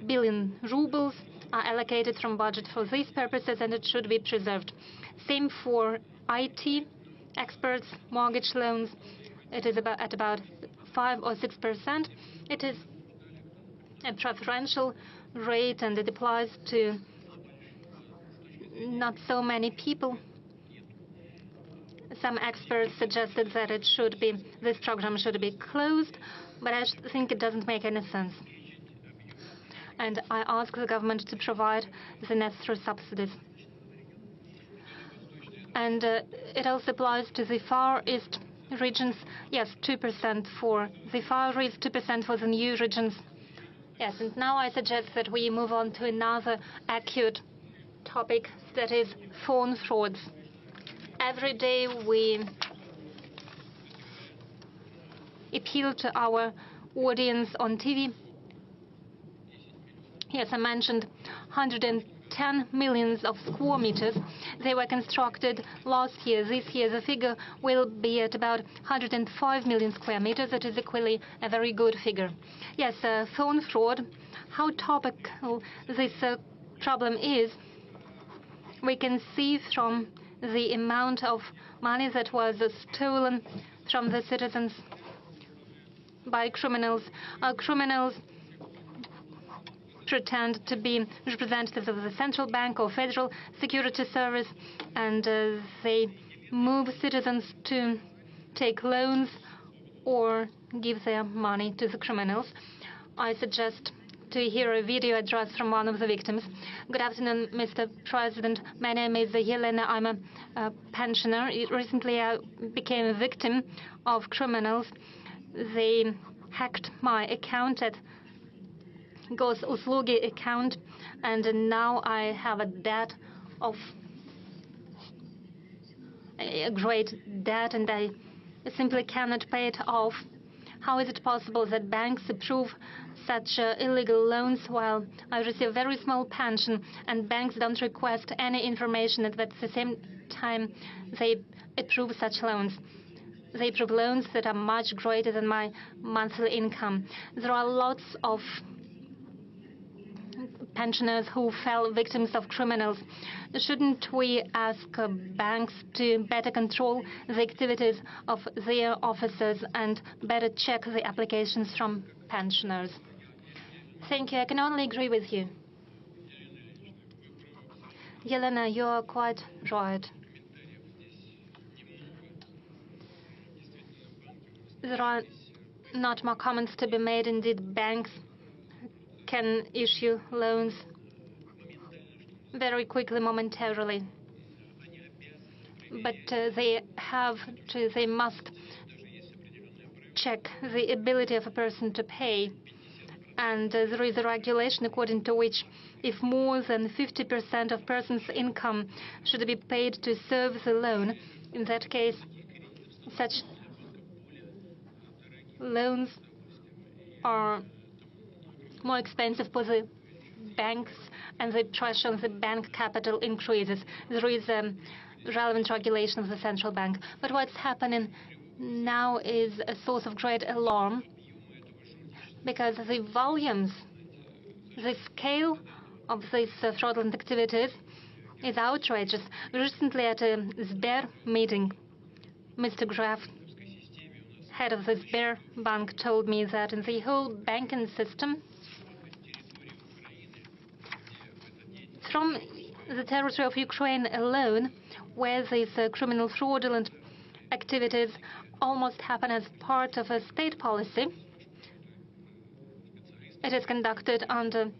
billion rubles are allocated from budget for these purposes, and it should be preserved. Same for IT experts' mortgage loans. It is at about 5 or 6%. It is a preferential rate, and it applies to not so many people. Some experts suggested that this program should be closed, but I think it doesn't make any sense. And I ask the government to provide the necessary subsidies. And it also applies to the Far East regions. Yes, 2% for the Far East, 2% for the new regions. Yes, and now I suggest that we move on to another acute topic, that is phone frauds. Every day we appeal to our audience on TV. Yes, I mentioned 110 million of square meters. They were constructed last year. This year the figure will be at about 105 million square meters. That is equally a very good figure. Yes, phone fraud, how topical this problem is, we can see from the amount of money that was stolen from the citizens by criminals. Criminals pretend to be representatives of the central bank or federal security service, and they move citizens to take loans or give their money to the criminals. I suggest to hear a video address from one of the victims. Good afternoon, Mr. President. My name is Yelena. I'm a pensioner. Recently, I became a victim of criminals. They hacked my account at Gosuslugi account, and now I have a debt of a great debt, and I simply cannot pay it off. How is it possible that banks approve such illegal loans while I receive a very small pension and banks don't request any information, and at the same time they approve such loans? They approve loans that are much greater than my monthly income. There are lots of pensioners who fell victims of criminals. Shouldn't we ask banks to better control the activities of their officers and better check the applications from pensioners? Thank you. I can only agree with you. Yelena, you are quite right. There are not more comments to be made. Indeed, banks can issue loans very quickly, momentarily. But they must check the ability of a person to pay. And there is a regulation according to which if more than 50% of person's income should be paid to serve the loan, in that case, such loans are more expensive for the banks and the pressure on the bank capital increases. There is relevant regulation of the central bank. But what's happening now is a source of great alarm, because the volumes, the scale of these fraudulent activities is outrageous. Recently at a Sber meeting, Mr. Graf, head of the Sber Bank, told me that in the whole banking system, from the territory of Ukraine alone, where these criminal fraudulent activities almost happen as part of a state policy, it is conducted under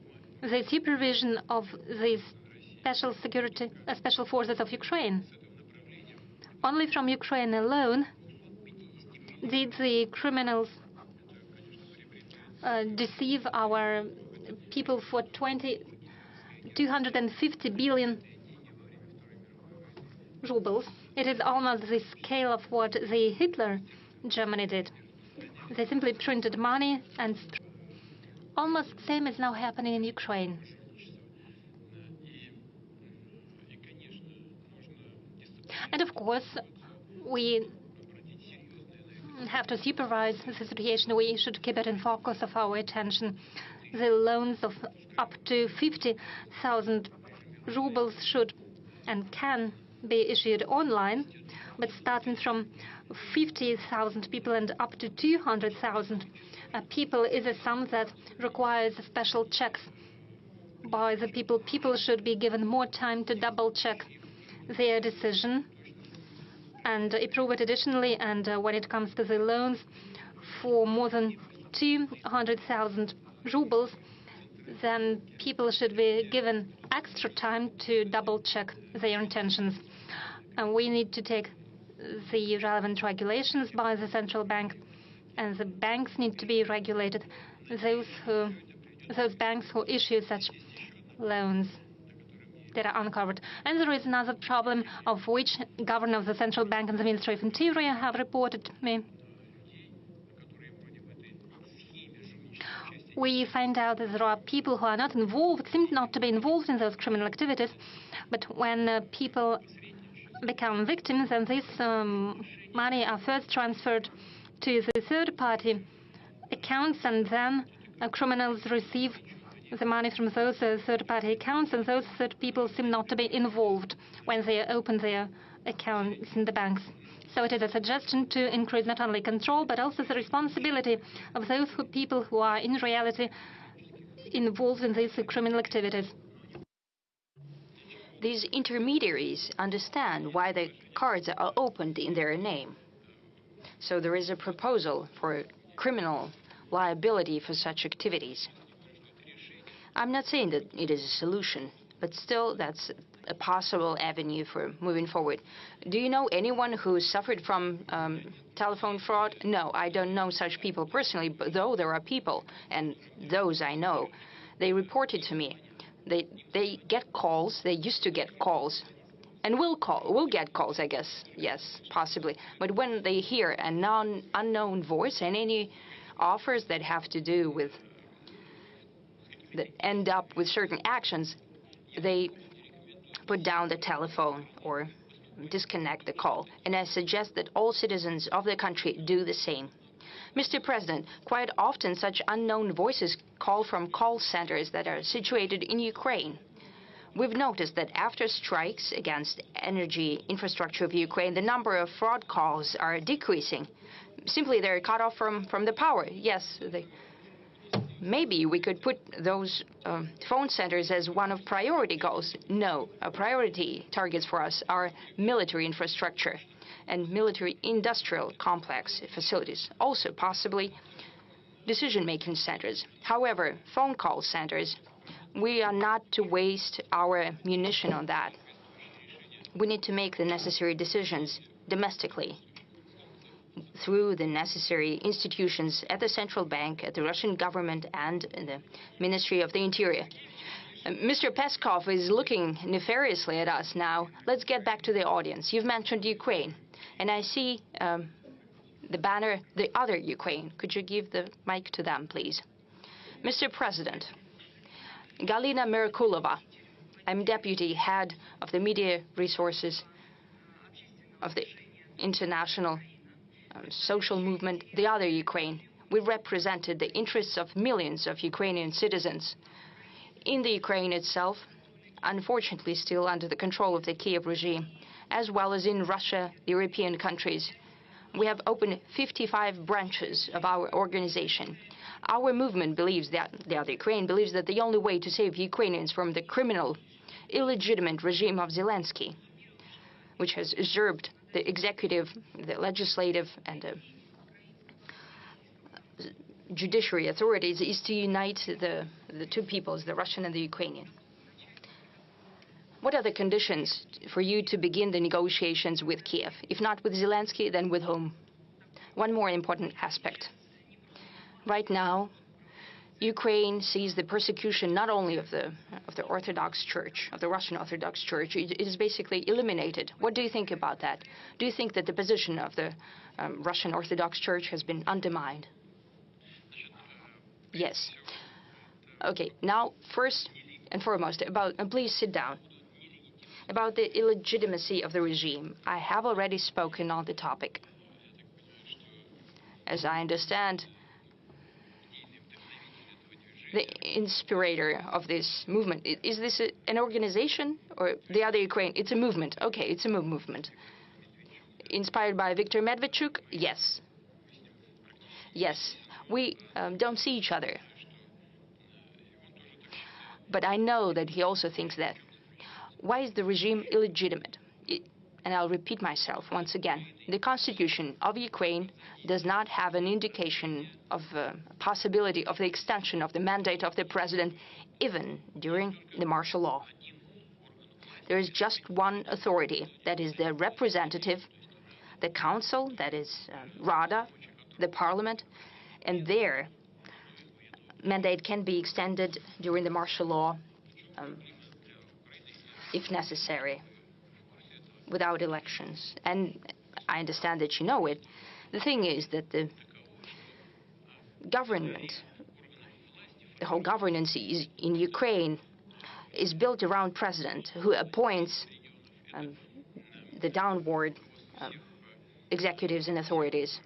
the supervision of the special forces of Ukraine. Only from Ukraine alone did the criminals deceive our people for 250 billion rubles. It is almost the scale of what the Hitler Germany did. They simply printed money, and almost the same is now happening in Ukraine. And of course, we have to supervise the situation. We should keep it in focus of our attention. The loans of up to 50,000 rubles should and can be issued online, but starting from 50,000 people and up to 200,000 people is a sum that requires special checks by the people. People should be given more time to double-check their decision and approve it additionally. And when it comes to the loans for more than 200,000 rubles, then people should be given extra time to double-check their intentions. And we need to take the relevant regulations by the central bank, and the banks need to be regulated. Those banks who issue such loans that are uncovered. And there is another problem of which Governor of the Central Bank and the Ministry of Interior have reported to me. We find out that there are people who are not involved, seem not to be involved in those criminal activities, but when people become victims, and this money are first transferred to the third-party accounts, and then criminals receive the money from those third-party accounts, and those third people seem not to be involved when they open their accounts in the banks. So it is a suggestion to increase not only control, but also the responsibility of those people who are in reality involved in these criminal activities. These intermediaries understand why the cards are opened in their name. So there is a proposal for criminal liability for such activities. I'm not saying that it is a solution, but still that's a possible avenue for moving forward. Do you know anyone who suffered from telephone fraud? No, I don't know such people personally, but though there are people, and those I know, they reported to me. They get calls, they used to get calls, and will get calls, I guess, yes, possibly. But when they hear an unknown voice and any offers that have to do with, that end up with certain actions, they put down the telephone or disconnect the call. And I suggest that all citizens of the country do the same. Mr. President, quite often such unknown voices call from call centers that are situated in Ukraine. We've noticed that after strikes against energy infrastructure of Ukraine, the number of fraud calls are decreasing. Simply they're cut off from the power. Yes, maybe we could put those phone centers as one of priority goals. No, priority targets for us are military infrastructure and military industrial complex facilities, also possibly decision-making centers. However, phone call centers, we are not to waste our munition on that. We need to make the necessary decisions domestically through the necessary institutions at the central bank, at the Russian government, and in the Ministry of the Interior. Mr. Peskov is looking nefariously at us now. Let's get back to the audience. You've mentioned Ukraine, and I see the banner, the other Ukraine. Could you give the mic to them, please? Mr. President, Galina Merkulova. I'm deputy head of the media resources of the international social movement, the other Ukraine. We represented the interests of millions of Ukrainian citizens in the Ukraine itself, unfortunately still under the control of the Kiev regime, as well as in Russia, European countries. We have opened 55 branches of our organization. Our movement believes that, the other Ukraine believes that the only way to save Ukrainians from the criminal, illegitimate regime of Zelensky, which has usurped the executive, the legislative, and the judiciary authorities, is to unite the two peoples, the Russian and the Ukrainian. What are the conditions for you to begin the negotiations with Kiev? If not with Zelensky, then with whom? One more important aspect. Right now, Ukraine sees the persecution not only of the Orthodox Church, of the Russian Orthodox Church. It is basically eliminated. What do you think about that? Do you think that the position of the Russian Orthodox Church has been undermined? Yes. Okay, now first and foremost, please sit down. About the illegitimacy of the regime, I have already spoken on the topic. As I understand, the inspirator of this movement, is this an organization or the other Ukraine? It's a movement. Okay, it's a movement. Inspired by Viktor Medvedchuk? Yes. Yes. We don't see each other. But I know that he also thinks that. Why is the regime illegitimate? And I'll repeat myself once again. The constitution of Ukraine does not have an indication of possibility of the extension of the mandate of the president, even during the martial law. There is just one authority, that is the representative, the council, that is Rada, the parliament, and their mandate can be extended during the martial law if necessary, without elections. And I understand that you know it. The thing is that the government, the whole governance in Ukraine is built around president who appoints the downward executives and authorities.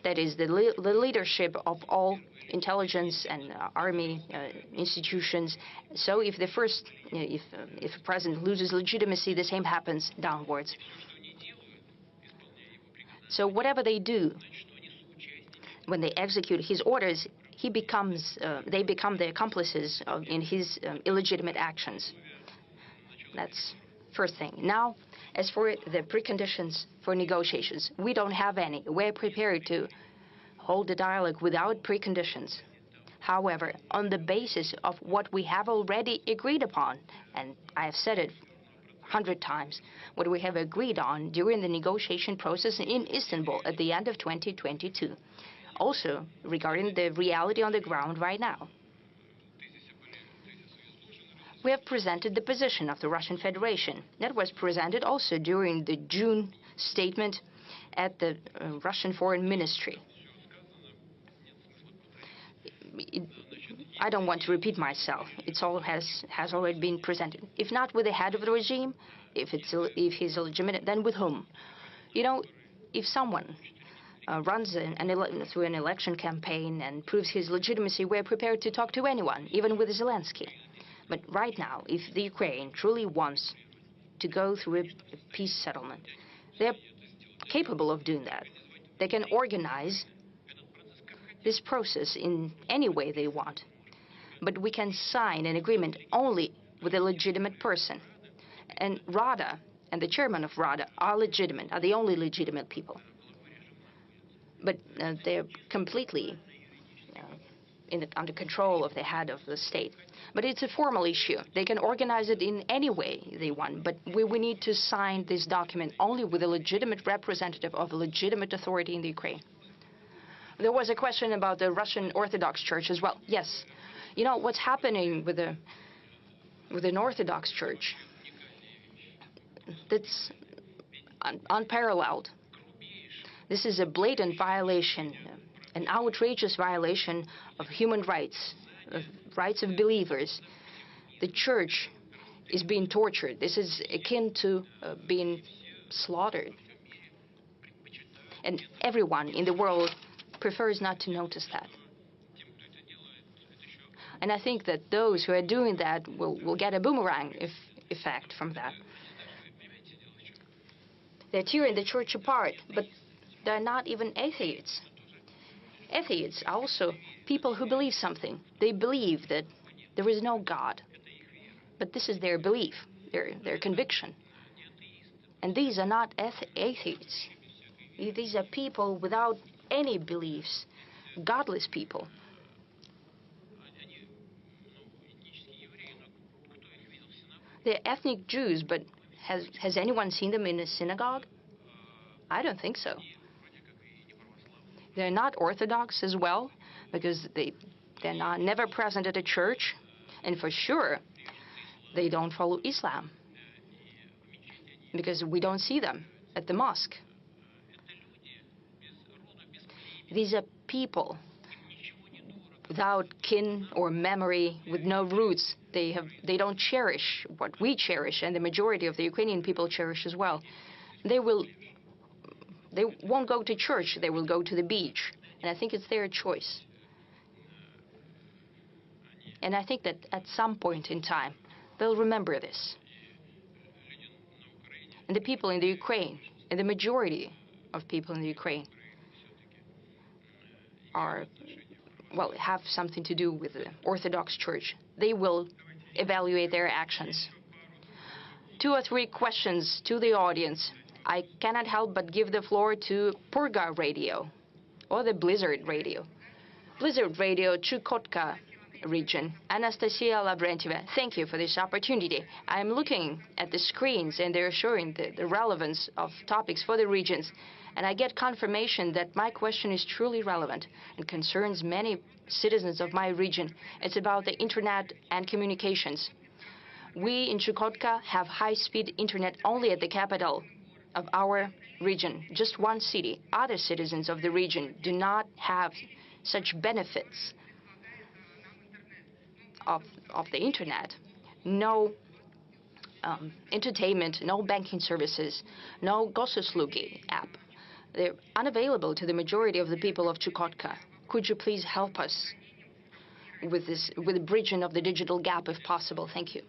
That is the leadership of all intelligence and army institutions. So if if a president loses legitimacy, the same happens downwards. So whatever they do, when they execute his orders, they become the accomplices in his illegitimate actions. That's first thing. Now, as for the preconditions for negotiations, we don't have any. We're prepared to hold a dialogue without preconditions. However, on the basis of what we have already agreed upon, and I have said it 100 times, what we have agreed on during the negotiation process in Istanbul at the end of 2022. Also, regarding the reality on the ground right now. We have presented the position of the Russian Federation. That was presented also during the June statement at the Russian Foreign Ministry. I don't want to repeat myself. It all has already been presented. If not with the head of the regime, if he's illegitimate, then with whom? You know, if someone runs through an election campaign and proves his legitimacy, we're prepared to talk to anyone, even with Zelensky. But right now, if the Ukraine truly wants to go through a peace settlement, they're capable of doing that. They can organize this process in any way they want. But we can sign an agreement only with a legitimate person. And Rada and the chairman of Rada are legitimate, are the only legitimate people. But they're completely under control of the head of the state. But it's a formal issue. They can organize it in any way they want. But we need to sign this document only with a legitimate representative of a legitimate authority in the Ukraine. There was a question about the Russian Orthodox Church as well. Yes. You know, what's happening with an Orthodox Church, that's unparalleled. This is a blatant violation, an outrageous violation of human rights, of rights of believers. the church is being tortured. This is akin to being slaughtered. And everyone in the world prefers not to notice that. And I think that those who are doing that will get a boomerang effect from that. They're tearing the church apart, but they're not even atheists. Atheists are also people who believe something. They believe that there is no God. But this is their belief, their conviction. And these are not atheists. These are people without any beliefs, godless people. They're ethnic Jews, but has anyone seen them in a synagogue? I don't think so. They're not Orthodox as well, because they're never present at a church, and for sure, they don't follow Islam, because we don't see them at the mosque. These are people without kin or memory, with no roots. They don't cherish what we cherish, and the majority of the Ukrainian people cherish as well. They won't go to church, they will go to the beach. And I think it's their choice. And I think that at some point in time, they'll remember this. And the people in the Ukraine, and the majority of people in the Ukraine, have something to do with the Orthodox Church. They will evaluate their actions. 2 or 3 questions to the audience. I cannot help but give the floor to Purga Radio, or the Blizzard Radio. Blizzard Radio, Chukotka region. Anastasia Lavrentieva, thank you for this opportunity. I'm looking at the screens, and they're showing the relevance of topics for the regions. And I get confirmation that my question is truly relevant and concerns many citizens of my region. It's about the internet and communications. We in Chukotka have high-speed internet only at the capital of our region, just one city. Other citizens of the region do not have such benefits of the internet. No entertainment, no banking services, no Gosuslugi app. They're unavailable to the majority of the people of Chukotka. Could you please help us with the bridging of the digital gap if possible? Thank you.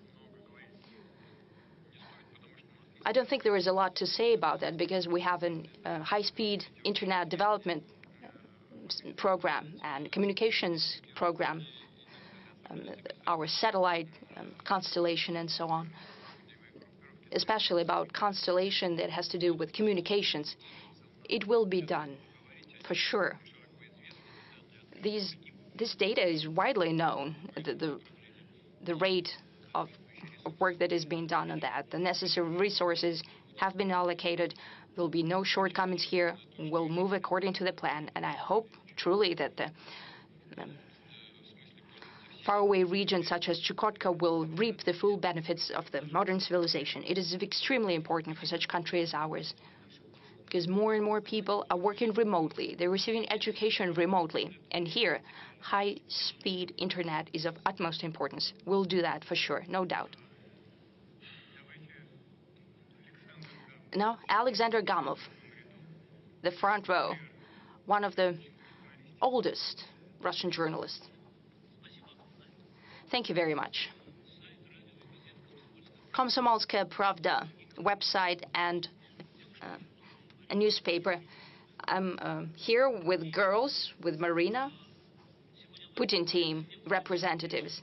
I don't think there is a lot to say about that, because we have a high-speed internet development program and communications program, our satellite constellation and so on, especially about constellation that has to do with communications. It will be done, for sure. This data is widely known, the rate of work that is being done on that. The necessary resources have been allocated. There will be no shortcomings here. We'll move according to the plan, and I hope truly that the faraway regions such as Chukotka will reap the full benefits of the modern civilization. It is extremely important for such a country as ours, because more and more people are working remotely. They're receiving education remotely. And here, high-speed internet is of utmost importance. We'll do that for sure, no doubt. Now, Alexander Gamov, the front row, one of the oldest Russian journalists. Thank you very much. Komsomolskaya Pravda website and a newspaper. I'm here with girls, with Marina, Putin team representatives.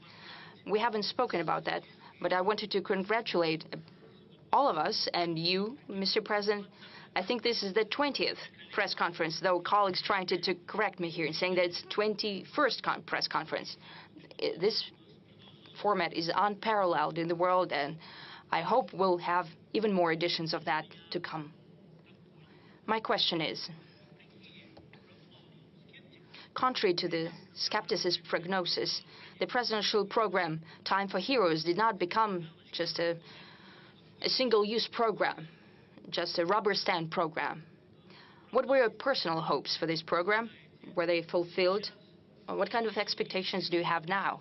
We haven't spoken about that, but I wanted to congratulate all of us and you, Mr. President. I think this is the 20th press conference, though colleagues trying to correct me here, saying that it's 21st press conference. This format is unparalleled in the world, and I hope we'll have even more editions of that to come. My question is, contrary to the skepticist prognosis, the presidential program Time for Heroes did not become just a single-use program, just a rubber stamp program. What were your personal hopes for this program? Were they fulfilled? Or what kind of expectations do you have now?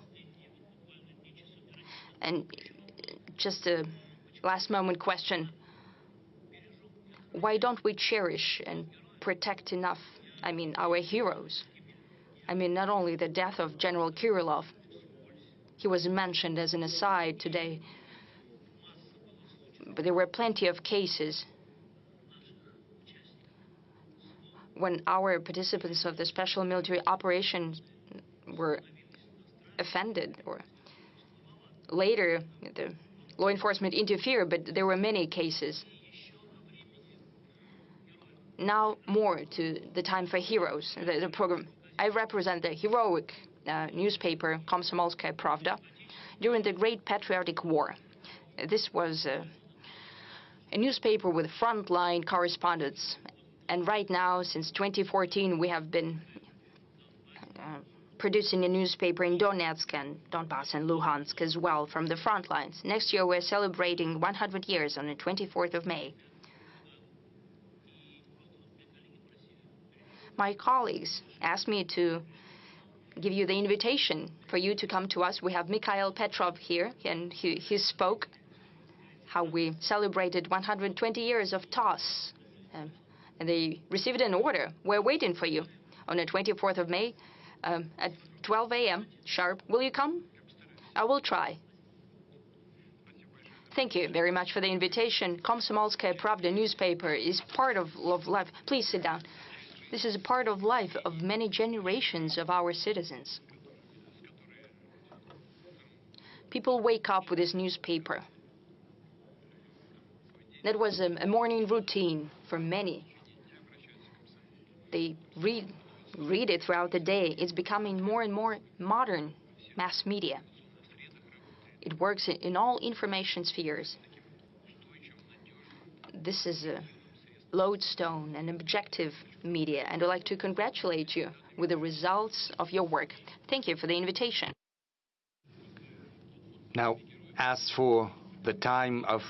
And just a last moment question. Why don't we cherish and protect enough, our heroes? Not only the death of General Kirillov, he was mentioned as an aside today, but there were plenty of cases when our participants of the special military operations were offended, or later the law enforcement interfered, but there were many cases. Now more to the time for heroes, the program. I represent the heroic newspaper Komsomolskaya Pravda during the Great Patriotic War. This was a newspaper with frontline correspondents. And right now, since 2014, we have been producing a newspaper in Donetsk and Donbass and Luhansk as well from the front lines. Next year, we're celebrating 100 years on the 24th of May. My colleagues asked me to give you the invitation for you to come to us. We have Mikhail Petrov here, and he spoke how we celebrated 120 years of TOS. And they received an order. We're waiting for you on the 24th of May at 12 a.m. sharp. Will you come? I will try. Thank you very much for the invitation. Komsomolskaya Pravda newspaper is part of life. Please sit down. This is a part of life of many generations of our citizens. People wake up with this newspaper. That was a morning routine for many. They read it throughout the day. It's becoming more and more modern mass media. It works in all information spheres. This is a lodestone and objective media, and I'd like to congratulate you with the results of your work. Thank you for the invitation. Now, as for the Time of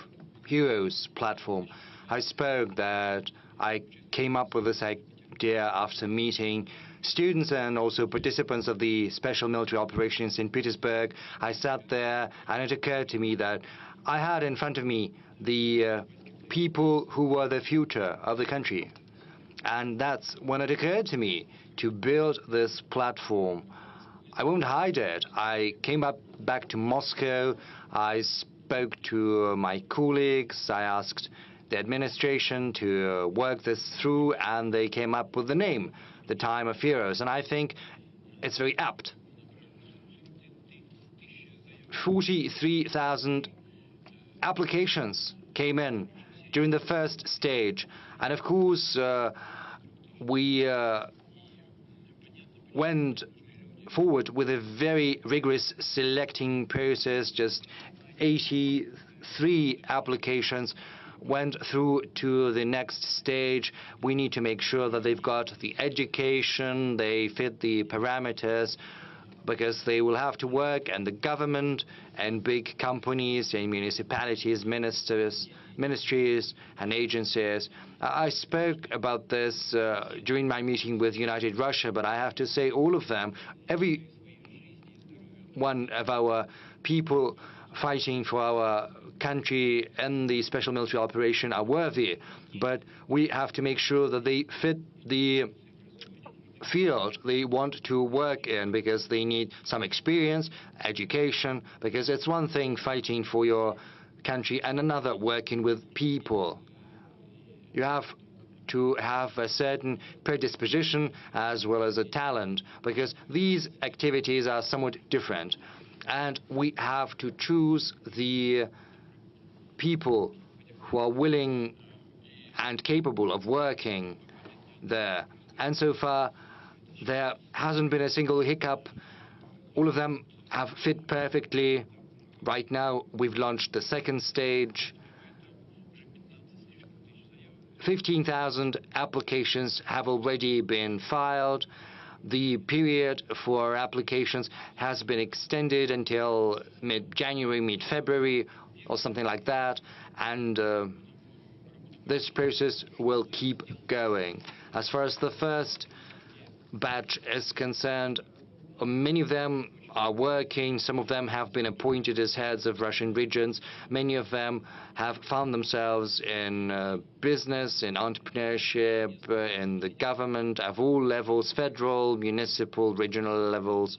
Heroes platform, I spoke that I came up with this idea after meeting students and also participants of the special military operation in St. Petersburg. I sat there and it occurred to me that I had in front of me the people who were the future of the country. And that's when it occurred to me to build this platform. I won't hide it. I came back to Moscow. I spoke to my colleagues. I asked the administration to work this through, and they came up with the name, the Time of Heroes. And I think it's very apt. 43,000 applications came in during the first stage. And of course, we went forward with a very rigorous selecting process. Just 83 applications went through to the next stage. We need to make sure that they've got the education, they fit the parameters, because they will have to work, and the government and big companies and municipalities, ministries and agencies. I spoke about this during my meeting with United Russia, but I have to say all of them, every one of our people fighting for our country and the special military operation are worthy, but we have to make sure that they fit the field they want to work in, because they need some experience, education, because it's one thing fighting for your country and another working with people. You have to have a certain predisposition as well as a talent, because these activities are somewhat different. And we have to choose the people who are willing and capable of working there. And so far, there hasn't been a single hiccup. All of them have fit perfectly. Right now, we've launched the second stage. 15,000 applications have already been filed. The period for applications has been extended until mid-January, mid-February, or something like that. And this process will keep going. As far as the first batch is concerned, many of them are working. Some of them have been appointed as heads of Russian regions. Many of them have found themselves in business, in entrepreneurship, in the government of all levels, federal, municipal, regional levels,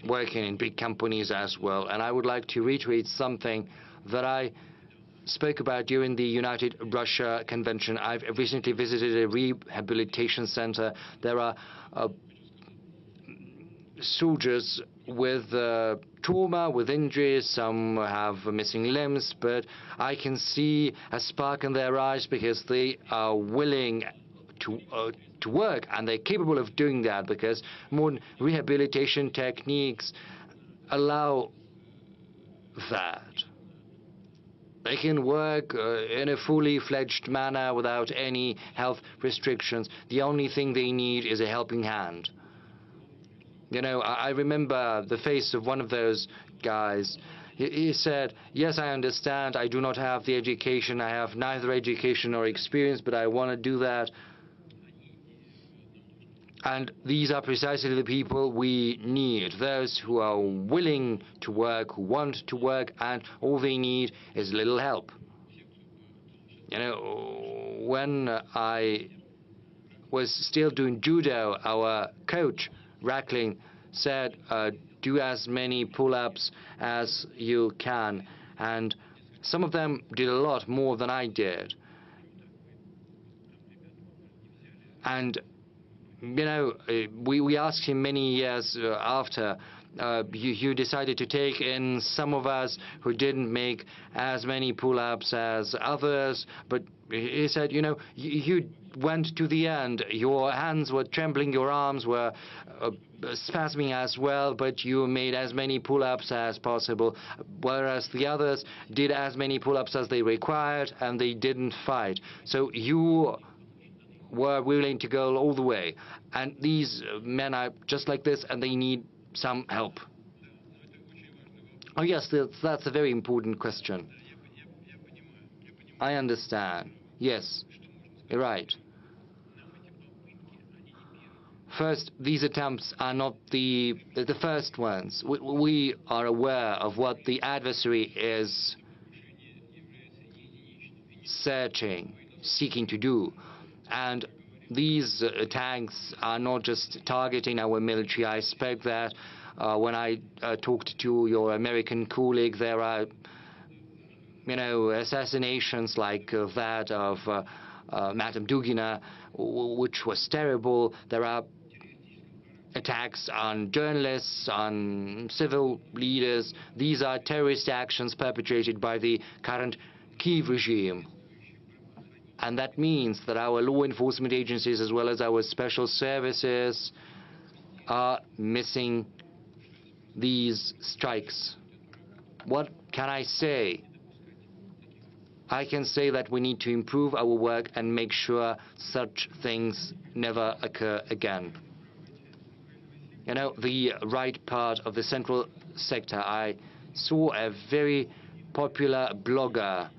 working in big companies as well. And I would like to reiterate something that I spoke about during the United Russia Convention. I've recently visited a rehabilitation center. There are soldiers with trauma, with injuries. Some have missing limbs, but I can see a spark in their eyes because they are willing to work, and they're capable of doing that because modern rehabilitation techniques allow that. They can work in a fully fledged manner without any health restrictions. The only thing they need is a helping hand. You know, I remember the face of one of those guys. He said, yes, I understand, I do not have the education, I have neither education nor experience, but I want to do that. And these are precisely the people we need, those who are willing to work, who want to work, and all they need is a little help. You know, when I was still doing judo, our coach, Rackling, said, do as many pull-ups as you can. And some of them did a lot more than I did. And you know, we asked him many years after, you decided to take in some of us who didn't make as many pull-ups as others, but he said, you know, you went to the end. Your hands were trembling, your arms were spasming as well, but you made as many pull-ups as possible, whereas the others did as many pull-ups as they required, and they didn't fight. So you were willing to go all the way. And these men are just like this, and they need some help. Oh yes, that's a very important question. I understand. Yes, you're right. First, these attempts are not the first ones. We are aware of what the adversary is seeking to do. And these attacks are not just targeting our military. I expect that when I talked to your American colleague, there are, you know, assassinations like that of Madame Dugina, which was terrible. There are attacks on journalists, on civil leaders. These are terrorist actions perpetrated by the current Kiev regime. And that means that our law enforcement agencies as well as our special services are missing these strikes. What can I say? I can say that we need to improve our work and make sure such things never occur again. You know, the right part of the central sector, I saw a very popular blogger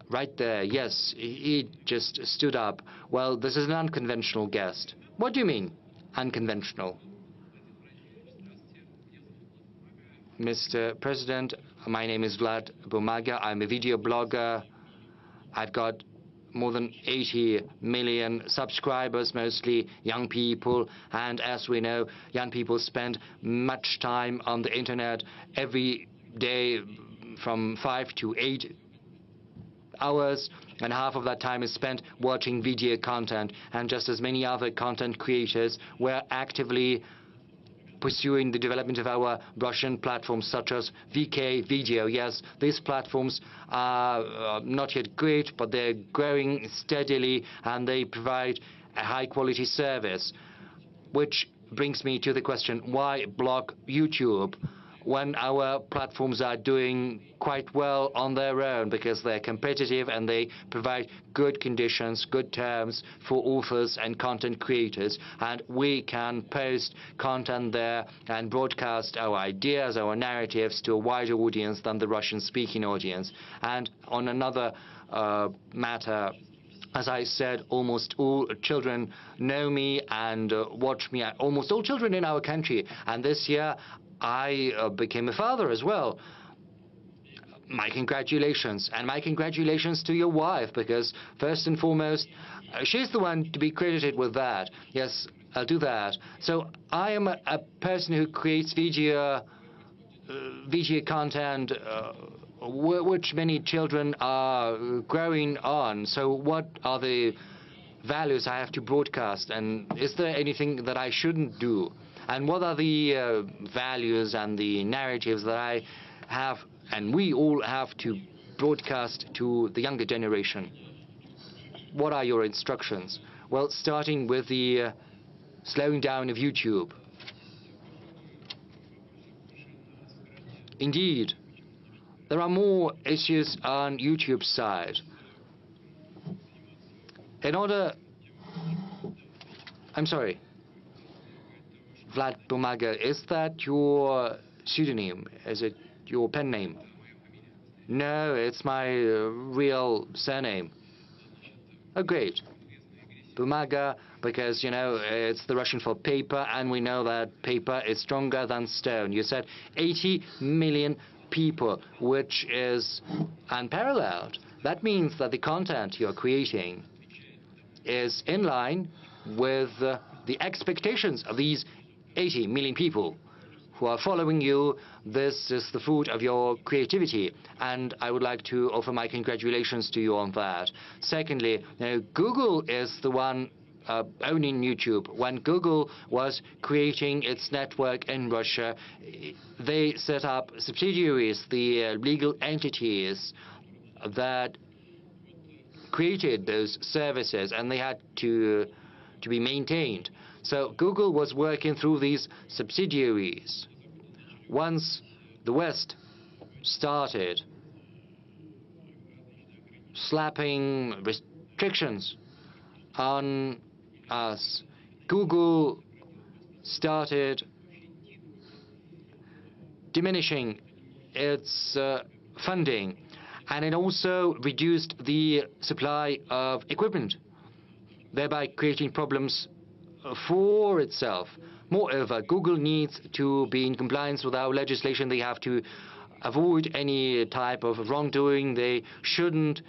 right there. Yes, he just stood up. Well, this is an unconventional guest. What do you mean, unconventional? Mr. President, my name is Vlad Bumaga. I'm a video blogger. I've got more than 80 million subscribers, mostly young people. And as we know, young people spend much time on the internet every day from 5 to 8 hours, and half of that time is spent watching video content. And just as many other content creators, we're actively pursuing the development of our Russian platforms such as VK Video. Yes, these platforms are not yet great, but they're growing steadily and they provide a high-quality service. Which brings me to the question, why block YouTube when our platforms are doing quite well on their own? Because they're competitive and they provide good conditions, good terms for authors and content creators, and we can post content there and broadcast our ideas, our narratives to a wider audience than the Russian-speaking audience. And on another matter, As I said, almost all children know me and watch me. Almost all children in our country. And this year, I became a father as well. My congratulations. And my congratulations to your wife, because first and foremost, she's the one to be credited with that. Yes, I'll do that. So I am a person who creates video content which many children are growing on. So what are the values I have to broadcast? And is there anything that I shouldn't do? And what are the values and the narratives that I have and we all have to broadcast to the younger generation? What are your instructions? Well, starting with the slowing down of YouTube. Indeed, there are more issues on YouTube's side. In order... I'm sorry. Vlad Bumaga, is that your pseudonym? Is it your pen name? No, it's my real surname. Oh, great. Bumaga, because, you know, it's the Russian for paper, and we know that paper is stronger than stone. You said 80 million people, which is unparalleled. That means that the content you're creating is in line with the expectations of these 80 million people who are following you. This is the fruit of your creativity, and I would like to offer my congratulations to you on that. Secondly, Google is the one owning YouTube. When Google was creating its network in Russia, they set up subsidiaries, the legal entities that created those services, and they had to be maintained. So Google was working through these subsidiaries. Once the West started slapping restrictions on us, Google started diminishing its funding, and it also reduced the supply of equipment, thereby creating problems for itself. Moreover, Google needs to be in compliance with our legislation. They have to avoid any type of wrongdoing. They shouldn't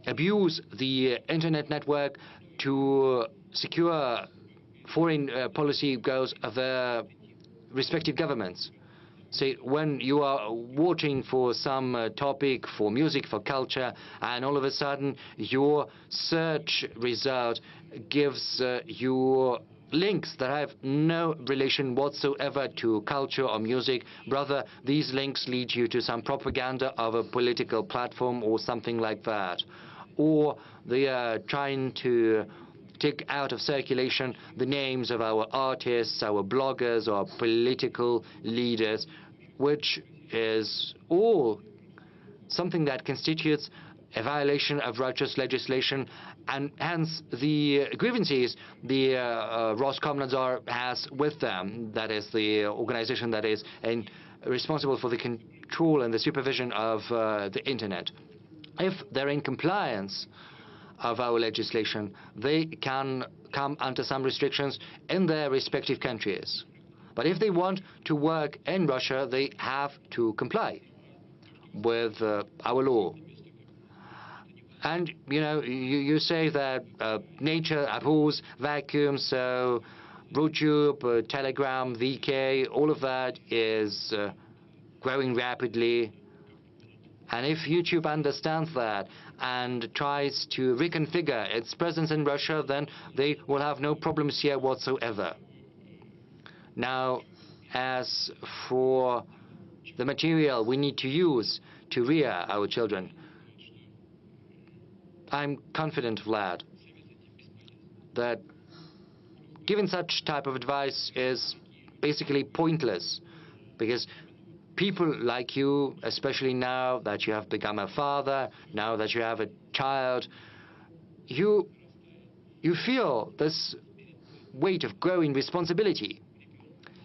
abuse the internet network to secure foreign policy goals of their respective governments. See, when you are watching for some topic, for music, for culture, and all of a sudden your search result gives you links that have no relation whatsoever to culture or music. Rather, these links lead you to some propaganda of a political platform or something like that. Or they are trying to take out of circulation the names of our artists, our bloggers, or political leaders, which is all something that constitutes a violation of righteous legislation, and hence the grievances the Roskomnadzor has with them, that is the organization that is responsible for the control and the supervision of the internet. If they're in compliance of our legislation, they can come under some restrictions in their respective countries. But if they want to work in Russia, they have to comply with our law. And, you know, you say that nature abhors vacuum, so YouTube, Telegram, VK, all of that is growing rapidly. And if YouTube understands that and tries to reconfigure its presence in Russia, then they will have no problems here whatsoever. Now, as for the material we need to use to rear our children, I'm confident, Vlad, that giving such type of advice is basically pointless, because people like you, especially now that you have become a father, now that you have a child, you feel this weight of growing responsibility.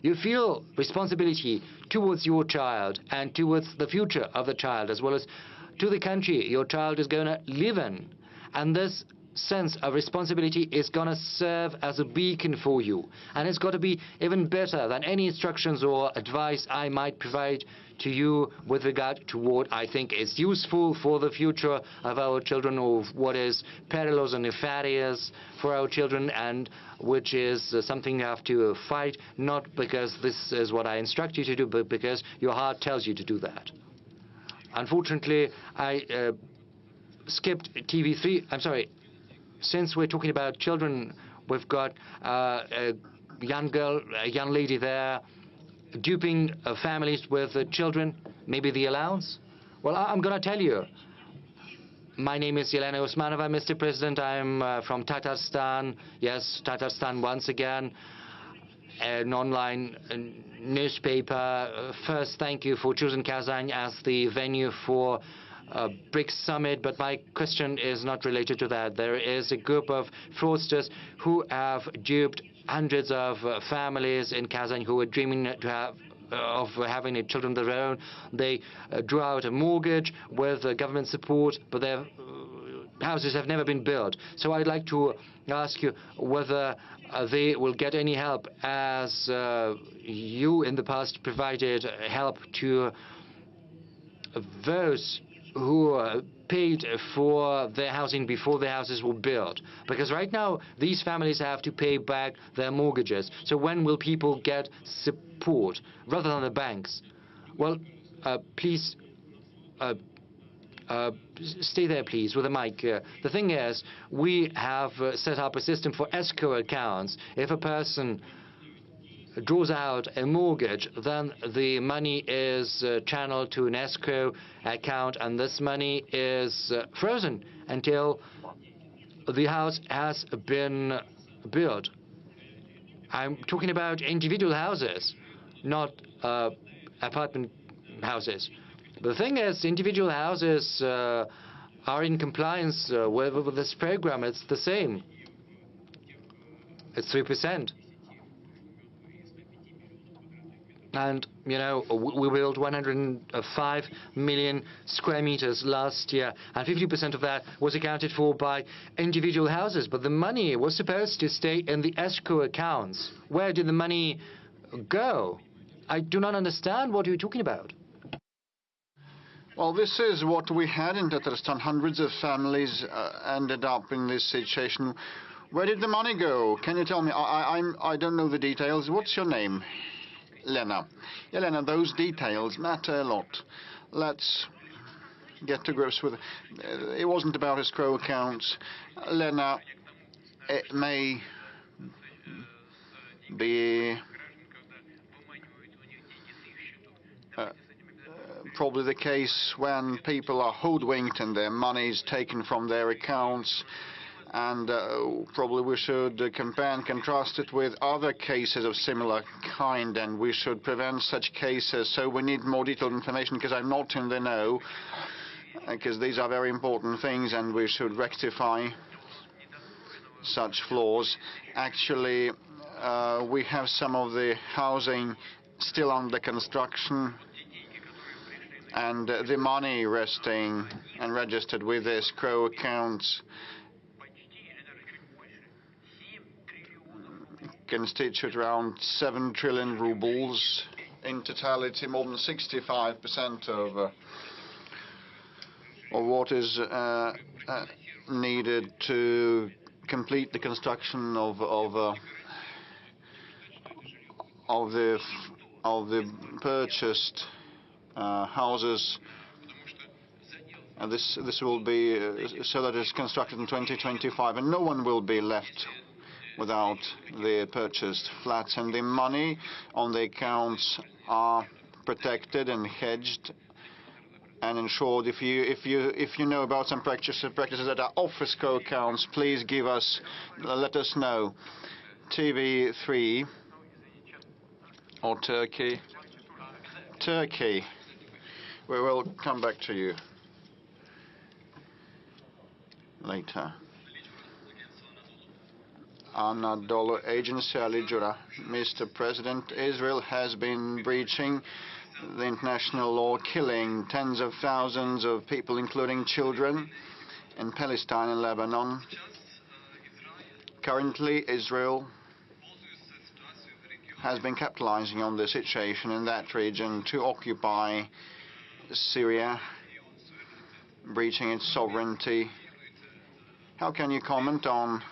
You feel responsibility towards your child and towards the future of the child, as well as to the country your child is going to live in. And this sense of responsibility is going to serve as a beacon for you. And it's got to be even better than any instructions or advice I might provide to you with regard to what I think is useful for the future of our children, or what is perilous and nefarious for our children, and which is something you have to fight, not because this is what I instruct you to do, but because your heart tells you to do that. Unfortunately, I skipped TV3. I'm sorry. Since we're talking about children, we've got a young girl, a young lady there, duping families with children, maybe the allowance? Well, I'm going to tell you. My name is Yelena Usmanova, Mr. President. I'm from Tatarstan. Yes, Tatarstan once again. An online newspaper. First, thank you for choosing Kazan as the venue for BRICS summit, but my question is not related to that. There is a group of fraudsters who have duped hundreds of families in Kazan who were dreaming to have of having children of their own. They drew out a mortgage with government support, but their houses have never been built. So I'd like to ask you whether they will get any help, as you in the past provided help to those who paid for their housing before their houses were built. Because right now, these families have to pay back their mortgages. So when will people get support rather than the banks? Well, please stay there, please, with the mic. The thing is, we have set up a system for escrow accounts. If a person draws out a mortgage, then the money is channeled to an escrow account, and this money is frozen until the house has been built. I'm talking about individual houses, not apartment houses. The thing is, individual houses are in compliance with this program. It's the same. It's 3%. And, you know, we built 105 million square meters last year, and 50% of that was accounted for by individual houses. But the money was supposed to stay in the escrow accounts. Where did the money go? I do not understand what you're talking about. Well, this is what we had in Tatarstan. Hundreds of families ended up in this situation. Where did the money go? Can you tell me? I don't know the details. What's your name? Lena. Elena, those details matter a lot. Let's get to grips with it. It wasn't about escrow accounts. Lena, it may be probably the case when people are hoodwinked and their money is taken from their accounts. And probably we should compare and contrast it with other cases of similar kind, and we should prevent such cases. So we need more detailed information, because I'm not in the know, because these are very important things, and we should rectify such flaws. Actually, we have some of the housing still under construction, and the money resting and registered with escrow accounts constitute around 7 trillion rubles. In totality, more than 65% of what is needed to complete the construction of the purchased houses. And this will be so that it's constructed in 2025, and no one will be left without the purchased flats, and the money on the accounts are protected and hedged and insured. If you know about some practices that are off escrow accounts, please let us know. TV3 or Turkey. We will come back to you later. Anadolu Agency, Ali Jura. Mr. President, Israel has been breaching the international law, killing tens of thousands of people, including children, in Palestine and Lebanon. Currently, Israel has been capitalizing on the situation in that region to occupy Syria, breaching its sovereignty. How can you comment on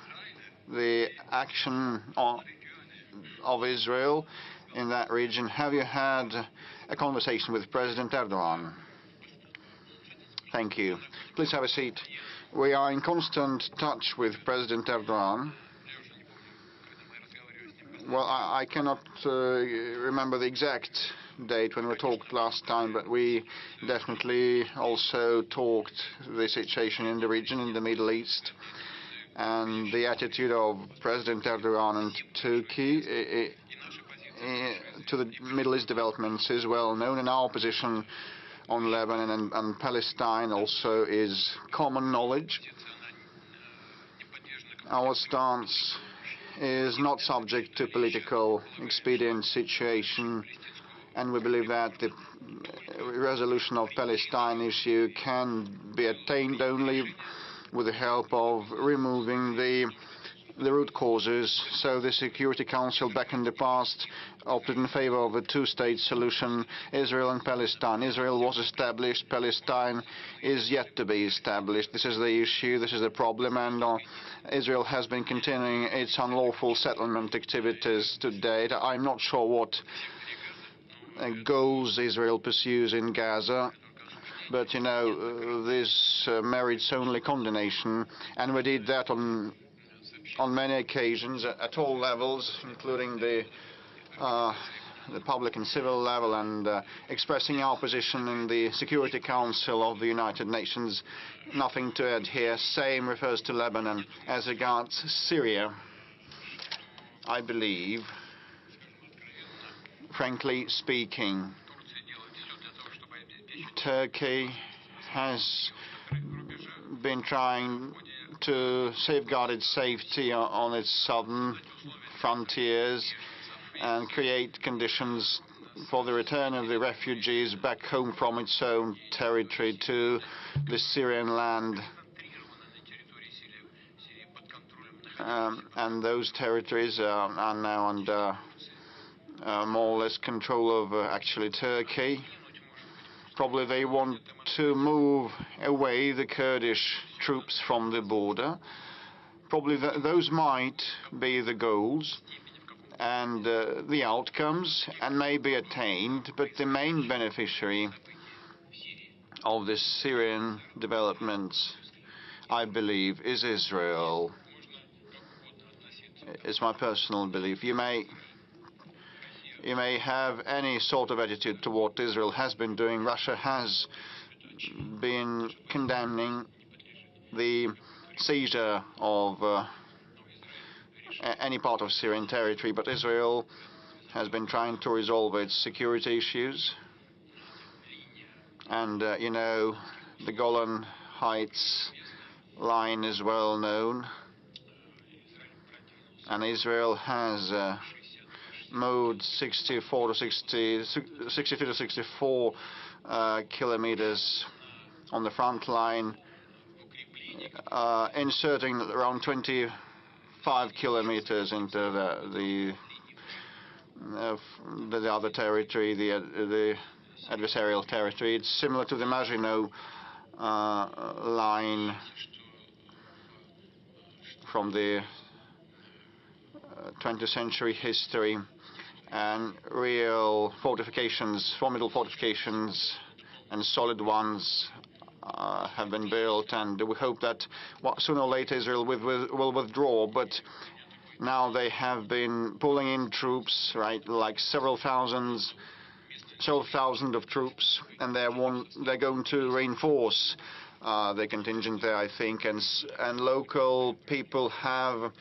the action of Israel in that region? Have you had a conversation with President Erdogan? Thank you. Please have a seat. We are in constant touch with President Erdogan. Well, I cannot remember the exact date when we talked last time, but we definitely also talked the situation in the region, in the Middle East, and the attitude of President Erdogan and Turkey to the Middle East developments is well known, and our position on Lebanon and Palestine also is common knowledge. Our stance is not subject to political expedient situation, and we believe that the resolution of Palestine issue can be attained only with the help of removing the root causes. So the Security Council back in the past opted in favor of a two-state solution, Israel and Palestine. Israel was established, Palestine is yet to be established. This is the issue, this is the problem, and Israel has been continuing its unlawful settlement activities to date. I'm not sure what goals Israel pursues in Gaza, but you know, this merits only condemnation, and we did that on many occasions at all levels, including the public and civil level, and expressing our position in the Security Council of the United Nations. Nothing to add here. Same refers to Lebanon. As regards Syria, I believe, frankly speaking, Turkey has been trying to safeguard its safety on its southern frontiers and create conditions for the return of the refugees back home from its own territory to the Syrian land. And those territories are now under more or less control of actually Turkey. Probably they want to move away the Kurdish troops from the border. Probably those might be the goals and the outcomes, and may be attained, but the main beneficiary of this Syrian developments, I believe, is Israel. It's my personal belief. You may have any sort of attitude to what Israel has been doing. Russia has been condemning the seizure of any part of Syrian territory, but Israel has been trying to resolve its security issues. And, you know, the Golan Heights line is well known. And Israel has moved 62 to 64 kilometers on the front line, inserting around 25 kilometers into the other territory, the adversarial territory. It's similar to the Maginot line from the 20th century history, and real fortifications, formidable fortifications and solid ones have been built, and we hope that sooner or later Israel will withdraw. But now they have been pulling in troops, right, like several thousand of troops, and they're going to reinforce their contingent there, I think, and local people have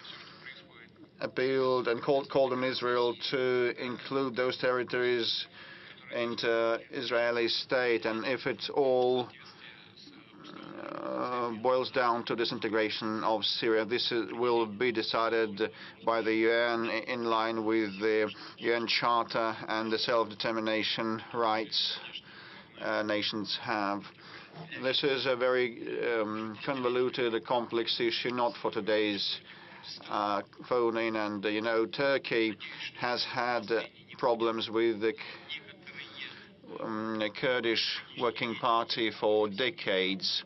appealed and called on Israel to include those territories into Israeli state, and if it all boils down to disintegration of Syria, this will be decided by the UN in line with the UN Charter and the self-determination rights nations have. This is a very convoluted, complex issue, not for today's phone in, and you know, Turkey has had problems with the Kurdish Working Party for decades.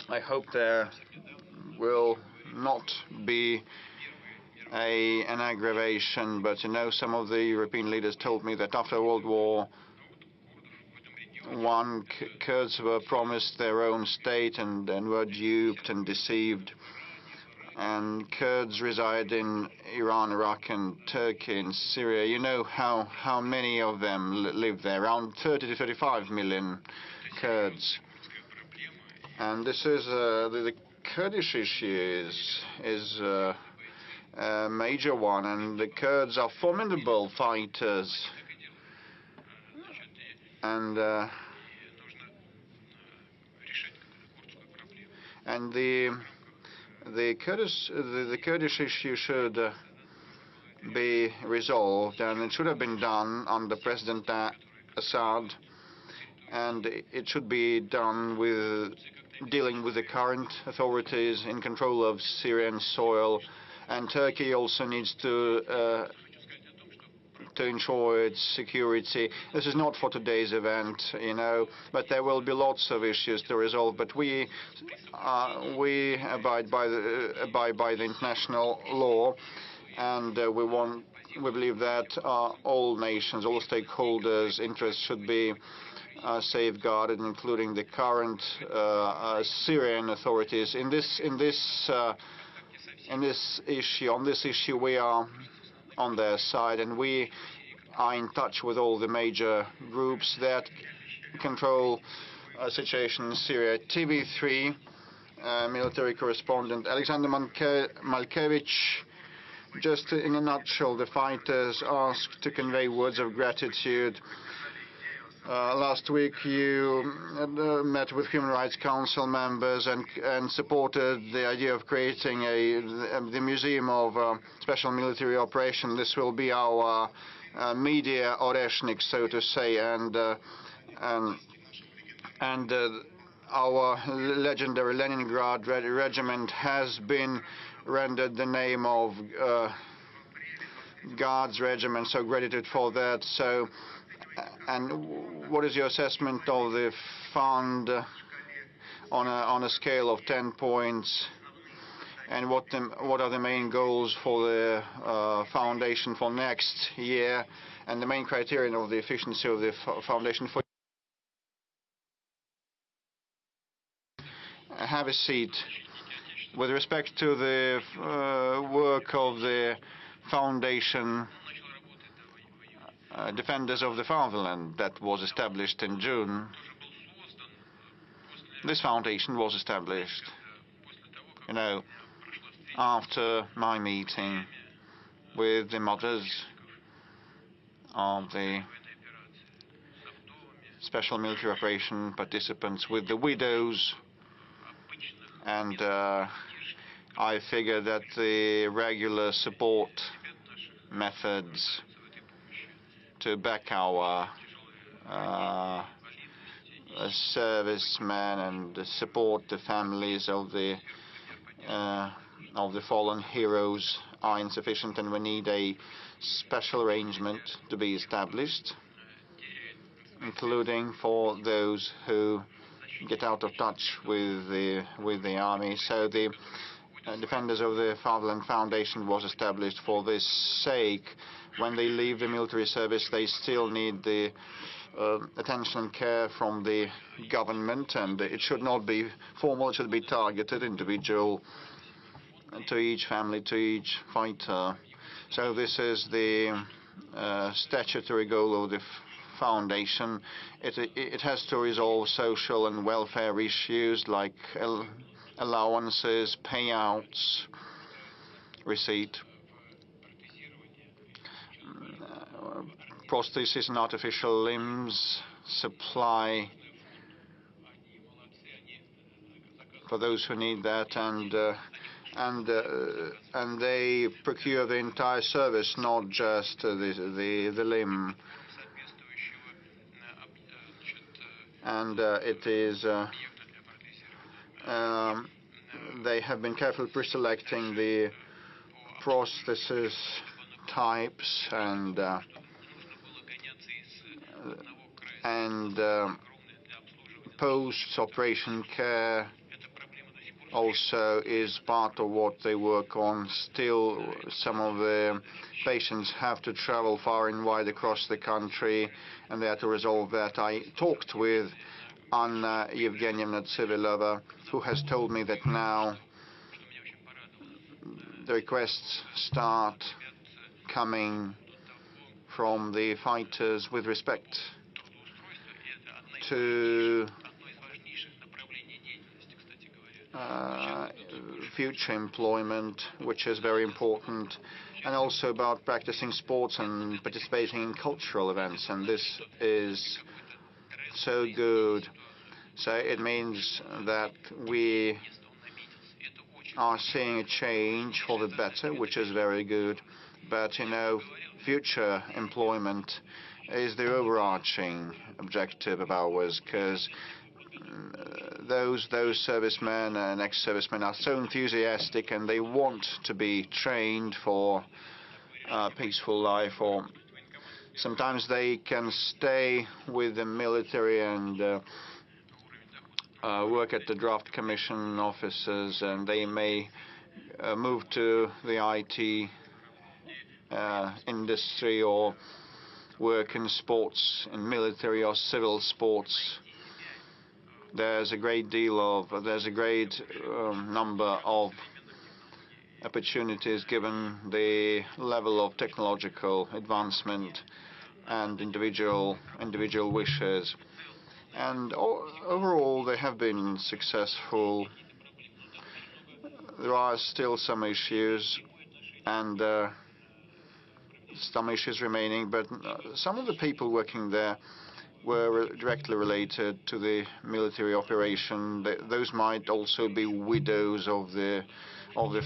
I hope there will not be an aggravation, but you know, some of the European leaders told me that after World War I, Kurds were promised their own state and were duped and deceived. And Kurds reside in Iran, Iraq, and Turkey, and Syria. You know how many of them live there? Around 30 to 35 million Kurds. And this is the Kurdish issue is a major one, and the Kurds are formidable fighters. And the Kurdish issue should be resolved, and it should have been done under President Assad, and it should be done with dealing with the current authorities in control of Syrian soil, and Turkey also needs to ensure its security. This is not for today's event, you know, but there will be lots of issues to resolve. But we abide by the international law, and we believe that all nations, all stakeholders' interests should be safeguarded, including the current Syrian authorities. On this issue, we are on their side, and we are in touch with all the major groups that control a situation in Syria. TV3 military correspondent Alexander Malkevich. Just in a nutshell, the fighters asked to convey words of gratitude. Last week you met with Human Rights Council members and supported the idea of creating the Museum of Special Military Operation. This will be our media Oreshnik, so to say, and our legendary Leningrad regiment has been rendered the name of Guards Regiment, so gratitude for that. So, and what is your assessment of the fund on a scale of 10 points? And what are the main goals for the foundation for next year, and the main criterion of the efficiency of the foundation for? Have a seat. With respect to the work of the foundation, Defenders of the Fatherland, that was established in June. This foundation was established, you know, after my meeting with the mothers of the special military operation participants, with the widows, and I figure that the regular support methods to back our servicemen and support the families of the fallen heroes are insufficient, and we need a special arrangement to be established, including for those who get out of touch with the army. So the Defenders of the Fatherland Foundation was established for this sake. When they leave the military service, they still need the attention and care from the government, and it should not be formal, it should be targeted, individual, to each family, to each fighter. So this is the statutory goal of the foundation. It has to resolve social and welfare issues like allowances, payouts, receipt, prosthesis and artificial limbs, supply for those who need that, and they procure the entire service, not just the limb. And it is they have been carefully pre-selecting the prosthesis types and post-operation care also is part of what they work on. Still, some of the patients have to travel far and wide across the country, and they have to resolve that. I talked with Anna Evgenievna Tsivilova, who has told me that now the requests start coming from the fighters with respect to future employment, which is very important, and also about practicing sports and participating in cultural events, and this is so good. So it means that we are seeing a change for the better, which is very good. But, you know, future employment is the overarching objective of ours, because those servicemen and ex-servicemen are so enthusiastic and they want to be trained for a peaceful life, or sometimes they can stay with the military and work at the draft commission offices, and they may move to the IT industry or work in sports, in military or civil sports. There's a great number of opportunities given the level of technological advancement and individual wishes. And overall, they have been successful. There are still some issues, and some issues remaining, but some of the people working there were directly related to the military operation. Those might also be widows of the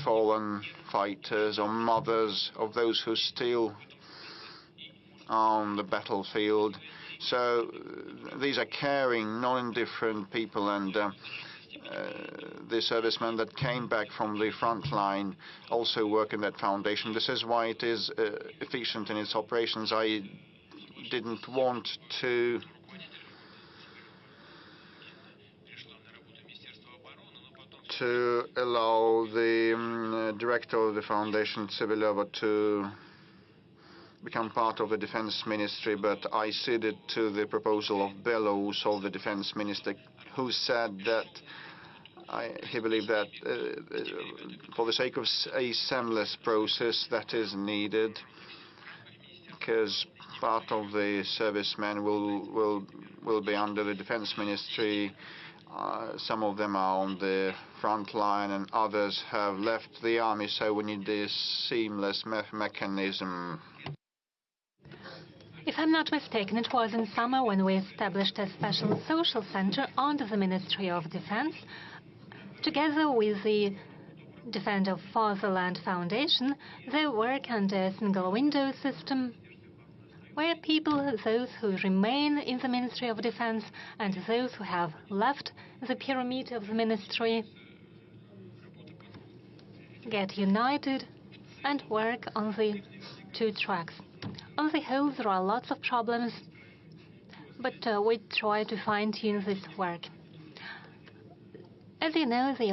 fallen fighters, or mothers of those who still are on the battlefield. So these are caring, non-indifferent people, and the servicemen that came back from the front line also work in that foundation. This is why it is efficient in its operations. I didn't want to allow the director of the foundation, Tsivilova, to become part of the defense ministry, but I ceded to the proposal of Belarus, of the defense minister, who said that he believed that for the sake of a seamless process that is needed, because part of the servicemen will be under the defense ministry. Some of them are on the front line and others have left the army, so we need this seamless mechanism. If I'm not mistaken, it was in summer when we established a special social center under the Ministry of Defense, together with the Defend of Fatherland Foundation. They work under a single window system, where people, those who remain in the Ministry of Defense and those who have left the pyramid of the ministry, get united and work on the two tracks. On the whole, there are lots of problems, but we try to fine-tune this work. As you know, they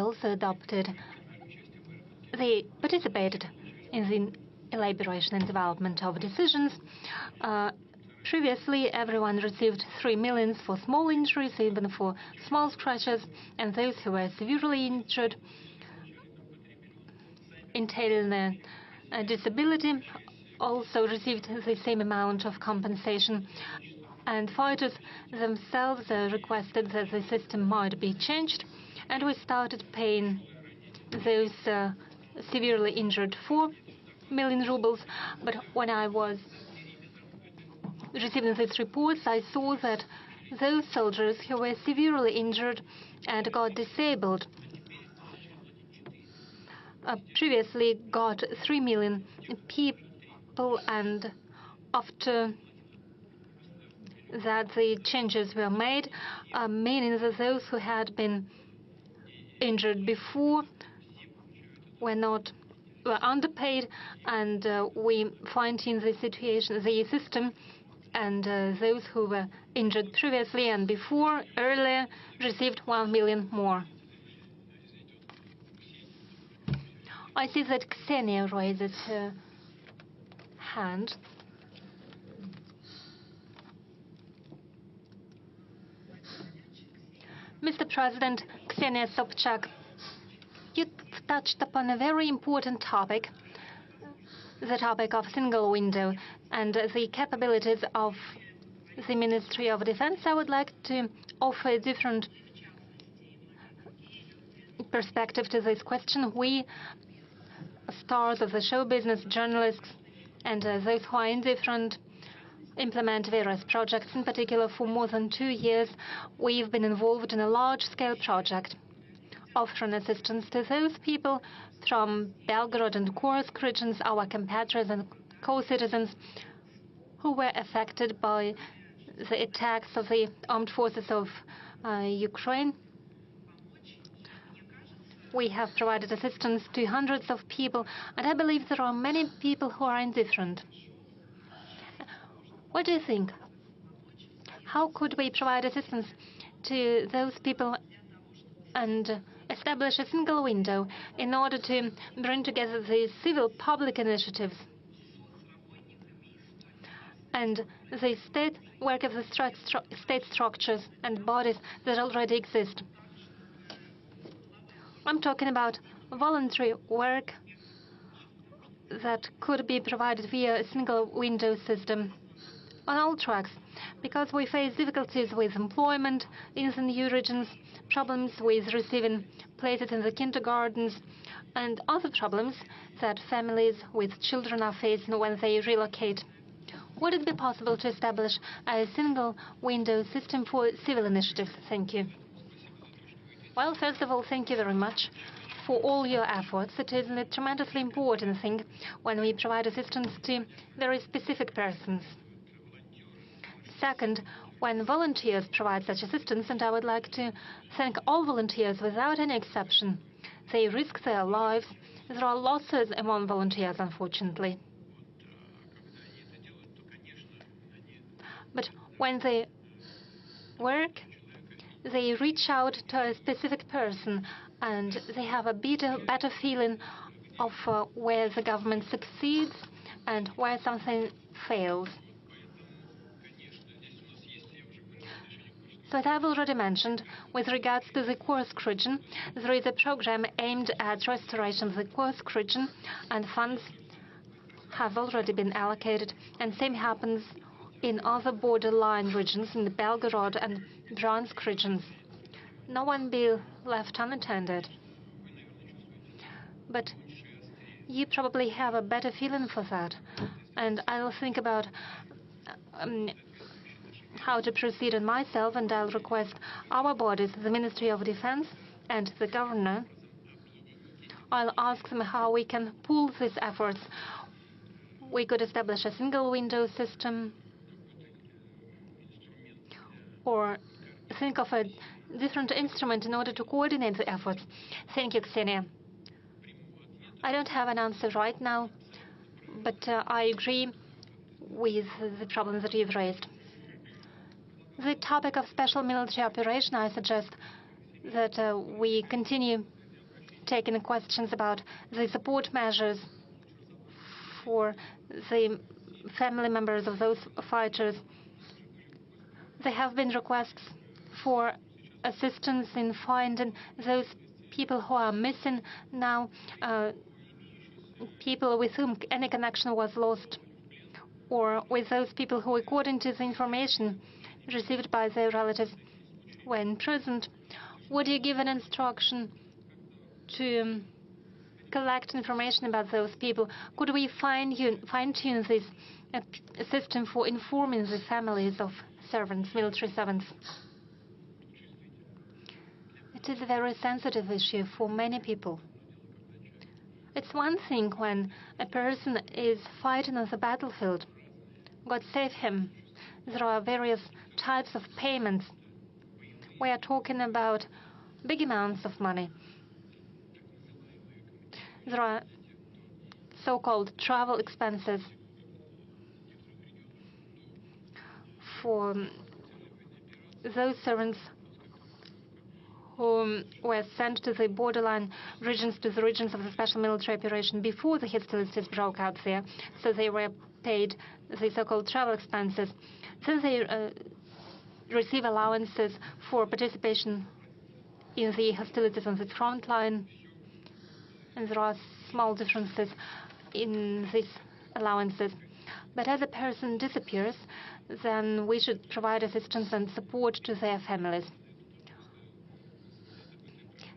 participated in the elaboration and development of decisions. Previously, everyone received 3 million for small injuries, even for small scratches, and those who were severely injured, entailing a disability, also received the same amount of compensation. And fighters themselves requested that the system might be changed, and we started paying those severely injured 4 million rubles. But when I was receiving these reports, I saw that those soldiers who were severely injured and got disabled previously got 3 million people, and after that the changes were made, meaning that those who had been injured before were underpaid, and we fine-tune the situation, the system, and those who were injured previously and before, earlier, received 1 million more. I see that Ksenia raises her hand. Mr. President, Ksenia Sobchak, you touched upon a very important topic, the topic of single window and the capabilities of the Ministry of Defense. I would like to offer a different perspective to this question. We, stars of the show business, journalists, and those who are indifferent, implement various projects. In particular, for more than 2 years, we've been involved in a large-scale project offering assistance to those people from Belgorod and Kursk regions, our competitors and co-citizens, who were affected by the attacks of the armed forces of Ukraine. We have provided assistance to hundreds of people, and I believe there are many people who are indifferent. What do you think? How could we provide assistance to those people and establish a single window in order to bring together the civil public initiatives and the state work of the state structures and bodies that already exist? I'm talking about voluntary work that could be provided via a single window system on all tracks, because we face difficulties with employment in the new regions, problems with receiving places in the kindergartens, and other problems that families with children are facing when they relocate. Would it be possible to establish a single window system for civil initiatives? Thank you. Well, first of all, thank you very much for all your efforts. It is a tremendously important thing when we provide assistance to very specific persons. Second, when volunteers provide such assistance, and I would like to thank all volunteers without any exception. They risk their lives. There are losses among volunteers, unfortunately. But when they work, they reach out to a specific person, and they have a better feeling of where the government succeeds and where something fails. So as I've already mentioned, with regards to the Kursk region, there is a program aimed at restoration of the Kursk region, and funds have already been allocated, and same happens in other borderline regions, in the Belgorod and Bryansk regions. No one be left unattended. But you probably have a better feeling for that, and I'll think about how to proceed on myself, and I'll request our bodies, the Ministry of Defense and the governor. I'll ask them how we can pool these efforts. We could establish a single window system, or think of a different instrument in order to coordinate the efforts. Thank you, Ksenia. I don't have an answer right now, but I agree with the problems that you've raised. The topic of special military operation, I suggest that we continue taking questions about the support measures for the family members of those fighters. There have been requests for assistance in finding those people who are missing now, people with whom any connection was lost, or with those people who, according to the information received by their relatives, were imprisoned. Would you give an instruction to collect information about those people? Could we fine-tune this system for informing the families of servants, military servants? It is a very sensitive issue for many people. It's one thing when a person is fighting on the battlefield. God save him. There are various types of payments. We are talking about big amounts of money. there are so-called travel expenses for those servants who were sent to the borderline regions, to the regions of the special military operation before the hostilities broke out there. So they were paid the so-called travel expenses. Then they receive allowances for participation in the hostilities on the front line. And there are small differences in these allowances. But as a person disappears, then we should provide assistance and support to their families.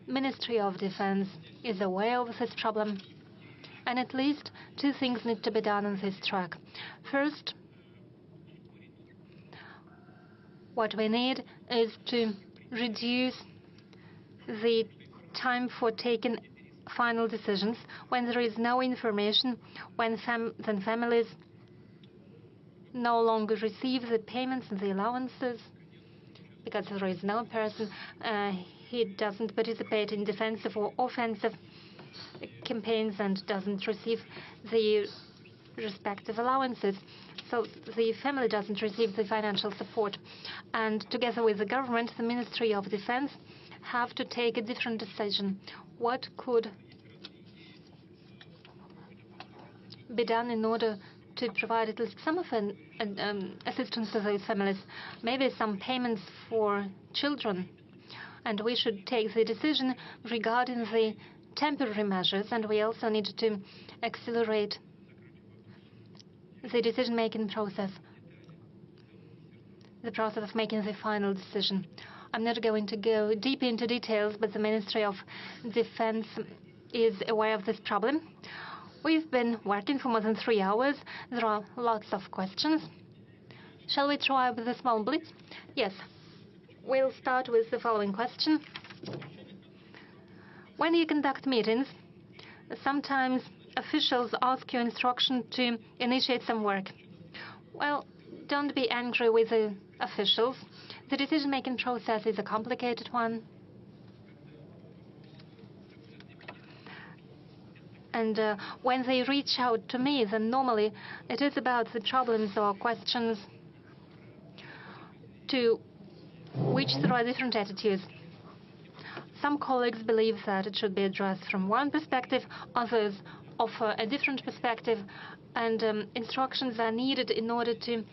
Ministry of Defense is aware of this problem, and at least two things need to be done on this track. First, what we need is to reduce the time for taking final decisions when there is no information, when families no longer receive the payments and the allowances because there is no person, he doesn't participate in defensive or offensive campaigns and doesn't receive the respective allowances. So the family doesn't receive the financial support. And together with the government, the Ministry of Defense have to take a different decision. What could be done in order to provide at least some of an assistance to those families? Maybe some payments for children. And we should take the decision regarding the temporary measures, and we also need to accelerate the decision-making process, the process of making the final decision. I'm not going to go deep into details, but the Ministry of Defense is aware of this problem. We've been working for more than 3 hours. There are lots of questions. Shall we try with a small blitz? Yes. We'll start with the following question. When you conduct meetings, sometimes officials ask you instruction to initiate some work. Well, don't be angry with the officials. The decision-making process is a complicated one. And when they reach out to me, then normally it is about the problems or questions to which there are different attitudes. Some colleagues believe that it should be addressed from one perspective, others offer a different perspective, and instructions are needed in order to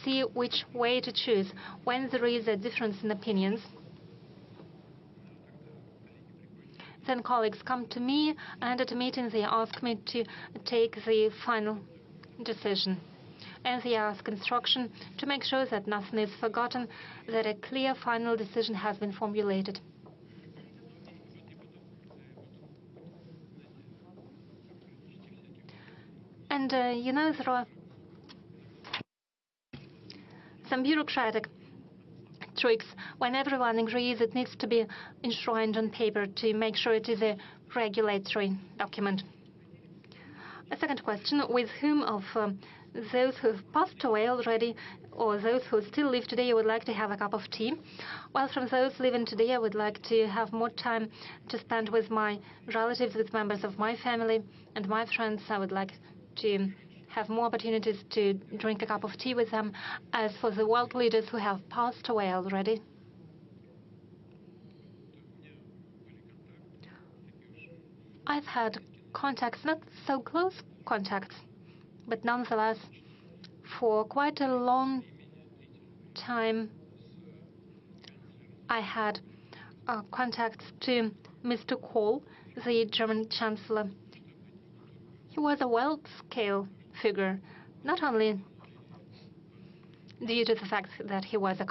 see which way to choose when there is a difference in opinions. Then colleagues come to me, and at a meeting they ask me to take the final decision. And they ask instruction to make sure that nothing is forgotten, that a clear final decision has been formulated. And, there are some bureaucratic tricks. When everyone agrees, it needs to be enshrined on paper to make sure it is a regulatory document. A second question, with whom of those who have passed away already or those who still live today you would like to have a cup of tea? Well, from those living today, I would like to have more time to spend with my relatives, with members of my family and my friends. I would like to have more opportunities to drink a cup of tea with them. As for the world leaders who have passed away already, I've had contacts, not so close contacts, but nonetheless, for quite a long time, I had contacts to Mr. Kohl, the German Chancellor. He was a world-scale figure, not only due to the fact that he was a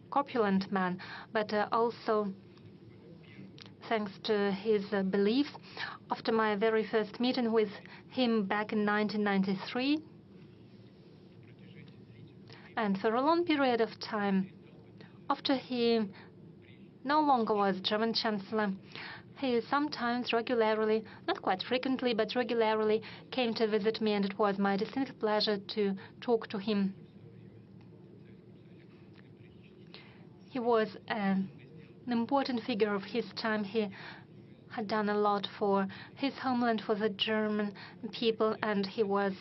corpulent man, but also thanks to his beliefs. After my very first meeting with him back in 1993, and for a long period of time, after he no longer was German Chancellor, he sometimes regularly, not quite frequently, but regularly came to visit me, and it was my distinct pleasure to talk to him. He was an important figure of his time. He had done a lot for his homeland, for the German people, and he was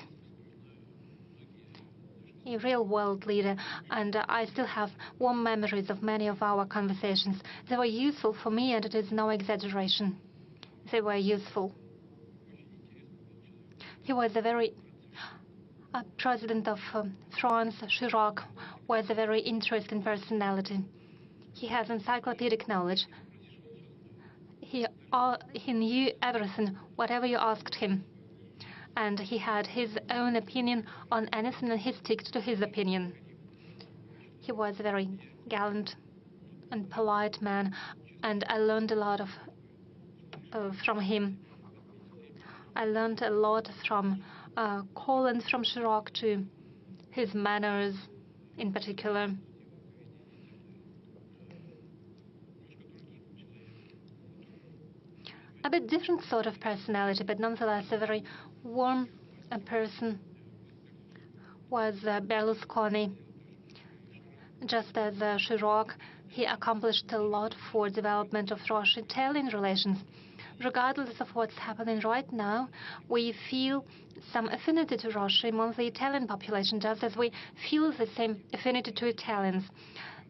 a real world leader. And I still have warm memories of many of our conversations. They were useful for me, and it is no exaggeration. They were useful. He was a very President of France, Chirac, was a very interesting personality. He has encyclopedic knowledge. He knew everything, whatever you asked him. And he had his own opinion on anything, and he stuck to his opinion. He was a very gallant and polite man, and I learned a lot from him. I learned a lot from Kohl and from Chirac too, his manners in particular. A bit different sort of personality, but nonetheless a very warm person was Berlusconi. Just as Chirac, he accomplished a lot for development of Russo-Italian relations. Regardless of what's happening right now, we feel some affinity to Russia among the Italian population, just as we feel the same affinity to Italians.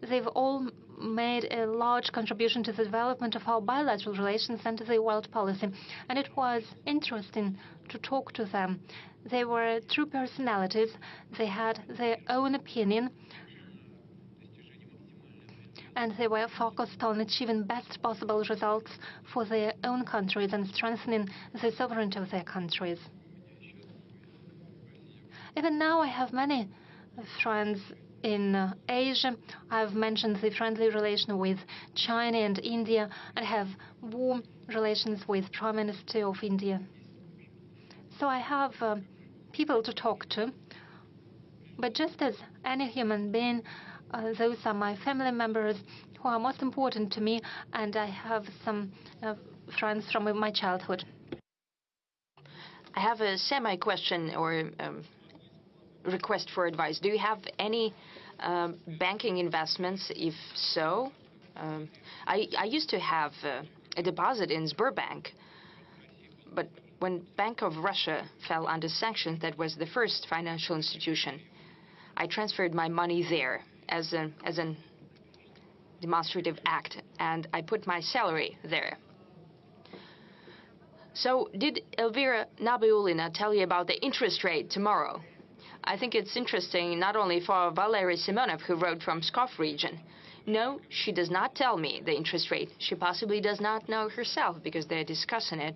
They've all made a large contribution to the development of our bilateral relations and to the world policy, and it was interesting to talk to them. They were true personalities. They had their own opinion, and they were focused on achieving best possible results for their own countries and strengthening the sovereignty of their countries. Even now, I have many friends in Asia. I've mentioned the friendly relation with China and India, and have warm relations with Prime Minister of India. So I have people to talk to. But just as any human being, those are my family members who are most important to me, and I have some friends from my childhood. I have a semi-question or request for advice. Do you have any banking investments? If so, I used to have a deposit in Sberbank, but when Bank of Russia fell under sanctions, that was the first financial institution, I transferred my money there as a demonstrative act, and I put my salary there. So did Elvira Nabiullina tell you about the interest rate tomorrow? I think it's interesting not only for Valery Simonov, who wrote from Pskov region. No, she does not tell me the interest rate. She possibly does not know herself, because they're discussing it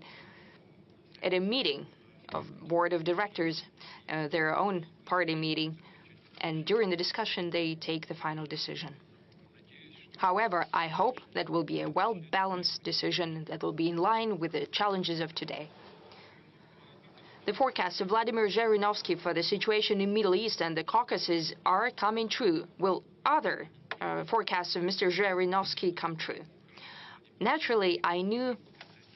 at a meeting of board of directors, their own party meeting, and during the discussion they take the final decision. However, I hope that will be a well-balanced decision that will be in line with the challenges of today. The forecasts of Vladimir Zhirinovsky for the situation in the Middle East and the Caucasus are coming true. Will other forecasts of Mr. Zhirinovsky come true? Naturally, I knew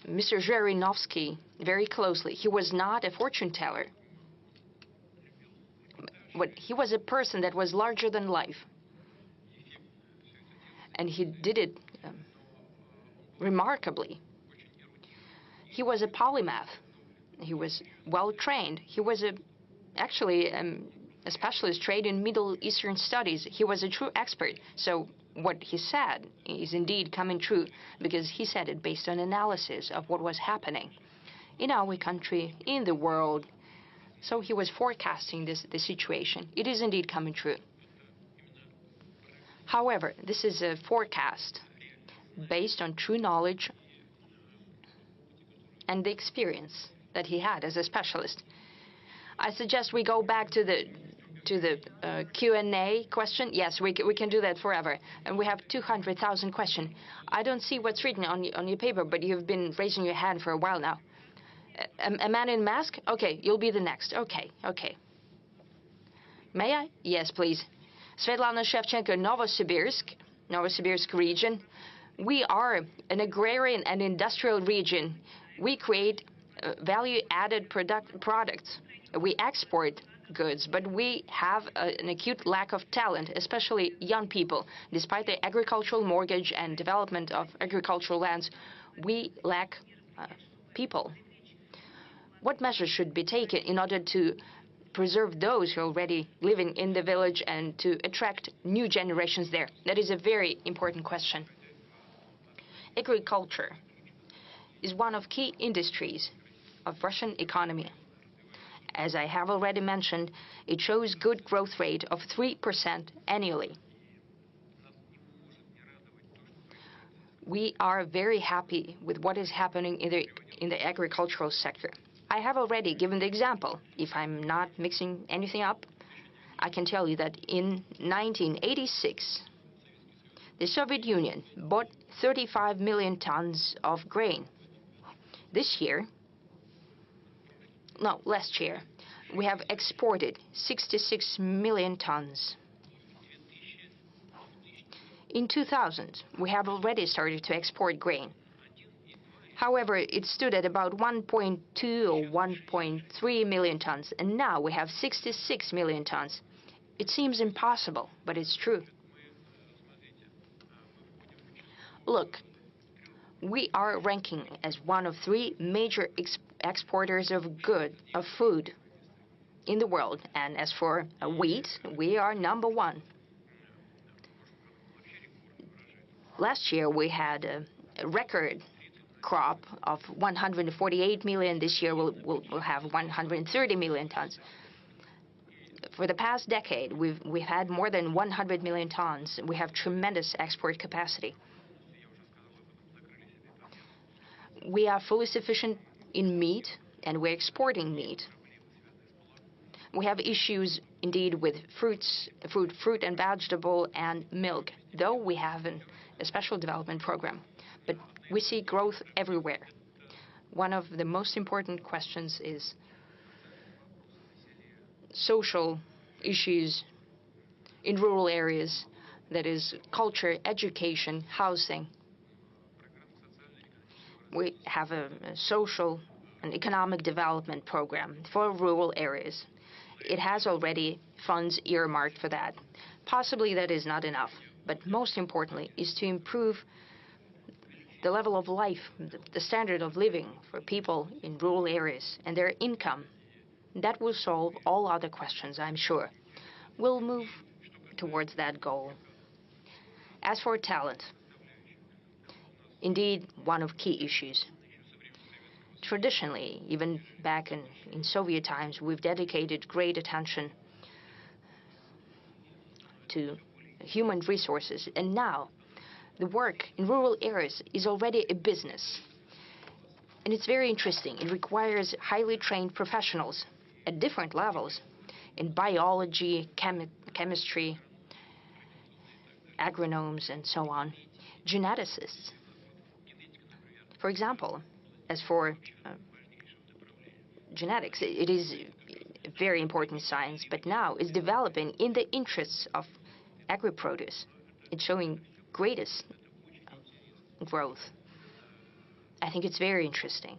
Mr. Zhirinovsky very closely. He was not a fortune teller, but he was a person that was larger than life. And he did it remarkably. He was a polymath. He was well-trained. He was actually a specialist trained in Middle Eastern studies. He was a true expert. So what he said is indeed coming true, because he said it based on analysis of what was happening in our country, in the world. So he was forecasting the situation. It is indeed coming true. However, this is a forecast based on true knowledge and the experience that he had as a specialist. I suggest we go back to the Q&A question. Yes, we can do that forever. And we have 200,000 questions. I don't see what's written on your paper, but you've been raising your hand for a while now. A man in mask? Okay, you'll be the next. Okay. May I? Yes, please. Svetlana Shevchenko, Novosibirsk region. We are an agrarian and industrial region. We create value-added products. We export goods, but we have an acute lack of talent, especially young people. Despite the agricultural mortgage and development of agricultural lands, we lack people. What measures should be taken in order to preserve those who are already living in the village and to attract new generations there? That is a very important question. Agriculture is one of key industries of Russian economy. As I have already mentioned, it shows good growth rate of 3% annually. We are very happy with what is happening in the agricultural sector. I have already given the example. If I'm not mixing anything up, I can tell you that in 1986, the Soviet Union bought 35 million tons of grain. Last year, we have exported 66 million tons. In 2000, we have already started to export grain. However, it stood at about 1.2 or 1.3 million tons, and now we have 66 million tons. It seems impossible, but it's true. Look, we are ranking as one of 3 major exporters of food in the world, and as for wheat, we are number 1. Last year, we had a record crop of 148 million. This year, we'll have 130 million tons. For the past decade, we've had more than 100 million tons. We have tremendous export capacity. We are fully sufficient in meat, and we're exporting meat. We have issues, indeed, with fruit and vegetable and milk, though we have a special development program. But we see growth everywhere. One of the most important questions is social issues in rural areas, that is culture, education, housing. We have a social and economic development program for rural areas. It has already funds earmarked for that. Possibly that is not enough, but most importantly is to improve the level of life, the standard of living for people in rural areas and their income. That will solve all other questions, I'm sure. We'll move towards that goal. As for talent, indeed one of key issues. Traditionally, even back in Soviet times, we've dedicated great attention to human resources, and now the work in rural areas is already a business. And it's very interesting. It requires highly trained professionals at different levels in biology, chemistry, agronomes, and so on, geneticists. For example, as for genetics, it is a very important science, but now it's developing in the interests of agri-produce. It's showing greatest growth. I think it's very interesting.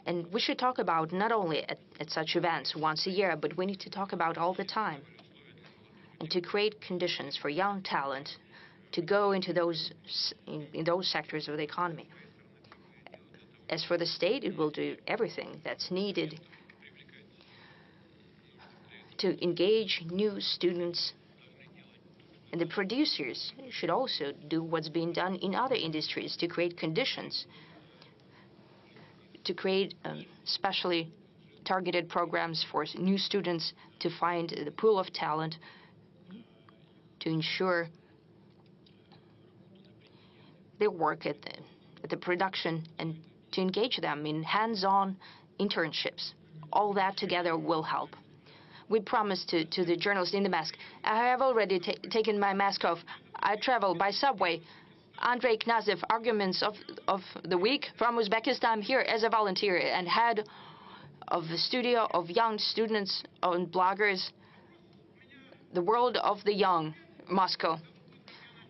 And we should talk about not only at such events once a year, but we need to talk about all the time. And to create conditions for young talent to go into those sectors of the economy. As for the state, it will do everything that's needed to engage new students. And the producers should also do what's being done in other industries to create conditions, to create specially targeted programs for new students to find the pool of talent, to ensure their work at the production, and to engage them in hands-on internships. All that together will help. We promised to the journalist in the mask. I have already taken my mask off. I travel by subway. Andrei Knyazev, Arguments of the Week from Uzbekistan. I'm here as a volunteer and head of the studio of young students and bloggers, The World of the Young, Moscow.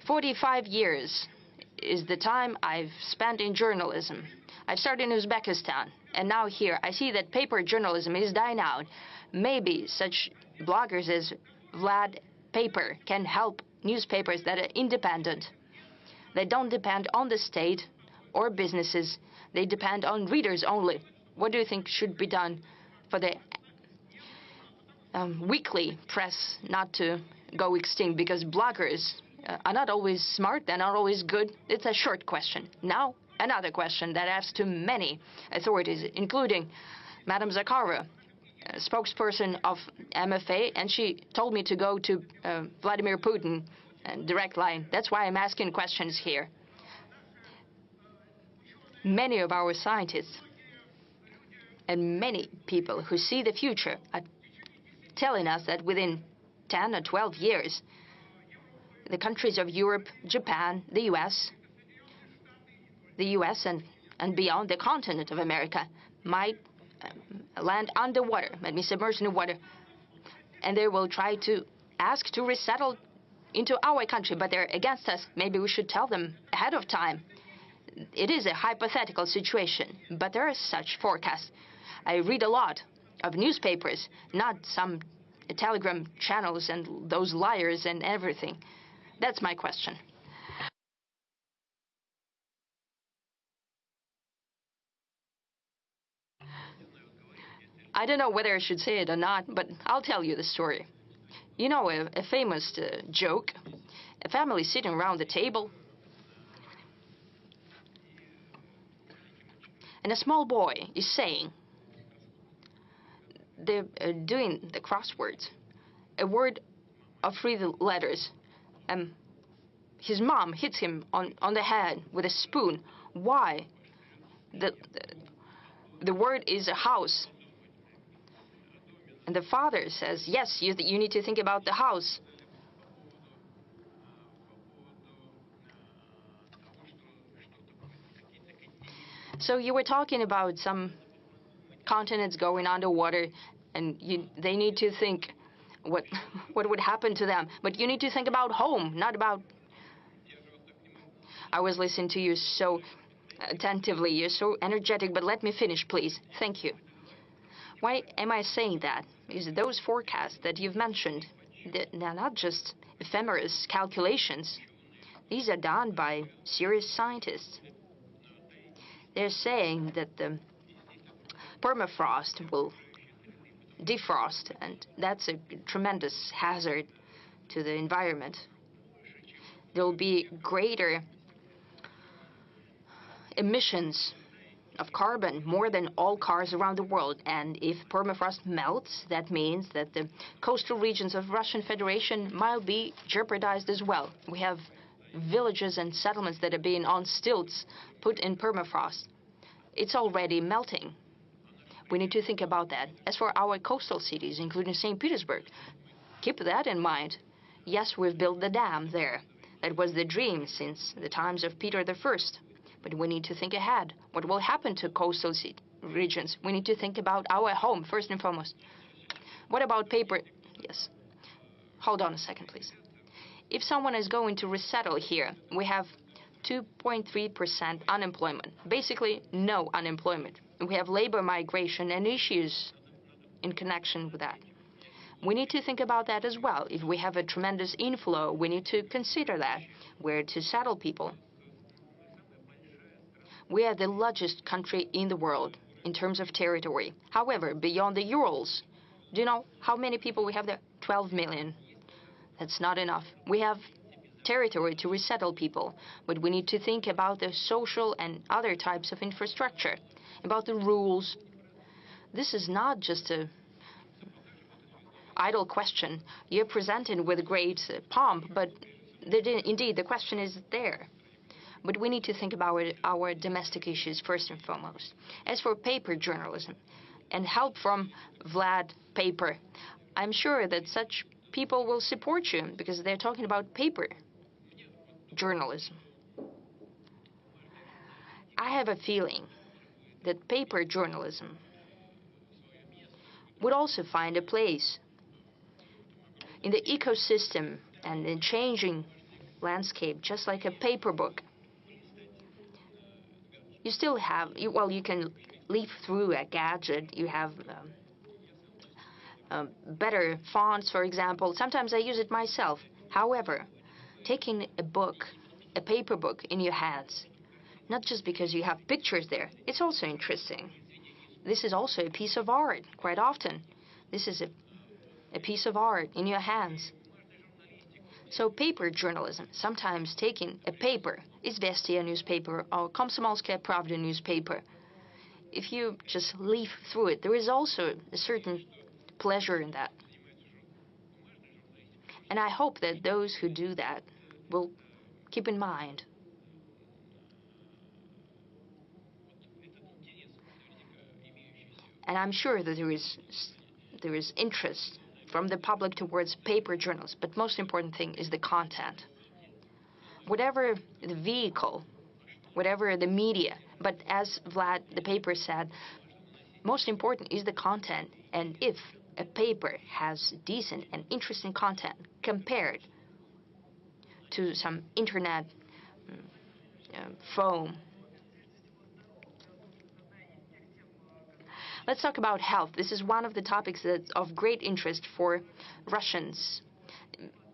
45 years is the time I've spent in journalism. I started in Uzbekistan, and now here I see that paper journalism is dying out. Maybe such bloggers as Vlad Paper can help newspapers that are independent. They don't depend on the state or businesses, they depend on readers only. What do you think should be done for the weekly press not to go extinct? Because bloggers are not always smart, they're not always good. It's a short question. Now, another question that I asked to many authorities, including Madam Zakharova, spokesperson of MFA, and she told me to go to Vladimir Putin, direct line. That's why I'm asking questions here. Many of our scientists and many people who see the future are telling us that within 10 or 12 years, the countries of Europe, Japan, the US and beyond, the continent of America, might land underwater, might be submerged in the water, and they will try to ask to resettle into our country, but they're against us. Maybe we should tell them ahead of time. It is a hypothetical situation, but there are such forecasts. I read a lot of newspapers, not some telegram channels and those liars and everything. That's my question. I don't know whether I should say it or not, but I'll tell you the story. You know, a famous joke, a family sitting around the table, and a small boy is saying, they're doing the crosswords, a word of 3 letters. His mom hits him on the head with a spoon. Why? The word is a house. And the father says, yes, you need to think about the house. So you were talking about some continents going underwater, and they need to think what would happen to them. But you need to think about home, not about... I was listening to you so attentively. You're so energetic, but let me finish, please. Thank you. Why am I saying that? Because those forecasts that you've mentioned, they're not just ephemeris calculations. These are done by serious scientists. They're saying that the permafrost will defrost, and that's a tremendous hazard to the environment. There will be greater emissions of carbon, more than all cars around the world. And if permafrost melts, that means that the coastal regions of Russian Federation might be jeopardized as well. We have villages and settlements that are being on stilts, put in permafrost. It's already melting. We need to think about that. As for our coastal cities, including St. Petersburg, keep that in mind. Yes, we've built the dam there. That was the dream since the times of Peter I. But we need to think ahead. What will happen to coastal regions? We need to think about our home, first and foremost. What about paper? Yes. Hold on a second, please. If someone is going to resettle here, we have 2.3% unemployment. Basically, no unemployment. We have labor migration and issues in connection with that. We need to think about that as well. If we have a tremendous inflow, we need to consider that, where to settle people. We are the largest country in the world in terms of territory. However, beyond the Urals, do you know how many people we have there? 12 million. That's not enough. We have territory to resettle people, but we need to think about the social and other types of infrastructure, about the rules. This is not just a idle question. You're presented with great pomp, but indeed the question is there. But we need to think about our domestic issues first and foremost. As for paper journalism and help from Vlad Paper, I'm sure that such people will support you because they're talking about paper journalism. I have a feeling that paper journalism would also find a place in the ecosystem and in changing landscape, just like a paper book. You still have, well, you can leaf through a gadget. You have better fonts, for example. Sometimes I use it myself. However, taking a book, a paper book in your hands, Not just because you have pictures there. It's also interesting. This is also a piece of art, quite often. This is a piece of art in your hands. So paper journalism, sometimes taking a paper, Izvestia newspaper or Komsomolskaya Pravda newspaper, if you just leaf through it, there is also a certain pleasure in that. And I hope that those who do that will keep in mind. And I'm sure that there is interest from the public towards paper journals, but most important thing is the content. Whatever the vehicle, whatever the media, but as Vlad, the paper said, most important is the content. And if a paper has decent and interesting content compared to some internet foam. Let's talk about health. This is one of the topics that's of great interest for Russians.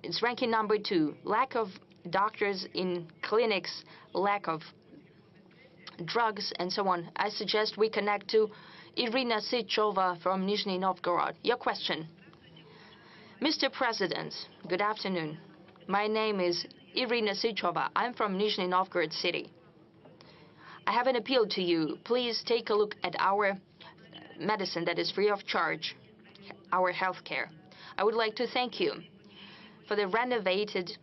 It's ranking number 2. Lack of doctors in clinics, lack of drugs, and so on. I suggest we connect to Irina Sychova from Nizhny Novgorod. Your question. Mr. President, good afternoon. My name is Irina Sychova. I'm from Nizhny Novgorod city. I have an appeal to you. Please take a look at our medicine that is free of charge, our health care. I would like to thank you for the renovated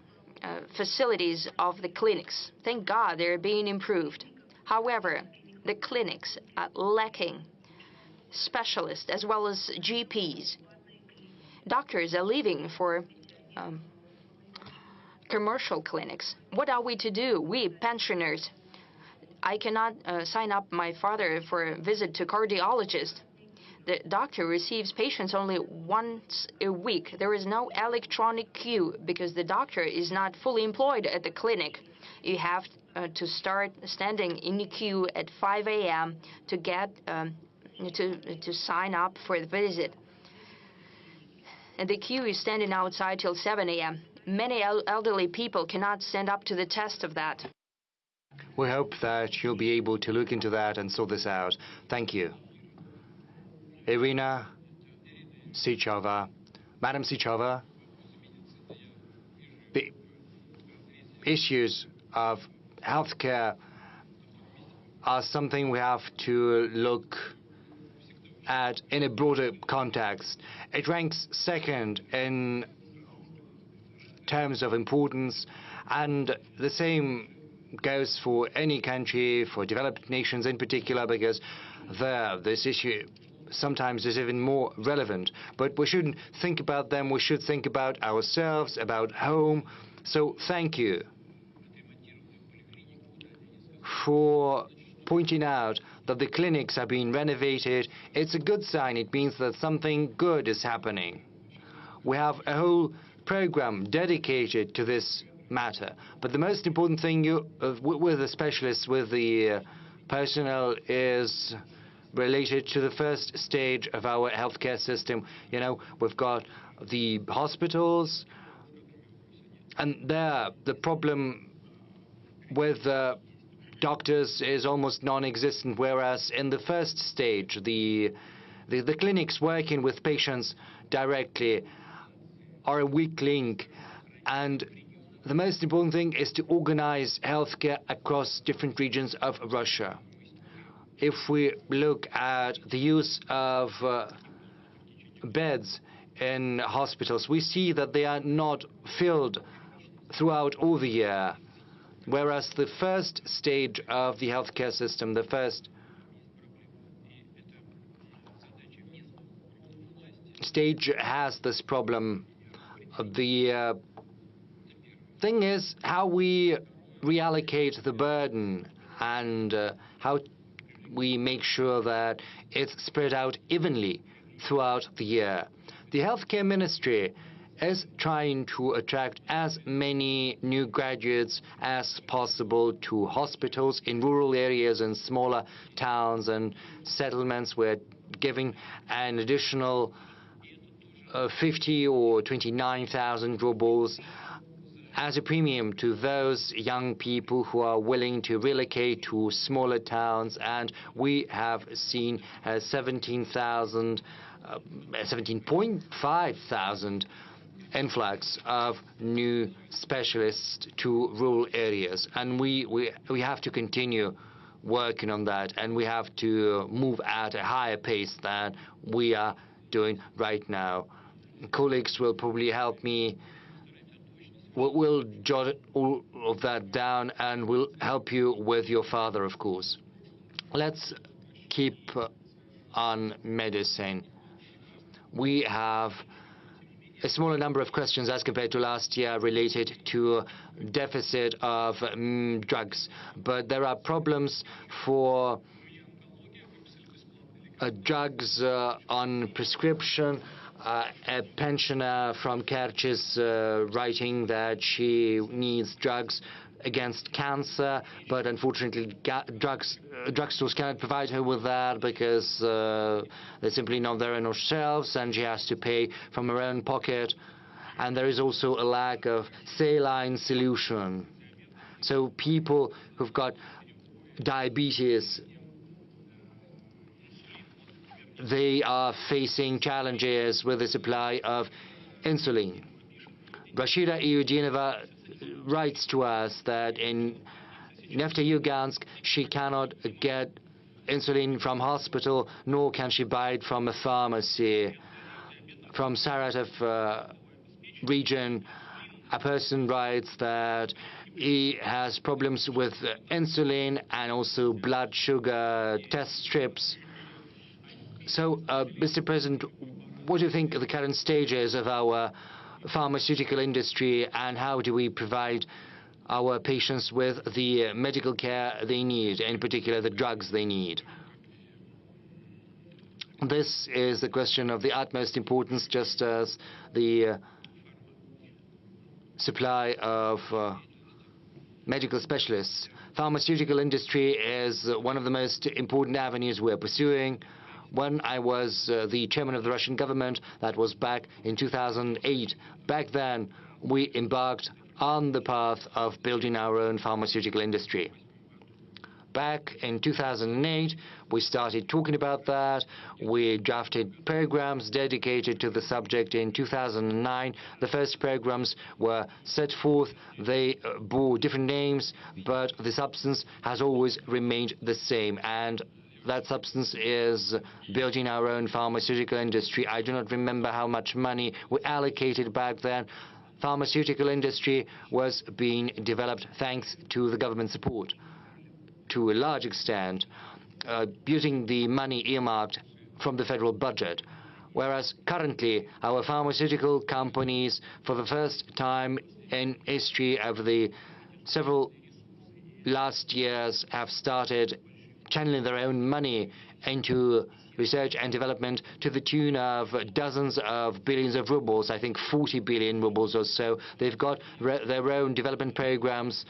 facilities of the clinics. Thank God they're being improved. However, the clinics are lacking specialists as well as GPs. Doctors are leaving for commercial clinics. What are we to do? We pensioners. I cannot sign up my father for a visit to cardiologist. The doctor receives patients only once a week. There is no electronic queue because the doctor is not fully employed at the clinic. You have to start standing in the queue at 5 a.m. to get to sign up for the visit. And the queue is standing outside till 7 a.m. Many elderly people cannot stand up to the test of that. We hope that you'll be able to look into that and sort this out. Thank you. Irina Sychova. Madam Sychova, the issues of healthcare are something we have to look at in a broader context. It ranks second in terms of importance, and the same goes for any country, for developed nations in particular, because there this issue sometimes is even more relevant. But we shouldn't think about them, we should think about ourselves, about home. So thank you for pointing out that the clinics are being renovated. It's a good sign. It means that something good is happening. We have a whole program dedicated to this matter. But the most important thing with the specialists, with the personnel, is related to the first stage of our healthcare system. You know, we've got the hospitals, and there the problem with doctors is almost non-existent, whereas in the first stage, the clinics working with patients directly are a weak link. And the most important thing is to organize healthcare across different regions of Russia. If we look at the use of beds in hospitals, we see that they are not filled throughout all the year, whereas the first stage of the healthcare system, the first stage has this problem. The thing is how we reallocate the burden and how we make sure that it's spread out evenly throughout the year. The healthcare ministry is trying to attract as many new graduates as possible to hospitals in rural areas and smaller towns and settlements. We're giving an additional 50 or 29,000 rubles. as a premium to those young people who are willing to relocate to smaller towns, and we have seen 17.5 thousand influx of new specialists to rural areas, and we have to continue working on that, and we have to move at a higher pace than we are doing right now. Colleagues will probably help me. We'll jot all of that down, and we'll help you with your father, of course. Let's keep on medicine. We have a smaller number of questions as compared to last year related to deficit of drugs, but there are problems for drugs on prescription. A pensioner from Kerch is writing that she needs drugs against cancer, but unfortunately drugstores cannot provide her with that because they're simply not there on shelves, and she has to pay from her own pocket. And there is also a lack of saline solution. So people who've got diabetes, they are facing challenges with the supply of insulin. Rashida Iudinova writes to us that in Neftejugansk she cannot get insulin from hospital, nor can she buy it from a pharmacy. From Saratov region, a person writes that he has problems with insulin and also blood sugar test strips. So, Mr. President, what do you think of the current stages of our pharmaceutical industry, and how do we provide our patients with the medical care they need, in particular the drugs they need? This is a question of the utmost importance, just as the supply of medical specialists. Pharmaceutical industry is one of the most important avenues we're pursuing. When I was the chairman of the Russian government, that was back in 2008. Back then, we embarked on the path of building our own pharmaceutical industry. Back in 2008, we started talking about that. We drafted programs dedicated to the subject. In 2009, the first programs were set forth. They bore different names, but the substance has always remained the same, and that substance is building our own pharmaceutical industry. I do not remember how much money we allocated back then. Pharmaceutical industry was being developed thanks to the government support, to a large extent, using the money earmarked from the federal budget. Whereas currently, our pharmaceutical companies, for the first time in history over the several last years, have started channeling their own money into research and development to the tune of dozens of billions of rubles, I think 40 billion rubles or so. They've got their own development programs.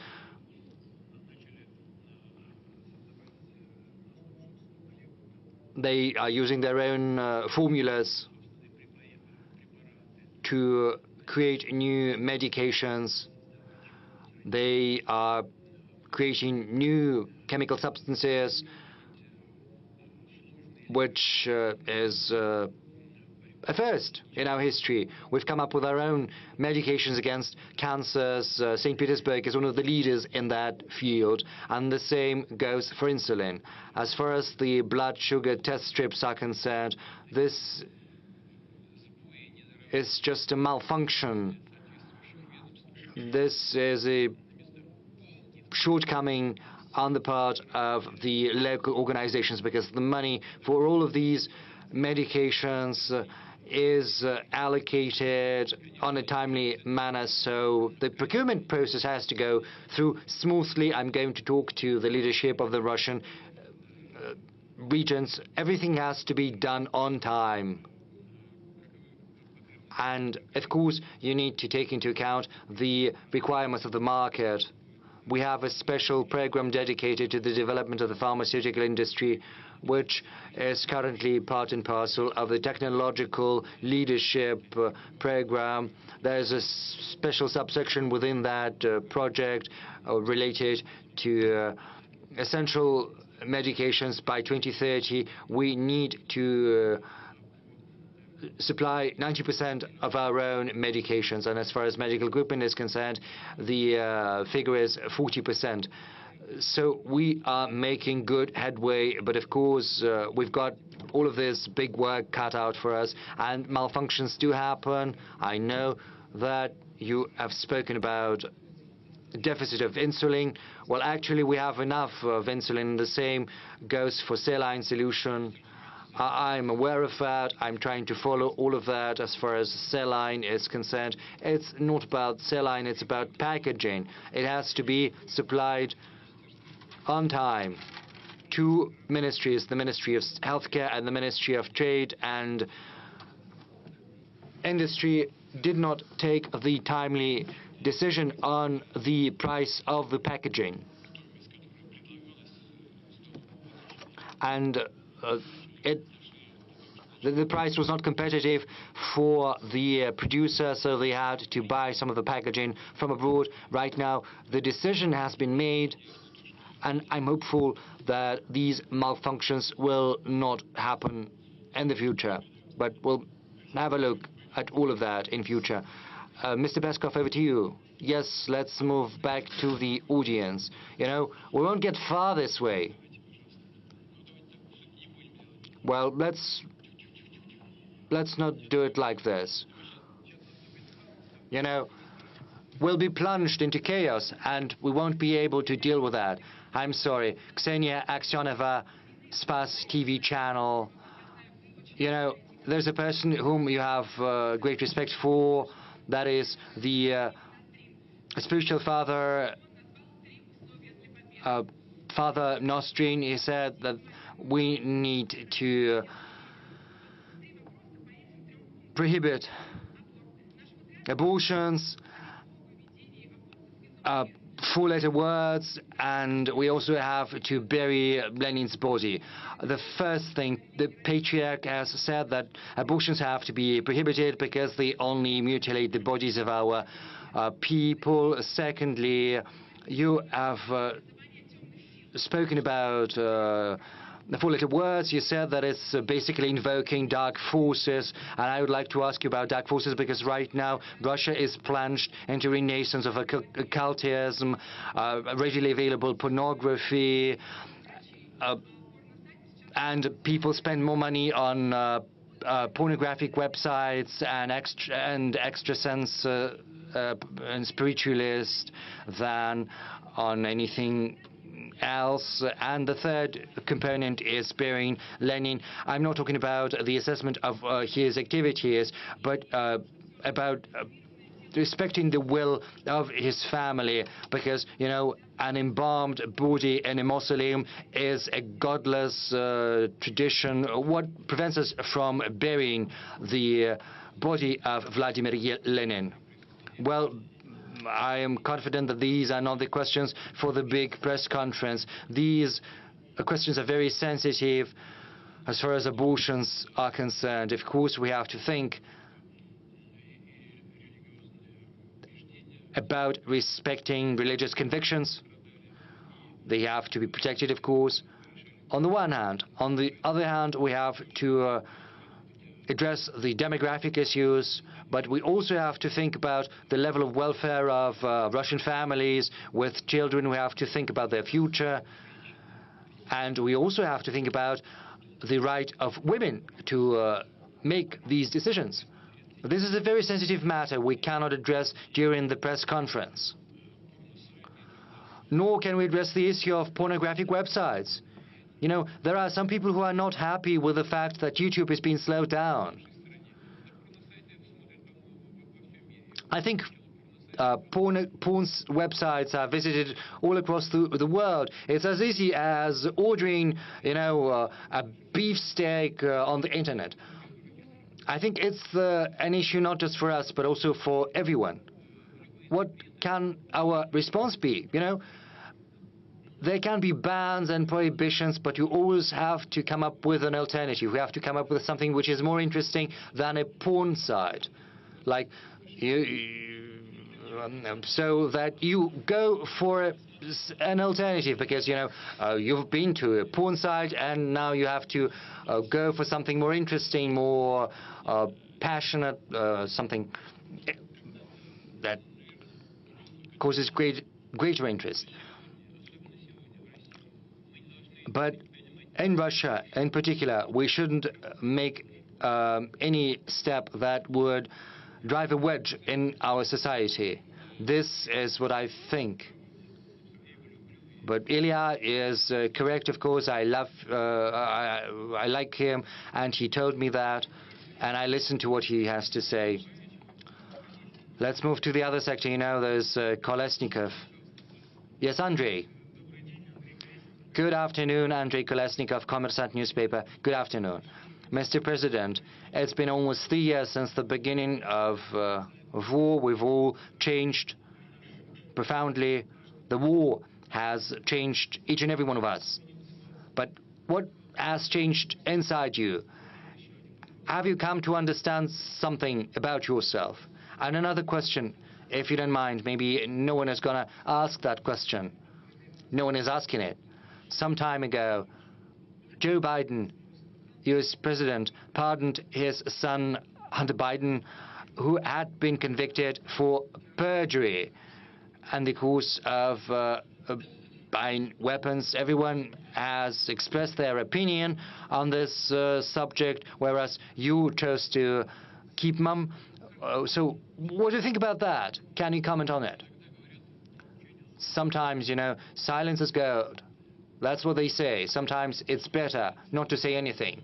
They are using their own formulas to create new medications. They are creating new chemical substances, which is a first in our history. We've come up with our own medications against cancers. St. Petersburg is one of the leaders in that field, and the same goes for insulin. As far as the blood sugar test strips are concerned, this is just a malfunction. This is a shortcoming on the part of the local organizations, because the money for all of these medications is allocated on a timely manner, so the procurement process has to go through smoothly. I'm going to talk to the leadership of the Russian regions. Everything has to be done on time. And of course, you need to take into account the requirements of the market. we have a special program dedicated to the development of the pharmaceutical industry, which is currently part and parcel of the technological leadership program. There's a special subsection within that project related to essential medications. By 2030, we need to supply 90% of our own medications, and as far as medical equipment is concerned, the figure is 40%. So we are making good headway, but of course we've got all of this big work cut out for us, and malfunctions do happen. I know that you have spoken about deficit of insulin. Well, actually we have enough of insulin. The same goes for saline solution. I'm aware of that. I'm trying to follow all of that as far as saline is concerned. It's not about saline, it's about packaging. It has to be supplied on time. Two ministries, the Ministry of Healthcare and the Ministry of Trade and Industry, did not take the timely decision on the price of the packaging. And the price was not competitive for the producer, so they had to buy some of the packaging from abroad. Right now, the decision has been made, and I'm hopeful that these malfunctions will not happen in the future. But we'll have a look at all of that in future. Mr. Peskov, over to you. Yes, let's move back to the audience. You know, we won't get far this way. Well, let's not do it like this. You know, we'll be plunged into chaos, and we won't be able to deal with that. I'm sorry. Ksenia Aksionova, Spas TV channel. You know, there's a person whom you have great respect for. That is the spiritual father, Father Nostrin. He said that we need to prohibit abortions, four-letter words, and we also have to bury Lenin's body. The first thing, the patriarch has said that abortions have to be prohibited because they only mutilate the bodies of our people. Secondly, you have spoken about the four-letter words. You said that it's basically invoking dark forces, and I would like to ask you about dark forces because right now Russia is plunged into renaissance of occultism, readily available pornography, and people spend more money on pornographic websites and extrasense and spiritualist than on anything else. And the third component is burying Lenin. I'm not talking about the assessment of his activities, but about respecting the will of his family, because, you know, an embalmed body in a mausoleum is a godless tradition. What prevents us from burying the body of Vladimir Lenin? Well, I am confident that these are not the questions for the big press conference. These questions are very sensitive as far as abortions are concerned. Of course, we have to think about respecting religious convictions. They have to be protected, of course, on the one hand. On the other hand, we have to address the demographic issues, but we also have to think about the level of welfare of Russian families with children. We have to think about their future, and we also have to think about the right of women to make these decisions. This is a very sensitive matter we cannot address during the press conference. Nor can we address the issue of pornographic websites. You know, there are some people who are not happy with the fact that YouTube is being slowed down. I think porn websites are visited all across the world. It's as easy as ordering, you know, a beefsteak on the internet. I think it's an issue not just for us, but also for everyone. what can our response be? You know, there can be bans and prohibitions, but you always have to come up with an alternative. You have to come up with something which is more interesting than a porn site. Like, so that you go for an alternative, because, you know, you've been to a porn site and now you have to go for something more interesting, more passionate, something that causes greater interest. But in Russia, in particular, we shouldn't make any step that would drive a wedge in our society. This is what I think. But Ilya is correct, of course. I like him, and he told me that, and I listened to what he has to say. Let's move to the other sector. You know, there's Kolesnikov. Yes, Andrei. Good afternoon, Andrei Kolesnikov, Kommersant newspaper. Good afternoon. Mr. President, it's been almost 3 years since the beginning of war. We've all changed profoundly. The war has changed each and every one of us. But what has changed inside you? Have you come to understand something about yourself? And another question, if you don't mind, maybe no one is going to ask that question. No one is asking it. Some time ago, Joe Biden, US President, pardoned his son, Hunter Biden, who had been convicted for perjury and the course of buying weapons. Everyone has expressed their opinion on this subject, whereas you chose to keep mum. So what do you think about that? Can you comment on it? Sometimes, you know, silence is gold. That's what they say. Sometimes it's better not to say anything.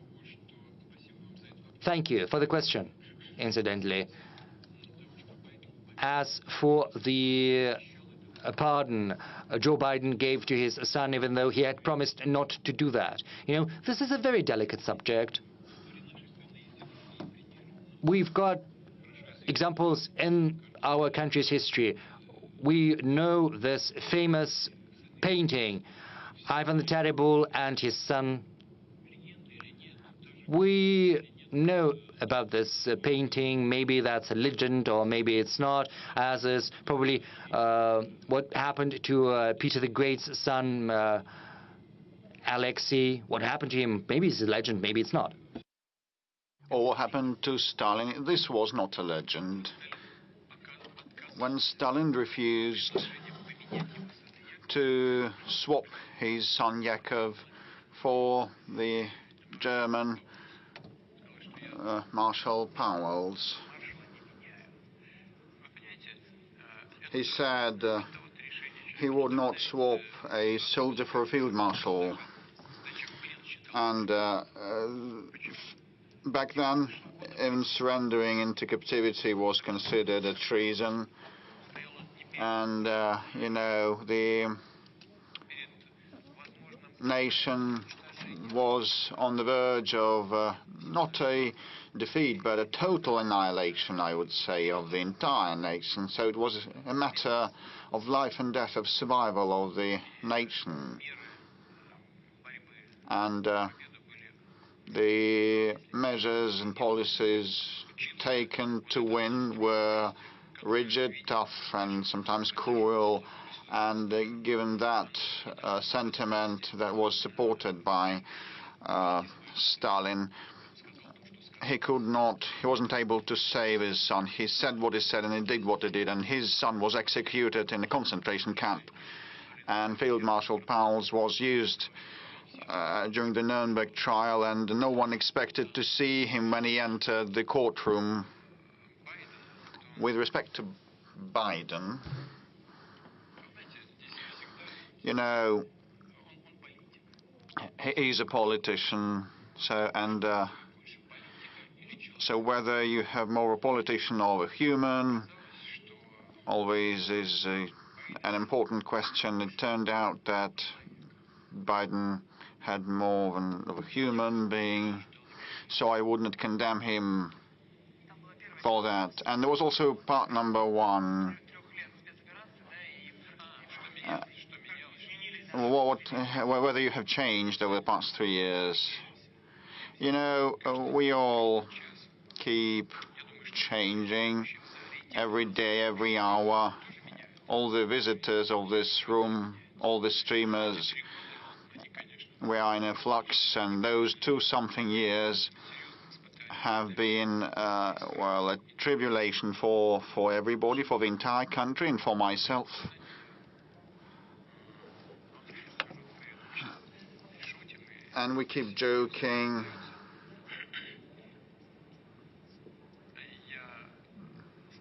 Thank you for the question, incidentally. As for the pardon Joe Biden gave to his son, even though he had promised not to do that. You know, this is a very delicate subject. We've got examples in our country's history. We know this famous painting, Ivan the Terrible and his son. We know about this painting. Maybe that's a legend, or maybe it's not, as is probably what happened to Peter the Great's son, Alexei. What happened to him? Maybe it's a legend, maybe it's not. Or what happened to Stalin? This was not a legend. When Stalin refused to swap his son Yakov for the German Marshal Powell's, he said he would not swap a soldier for a field marshal. And back then, even surrendering into captivity was considered a treason. And, you know, the nation was on the verge of not a defeat, but a total annihilation, I would say, of the entire nation. So it was a matter of life and death, of survival of the nation. And the measures and policies taken to win were rigid, tough, and sometimes cruel. And given that sentiment that was supported by Stalin, he wasn't able to save his son. He said what he said and he did what he did, and his son was executed in a concentration camp. And Field Marshal Pauls was used during the Nuremberg trial, and no one expected to see him when he entered the courtroom. With respect to Biden, you know, he's a politician, so whether you have more a politician or a human always is an important question. It turned out that Biden had more of a human being, so I wouldn't condemn him for that. And there was also part number one. whether you have changed over the past 3 years. You know, we all keep changing every day, every hour. All the visitors of this room, all the streamers, we are in a flux, and those 2-something years have been, well, a tribulation for everybody, for the entire country, and for myself. And we keep joking.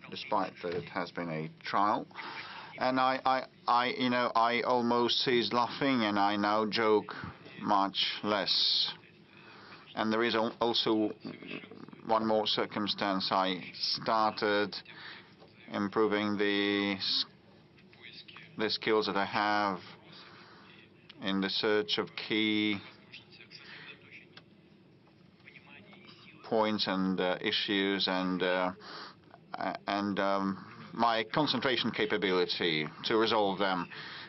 Despite that it has been a trial. And I almost ceased laughing, and I now joke much less. And there is also one more circumstance. I started improving the skills that I have in the search of key points and issues, and my concentration capability to resolve them.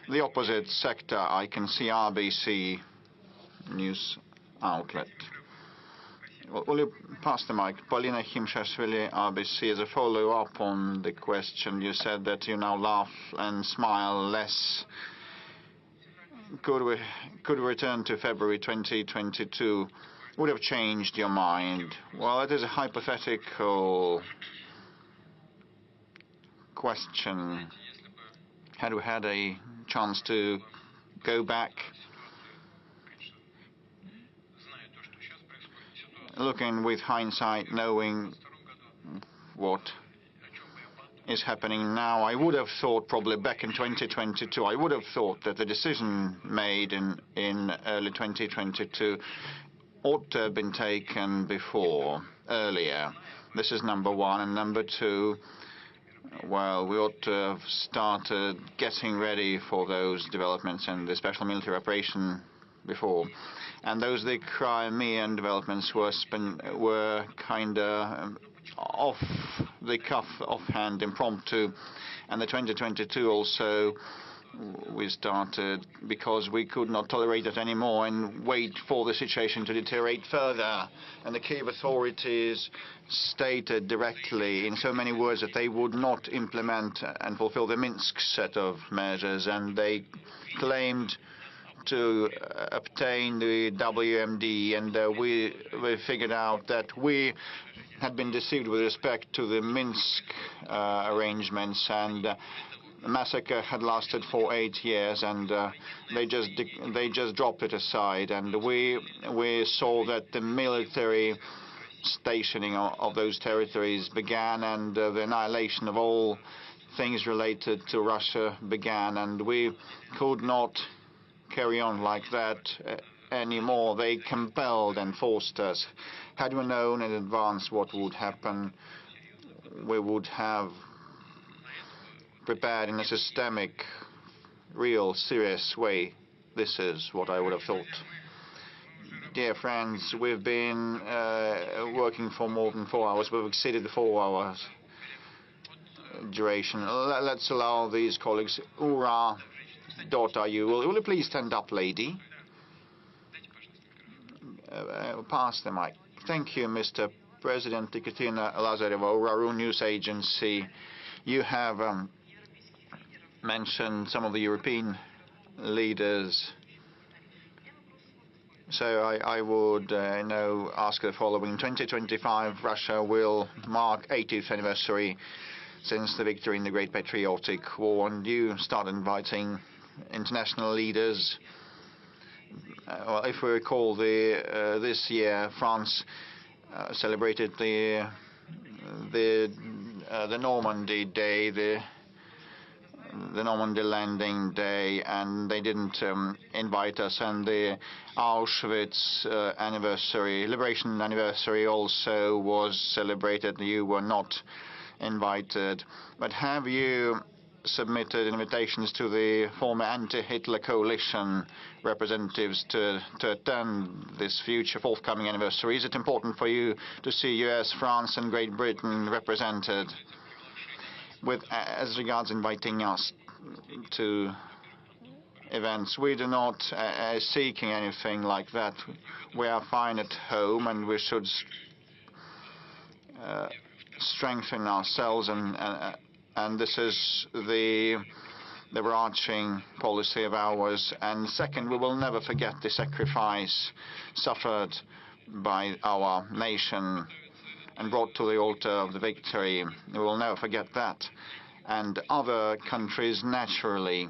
The opposite sector, I can see RBC news outlet. Will you pass the mic? Polina Himshashvili, RBC, as a follow-up on the question, you said that you now laugh and smile less. Could we return to February 2022? Would have changed your mind? Well, it is a hypothetical question. Had we had a chance to go back, looking with hindsight, knowing what is happening now, I would have thought probably back in 2022, I would have thought that the decision made in early 2022 ought to have been taken earlier. This is number one. And number two, well, we ought to have started getting ready for those developments and the special military operation before. And the Crimean developments were kind of off the cuff, offhand, impromptu. And the 2022 also, we started because we could not tolerate it anymore and wait for the situation to deteriorate further. And the Kiev authorities stated directly in so many words that they would not implement and fulfill the Minsk set of measures, and they claimed to obtain the WMD, and we figured out that we had been deceived with respect to the Minsk arrangements, and the massacre had lasted for 8 years, and they just dropped it aside. And we saw that the military stationing of those territories began, and the annihilation of all things related to Russia began, and we could not carry on like that anymore. They compelled and forced us. Had we known in advance what would happen, we would have prepared in a systemic, real, serious way. This is what I would have thought. Dear friends, we've been working for more than 4 hours. We've exceeded the 4 hours duration. Let's allow these colleagues. Ura, daughter, will you please stand up, lady? Pass the mic. Thank you, Mr. President. Ekaterina Lazareva, Ura News Agency. You have mentioned some of the European leaders. So I would now ask the following. In 2025, Russia will mark 80th anniversary since the victory in the Great Patriotic War, and you start inviting international leaders. Well, if we recall, this year France celebrated the Normandy Day, the Normandy landing day, and they didn't invite us. And the Auschwitz anniversary, liberation anniversary, also was celebrated. You were not invited. But have you submitted invitations to the former anti-Hitler coalition representatives to attend this future forthcoming anniversary? Is it important for you to see US, France, and Great Britain represented? As regards inviting us to events. We do not seeking anything like that. We are fine at home, and we should strengthen ourselves, and this is the overarching policy of ours. And second, we will never forget the sacrifice suffered by our nation and brought to the altar of the victory. We will never forget that. And other countries naturally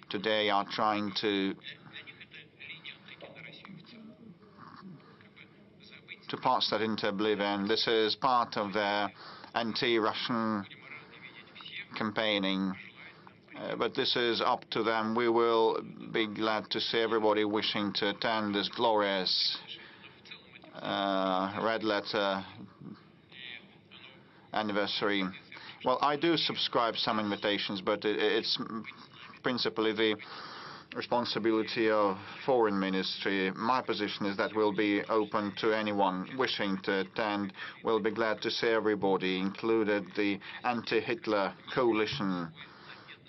today are trying to pass that into oblivion. This is part of their anti-Russian campaigning. But this is up to them. We will be glad to see everybody wishing to attend this glorious red letter anniversary. Well, I do subscribe some invitations, but it's principally the responsibility of Foreign Ministry. My position is that we'll be open to anyone wishing to attend. We'll be glad to see everybody, included the anti-Hitler coalition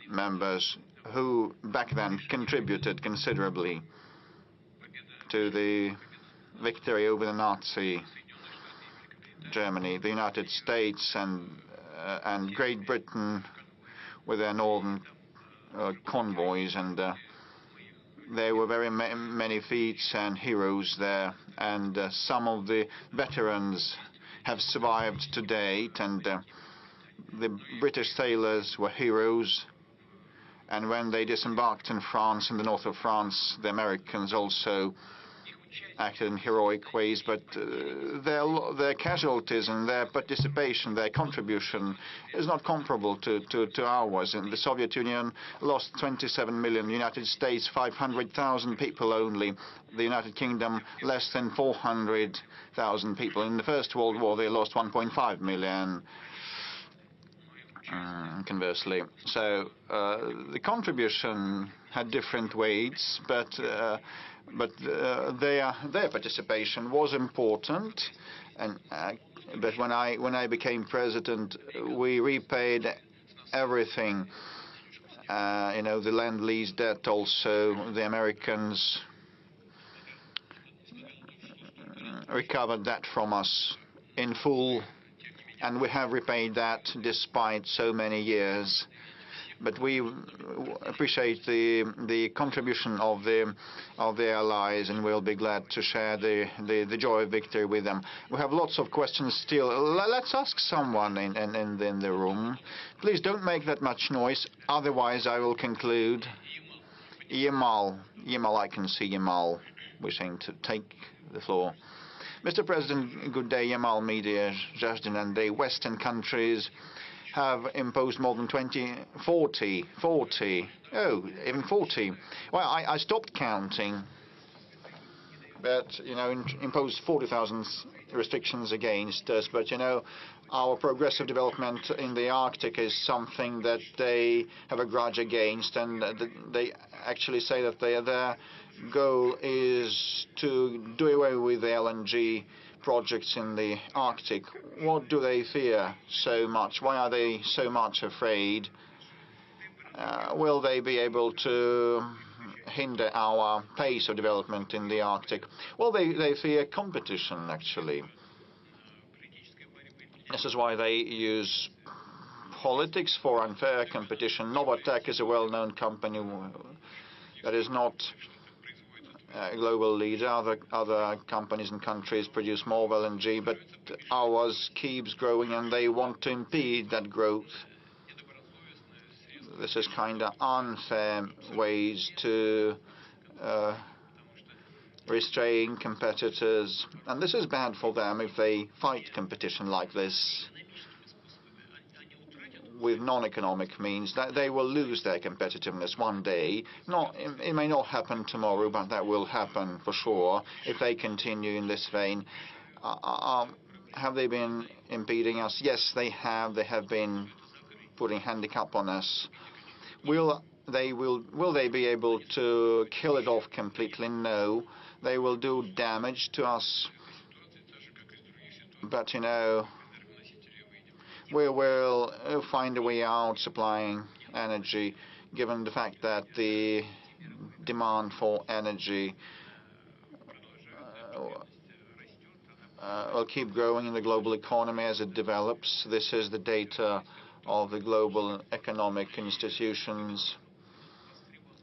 members who back then contributed considerably to the victory over the Nazi Germany. The United States and Great Britain with their northern convoys, and there were very many feats and heroes there, and some of the veterans have survived to date, and the British sailors were heroes. And when they disembarked in France, in the north of France, the Americans also acted in heroic ways, but their casualties and their participation, their contribution is not comparable to ours. And the Soviet Union lost 27 million, the United States 500,000 people only, the United Kingdom less than 400,000 people. In the First World War they lost 1.5 million. Conversely, so the contribution had different weights, but their participation was important. And but when I became president, we repaid everything. The Lend-Lease debt. Also, the Americans recovered that from us in full. And we have repaid that despite so many years. But we appreciate the contribution of the allies, and we'll be glad to share the joy of victory with them. We have lots of questions still. Let's ask someone in the room. Please don't make that much noise, otherwise I will conclude. Yamal, I can see Yamal wishing to take the floor. Mr. President, good day. Yamal Media, Zhazdin, and the Western countries have imposed more than 40. Even 40. Well, I stopped counting, but, imposed 40,000 restrictions against us. But, our progressive development in the Arctic is something that they have a grudge against, and they actually say that their goal is to do away with the LNG projects in the Arctic. What do they fear so much? Why are they so much afraid? Will they be able to hinder our pace of development in the Arctic? Well, they fear competition, actually. This is why they use politics for unfair competition. Novatek is a well-known company that is not a global leader. Other companies and countries produce more LNG, but ours keeps growing, and they want to impede that growth. This is kind of unfair ways to restrain competitors, and this is bad for them if they fight competition like this with non-economic means. That they will lose their competitiveness one day. It may not happen tomorrow, but that will happen for sure if they continue in this vein. Have they been impeding us? Yes, they have. They have been putting handicap on us. Will they be able to kill it off completely? No. They will do damage to us. But, we will find a way out supplying energy, given the fact that the demand for energy will keep growing in the global economy as it develops. This is the data of the global economic institutions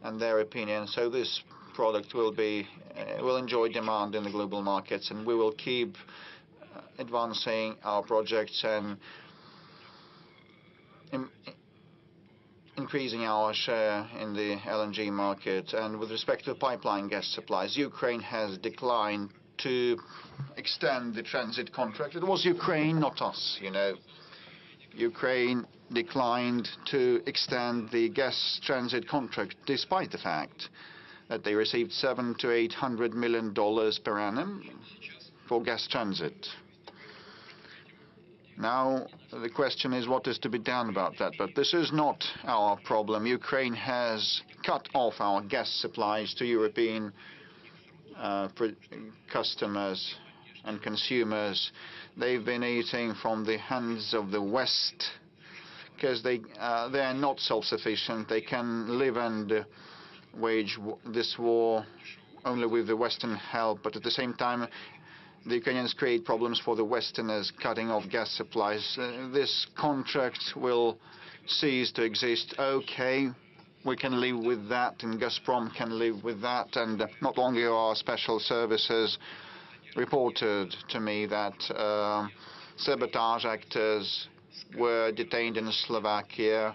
and their opinion. So this product will enjoy demand in the global markets, and we will keep advancing our projects and increasing our share in the LNG market. And with respect to pipeline gas supplies, Ukraine has declined to extend the transit contract. It was Ukraine, not us, you know. Ukraine declined to extend the gas transit contract, despite the fact that they received $700 to $800 million per annum for gas transit. Now, the question is what is to be done about that. But this is not our problem. Ukraine has cut off our gas supplies to European customers and consumers. They've been eating from the hands of the West because they are not self-sufficient. They can live and wage this war only with the Western help, but at the same time the Ukrainians create problems for the Westerners, cutting off gas supplies. This contract will cease to exist. Okay, we can live with that, and Gazprom can live with that. And not long ago, our special services reported to me that sabotage actors were detained in Slovakia,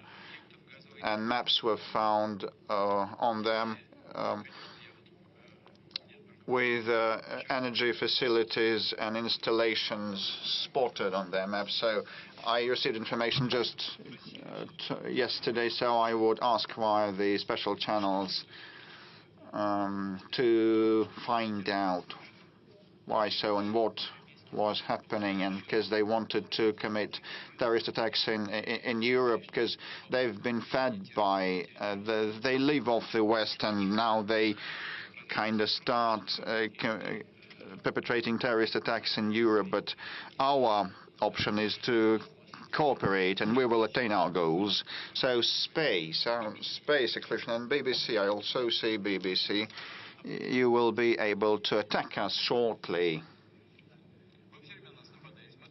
and maps were found on them with energy facilities and installations spotted on their maps. So I received information just yesterday, so I would ask via the special channels to find out why so and what was happening, and because they wanted to commit terrorist attacks in Europe, because they've been fed by, they live off the West, and now they kind of start perpetrating terrorist attacks in Europe. But our option is to cooperate, and we will attain our goals. So space exclusion, and BBC, I also see BBC, you will be able to attack us shortly.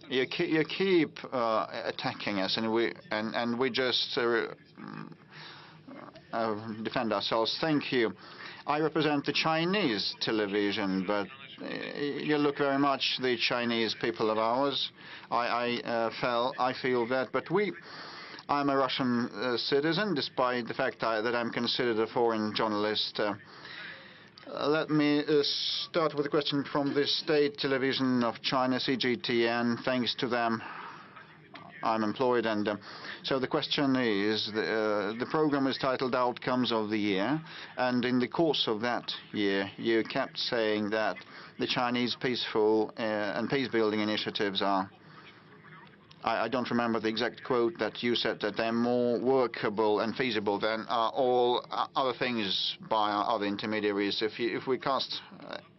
You keep attacking us, and we just defend ourselves. Thank you. I represent the Chinese television, but you look very much the Chinese people of ours. I feel that, but I'm a Russian citizen, despite the fact that I'm considered a foreign journalist. Let me start with a question from the state television of China, CGTN. Thanks to them, I'm employed, and so the question is, the program is titled Outcomes of the Year, and in the course of that year, you kept saying that the Chinese peaceful and peace-building initiatives are, I don't remember the exact quote, that you said that they're more workable and feasible than all other things by other intermediaries. If we cast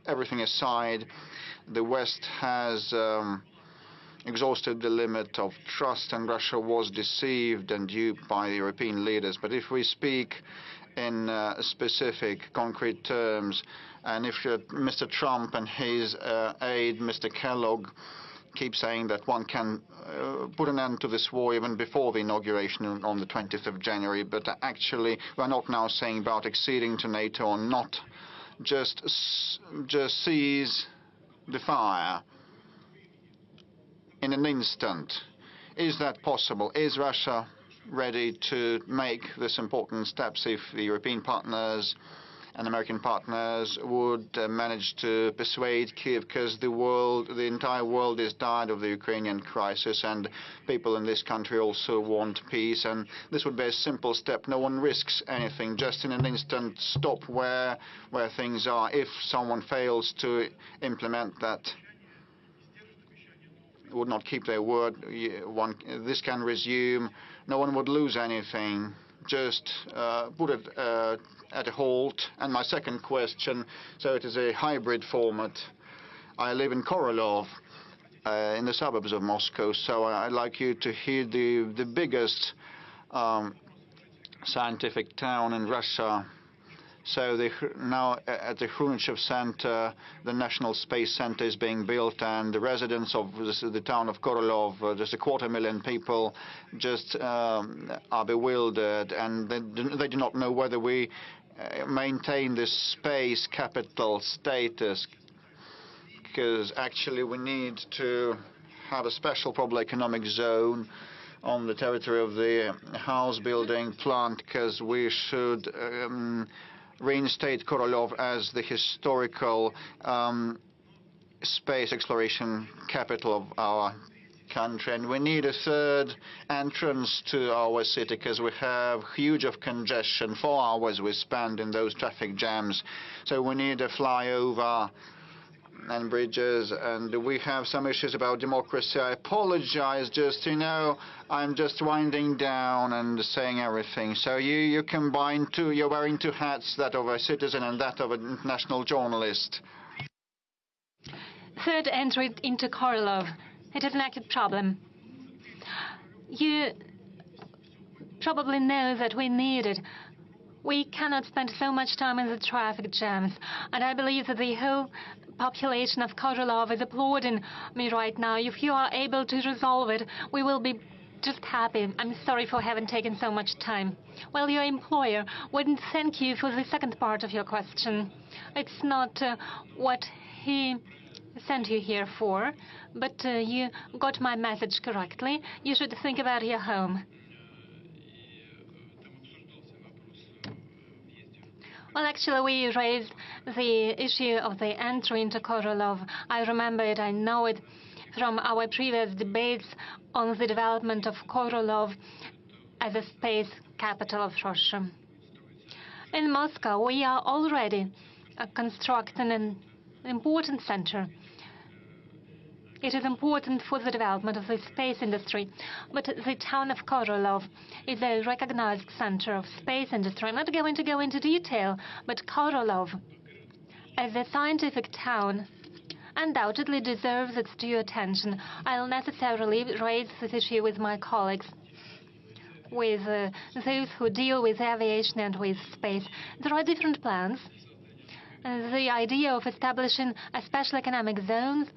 everything aside, the West has exhausted the limit of trust, and Russia was deceived and duped by the European leaders. But if we speak in specific, concrete terms, and if Mr. Trump and his aide, Mr. Kellogg, keep saying that one can put an end to this war even before the inauguration on the 20th of January, but actually we're not now saying about acceding to NATO or not, just seize the fire in an instant. Is that possible? Is Russia ready to make this important steps if the European partners and American partners would manage to persuade Kiev, because the entire world is tired of the Ukrainian crisis, and people in this country also want peace, and this would be a simple step. No one risks anything, just in an instant stop where things are. If someone fails to implement that, would not keep their word, this can resume. No one would lose anything. Just put it at a halt. And my second question, so it is a hybrid format. I live in Korolov, in the suburbs of Moscow, so I'd like you to hear the biggest scientific town in Russia So now at the Khrushchev Center, the National Space Center is being built, and the residents of the town of Korolov, just 250,000 people, just are bewildered, and they do not know whether we maintain this space capital status, because actually we need to have a special probably economic zone on the territory of the house building plant, because we should reinstate Korolov as the historical space exploration capital of our country. And we need a third entrance to our city, because we have huge of congestion. 4 hours we spend in those traffic jams. So we need a flyover and bridges, and we have some issues about democracy. I apologize, just, I'm just winding down and saying everything. So you combine two, you're wearing 2 hats, that of a citizen and that of an international journalist. Third entry into Korolov. It is an acute problem. You probably know that we need it. We cannot spend so much time in the traffic jams, and I believe that the whole population of Korolov is applauding me right now. If you are able to resolve it, we will be just happy. I'm sorry for having taken so much time. Well, your employer wouldn't thank you for the second part of your question. It's not what he sent you here for, but you got my message correctly. You should think about your home. Well, actually, we raised the issue of the entry into Korolov. I remember it, I know it from our previous debates on the development of Korolov as a space capital of Russia. In Moscow, we are already constructing an important center. It is important for the development of the space industry, but the town of Korolov is a recognized center of space industry. I'm not going to go into detail, but Korolov, as a scientific town, undoubtedly deserves its due attention. I'll necessarily raise this issue with my colleagues, with those who deal with aviation and with space. There are different plans. The idea of establishing a special economic zones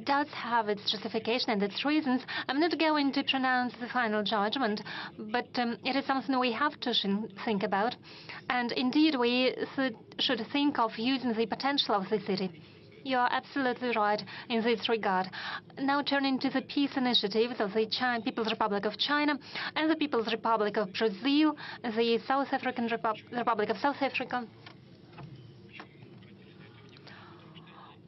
does have its justification and its reasons. I'm not going to pronounce the final judgment, but it is something we have to think about. And indeed, we should think of using the potential of the city. You are absolutely right in this regard. Now turning to the peace initiatives of the People's Republic of China and the People's Republic of Brazil, the South African Republic of South Africa.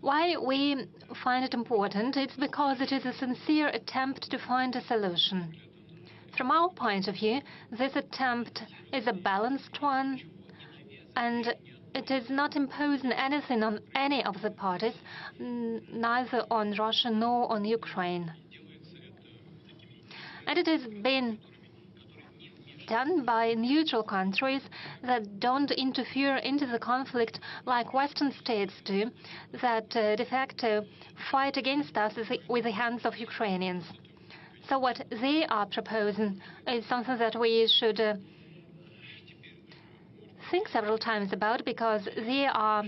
Why we find it important? It's because it is a sincere attempt to find a solution. From our point of view, this attempt is a balanced one, and it is not imposing anything on any of the parties, neither on Russia nor on Ukraine. And it is being done by neutral countries that don't interfere into the conflict like Western states do, that de facto fight against us with the hands of Ukrainians. So what they are proposing is something that we should think several times about, because they are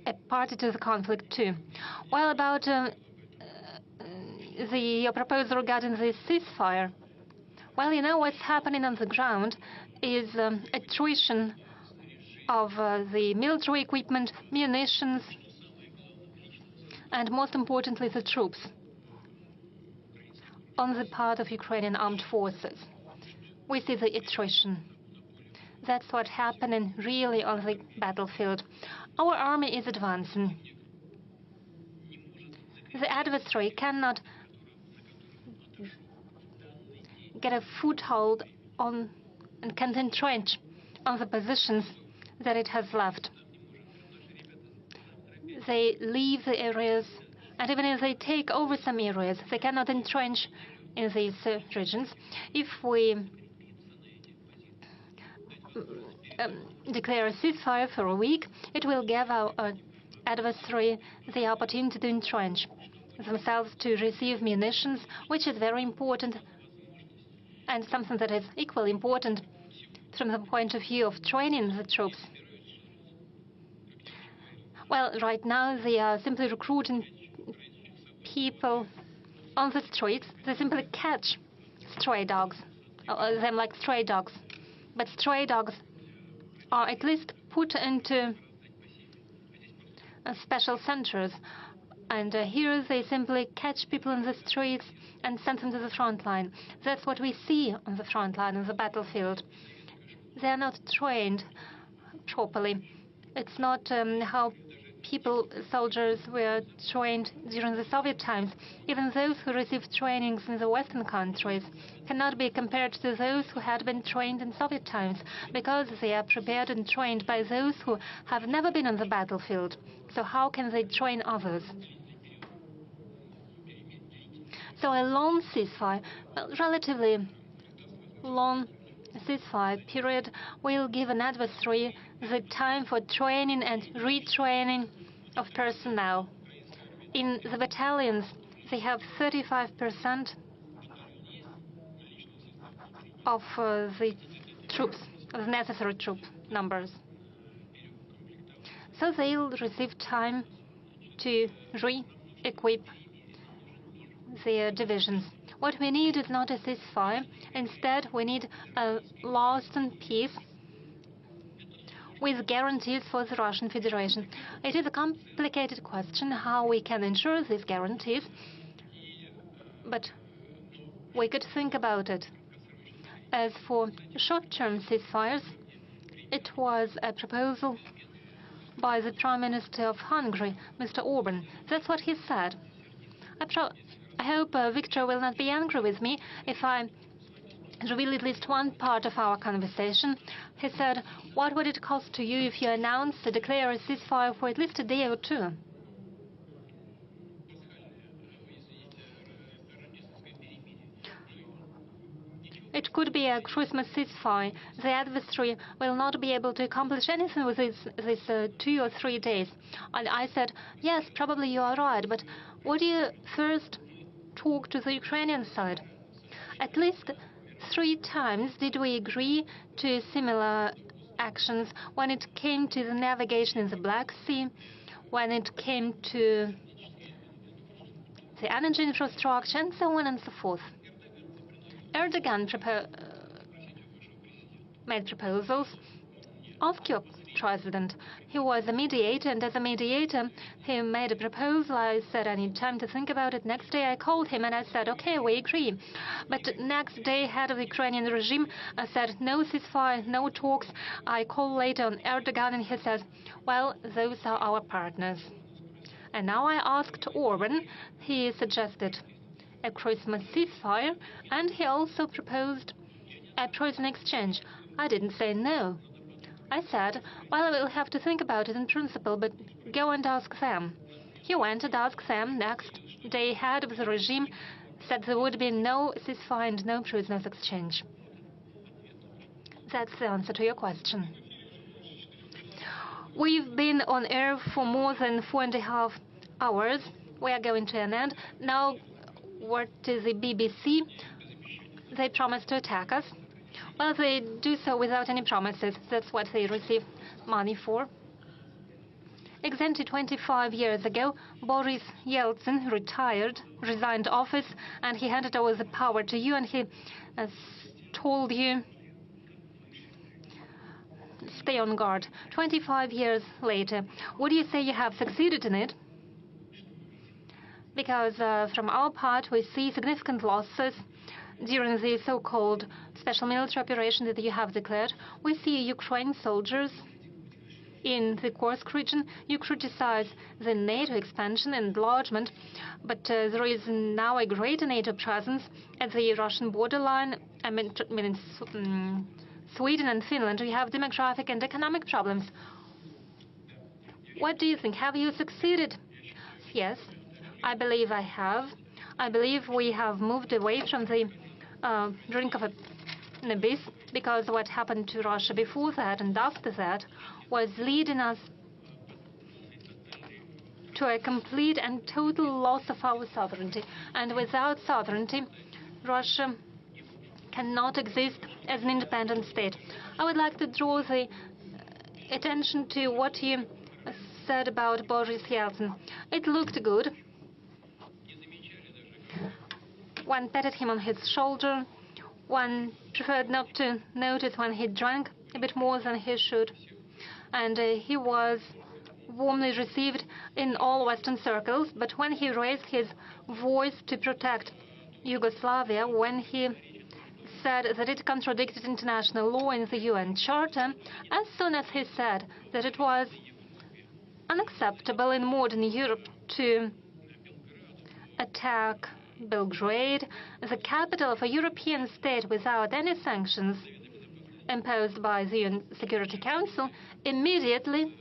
a party to the conflict too. Well, about your proposal regarding the ceasefire. Well, you know, what's happening on the ground is attrition of the military equipment, munitions, and most importantly, the troops on the part of Ukrainian armed forces. We see the attrition. That's what's happening really on the battlefield. Our army is advancing. The adversary cannot get a foothold on and can entrench on the positions that it has left. They leave the areas, and even if they take over some areas, they cannot entrench in these regions. If we declare a ceasefire for a week, it will give our adversary the opportunity to entrench themselves, to receive munitions, which is very important, and something that is equally important, from the point of view of training the troops? Well, right now they are simply recruiting people on the streets. They simply catch stray dogs, them like stray dogs. But stray dogs are at least put into special centers. And here they simply catch people in the streets and send them to the front line. That's what we see on the front line, on the battlefield. They are not trained properly. It's not how soldiers were trained during the Soviet times. Even those who received trainings in the Western countries cannot be compared to those who had been trained in Soviet times, because they are prepared and trained by those who have never been on the battlefield. So how can they train others? So a long ceasefire, relatively long ceasefire period, will give an adversary the time for training and retraining of personnel. In the battalions, they have 35% of the troops, the necessary troop numbers. So they'll receive time to re-equip their divisions. What we need is not a ceasefire. Instead, we need a lasting peace with guarantees for the Russian Federation. It is a complicated question how we can ensure these guarantees, but we could think about it. As for short-term ceasefires, it was a proposal by the Prime Minister of Hungary, Mr. Orban. That's what he said. I hope Victor will not be angry with me if I reveal at least one part of our conversation. He said, "What would it cost to you if you announced to declare a ceasefire for at least a day or two?" It could be a Christmas ceasefire. The adversary will not be able to accomplish anything with these 2 or 3 days. And I said, yes, probably you are right, but would you first talk to the Ukrainian side? At least 3 times did we agree to similar actions when it came to the navigation in the Black Sea, when it came to the energy infrastructure, and so on and so forth. Erdogan made proposals. Ask your president. He was a mediator, and as a mediator, he made a proposal. I said, I need time to think about it. Next day, I called him, and I said, okay, we agree. But next day, head of the Ukrainian regime said, no ceasefire, no talks. I called later on Erdogan, and he says, well, those are our partners. And now I asked Orban. He suggested a Christmas ceasefire, and he also proposed a prison exchange. I didn't say no. I said, well, I will have to think about it in principle, but go and ask them. He went and asked them. Next day, head of the regime said there would be no ceasefire and no prisoners exchange. That's the answer to your question. We've been on air for more than 4.5 hours. We are going to an end. Now, what is the BBC? They promised to attack us. Well, they do so without any promises. That's what they receive money for. Exactly 25 years ago, Boris Yeltsin resigned office, and he handed over the power to you, and he told you, stay on guard. 25 years later, would you say you have succeeded in it? Because from our part, we see significant losses during the so-called special military operation that you have declared. We see Ukraine soldiers in the Kursk region. You criticize the NATO expansion and enlargement, but there is now a greater NATO presence at the Russian borderline. I mean in Sweden and Finland, we have demographic and economic problems. What do you think? Have you succeeded? Yes, I believe I have. I believe we have moved away from the brink of an abyss, because what happened to Russia before that and after that was leading us to a complete and total loss of our sovereignty. And without sovereignty, Russia cannot exist as an independent state. I would like to draw the attention to what you said about Boris Yeltsin. It looked good. One patted him on his shoulder. One preferred not to notice when he drank a bit more than he should. And he was warmly received in all Western circles. But when he raised his voice to protect Yugoslavia, when he said that it contradicted international law in the UN Charter, as soon as he said that it was unacceptable in modern Europe to attack Belgrade, the capital of a European state, without any sanctions imposed by the UN Security Council, immediately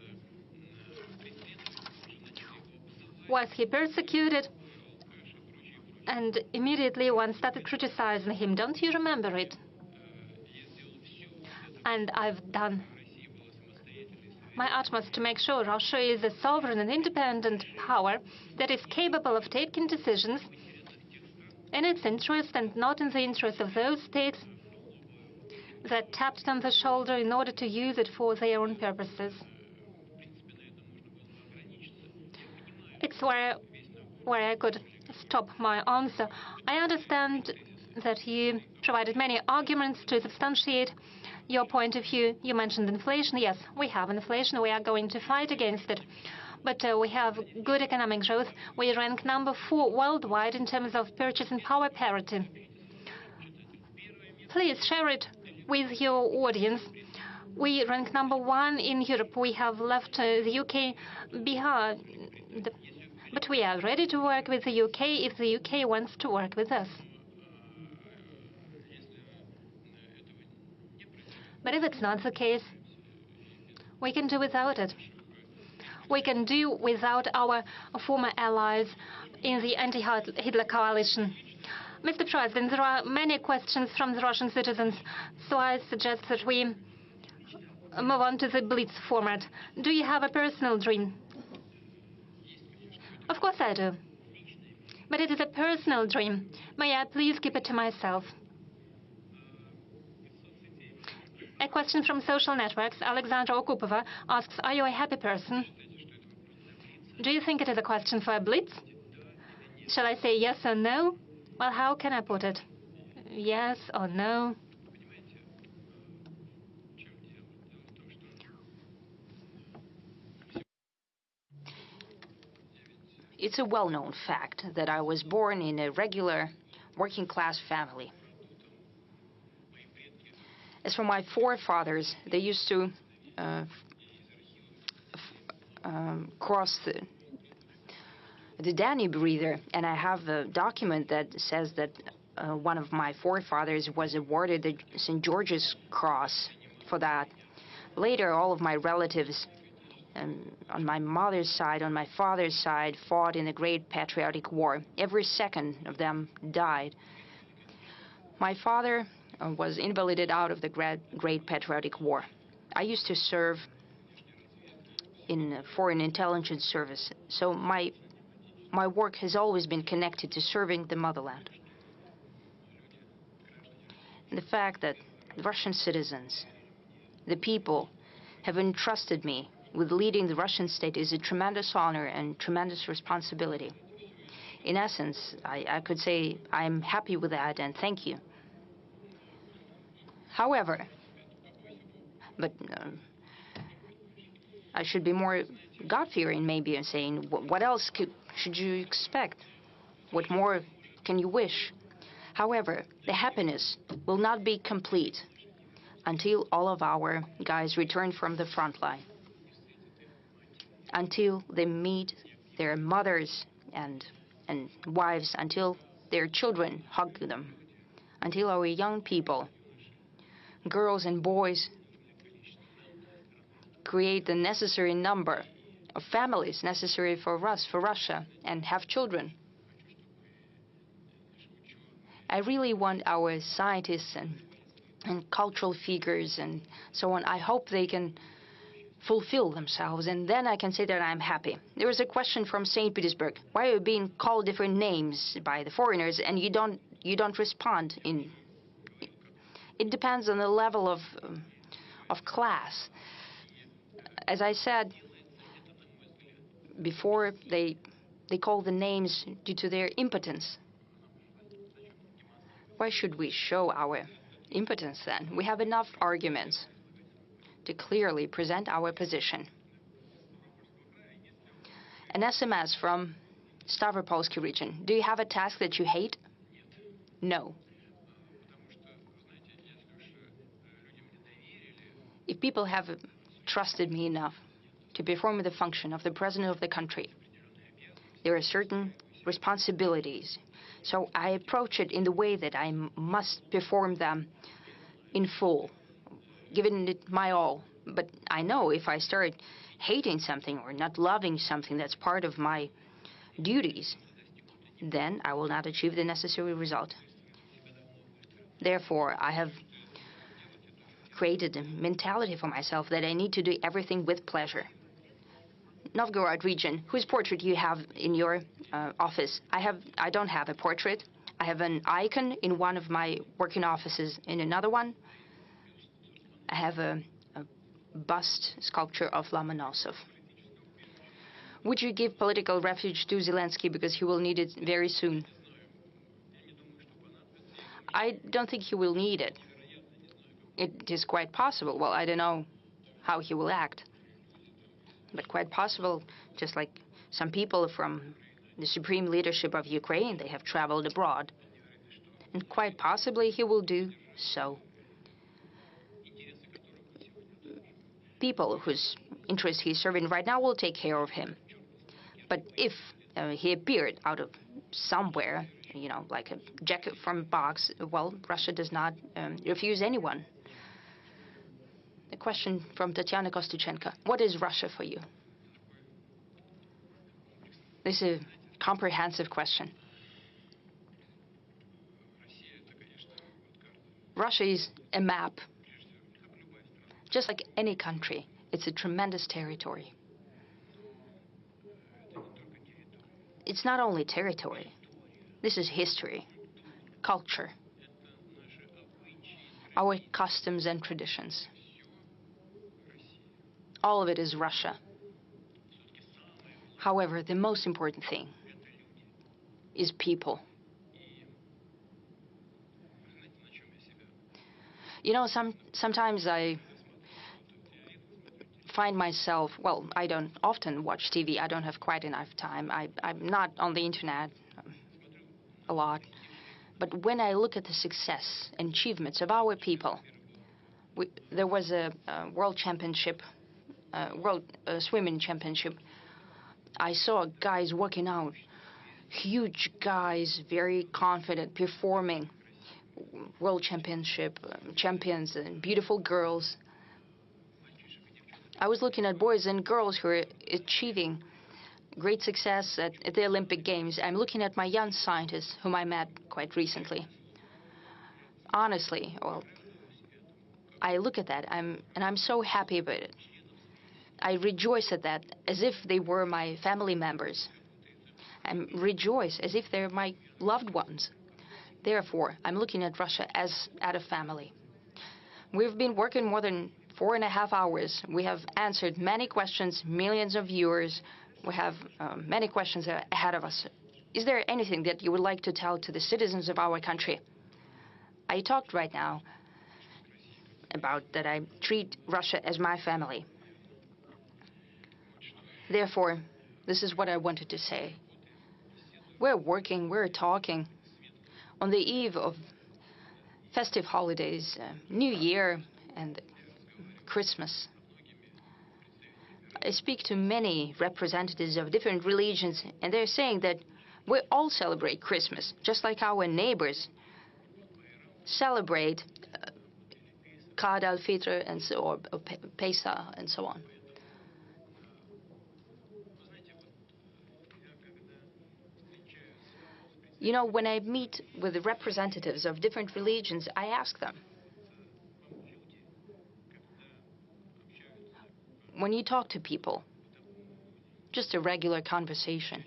was he persecuted, and immediately one started criticizing him. Don't you remember it? And I've done my utmost to make sure Russia is a sovereign and independent power that is capable of taking decisions in its interest and not in the interest of those states that tapped it on the shoulder in order to use it for their own purposes. It's where I could stop my answer. I understand that you provided many arguments to substantiate your point of view. You mentioned inflation. Yes, we have inflation. We are going to fight against it. But we have good economic growth. We rank number 4 worldwide in terms of purchasing power parity. Please share it with your audience. We rank number 1 in Europe. We have left the UK behind. But we are ready to work with the UK if the UK wants to work with us. But if it's not the case, we can do without it. We can do without our former allies in the anti-Hitler coalition. Mr. President, there are many questions from the Russian citizens, so I suggest that we move on to the Blitz format. Do you have a personal dream? Of course I do. But it is a personal dream. May I please keep it to myself? A question from social networks. Alexandra Okupova asks, are you a happy person? Do you think it is a question for a Blitz? Shall I say yes or no? Well, how can I put it? Yes or no? It's a well-known fact that I was born in a regular working-class family. As for my forefathers, they used to cross the Danube River, and I have a document that says that one of my forefathers was awarded the St. George's Cross for that. Later, all of my relatives on my mother's side, on my father's side, fought in the Great Patriotic War. Every second of them died. My father was invalided out of the Great Patriotic War. I used to serve in Foreign Intelligence Service, so my work has always been connected to serving the motherland. And the fact that the Russian citizens, the people, have entrusted me with leading the Russian state is a tremendous honor and tremendous responsibility. In essence, I could say I'm happy with that and thank you. However, but I should be more God-fearing maybe in saying, what else should you expect? What more can you wish? However, the happiness will not be complete until all of our guys return from the front line, until they meet their mothers and wives, until their children hug them, until our young people, girls and boys, create the necessary number of families necessary for us, for Russia, and have children. I really want our scientists and cultural figures and so on, I hope they can fulfill themselves, and then I can say that I'm happy. There was a question from St. Petersburg. Why are you being called different names by the foreigners and you don't respond it depends on the level of class. As I said before, they call the names due to their impotence. Why should we show our impotence then? We have enough arguments to clearly present our position. An SMS from Stavropolsky region. Do you have a task that you hate? No. If people have trusted me enough to perform the function of the president of the country, there are certain responsibilities. So I approach it in the way that I must perform them in full, giving it my all. But I know if I start hating something or not loving something that's part of my duties, then I will not achieve the necessary result. Therefore, I have created a mentality for myself that I need to do everything with pleasure. Novgorod region, whose portrait you have in your office? I don't have a portrait. I have an icon in one of my working offices. In another one, I have a bust sculpture of Lomonosov. Would you give political refuge to Zelensky because he will need it very soon? I don't think he will need it. It is quite possible. Well, I don't know how he will act. But quite possible, just like some people from the supreme leadership of Ukraine, they have traveled abroad. And quite possibly he will do so. People whose interests he's serving right now will take care of him. But if he appeared out of somewhere, like a jacket from a box, well, Russia does not refuse anyone. A question from Tatiana Kostychenko. What is Russia for you? This is a comprehensive question. Russia is a map. Just like any country, it's a tremendous territory. It's not only territory. This is history, culture, our customs and traditions. All of it is Russia. However, the most important thing is people. Sometimes I find myself, well, I don't often watch TV. I don't have quite enough time. I'm not on the internet a lot. But when I look at the success and achievements of our people, there was a world championship, world swimming championship. I saw guys walking out, huge guys, very confident, performing, world championship champions and beautiful girls. I was looking at boys and girls who are achieving great success at the Olympic Games. I'm looking at my young scientists whom I met quite recently. Honestly, well, I look at that and I'm so happy about it. I rejoice at that as if they were my family members. I rejoice as if they're my loved ones. Therefore, I'm looking at Russia as at a family. We've been working more than 4.5 hours. We have answered many questions, millions of viewers. We have many questions ahead of us. Is there anything that you would like to tell to the citizens of our country? I talked right now about that I treat Russia as my family. Therefore, this is what I wanted to say. We're working, we're talking. On the eve of festive holidays, New Year and Christmas, I speak to many representatives of different religions, and they're saying that we all celebrate Christmas, just like our neighbors celebrate Qad al-Fitr and or Pesach and so on. When I meet with the representatives of different religions, I ask them, when you talk to people, just a regular conversation,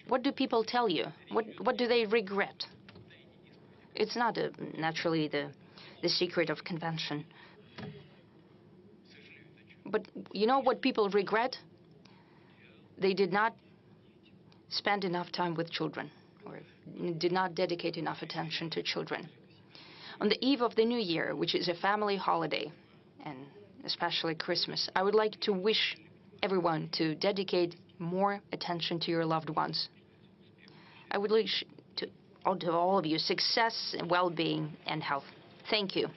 what do people tell you? What do they regret? It's not naturally the secret of convention. But you know what people regret? They did not spend enough time with children, or did not dedicate enough attention to children. On the eve of the New Year, which is a family holiday, and especially Christmas, I would like to wish everyone to dedicate more attention to your loved ones. I would wish to all of you success, well-being, and health. Thank you.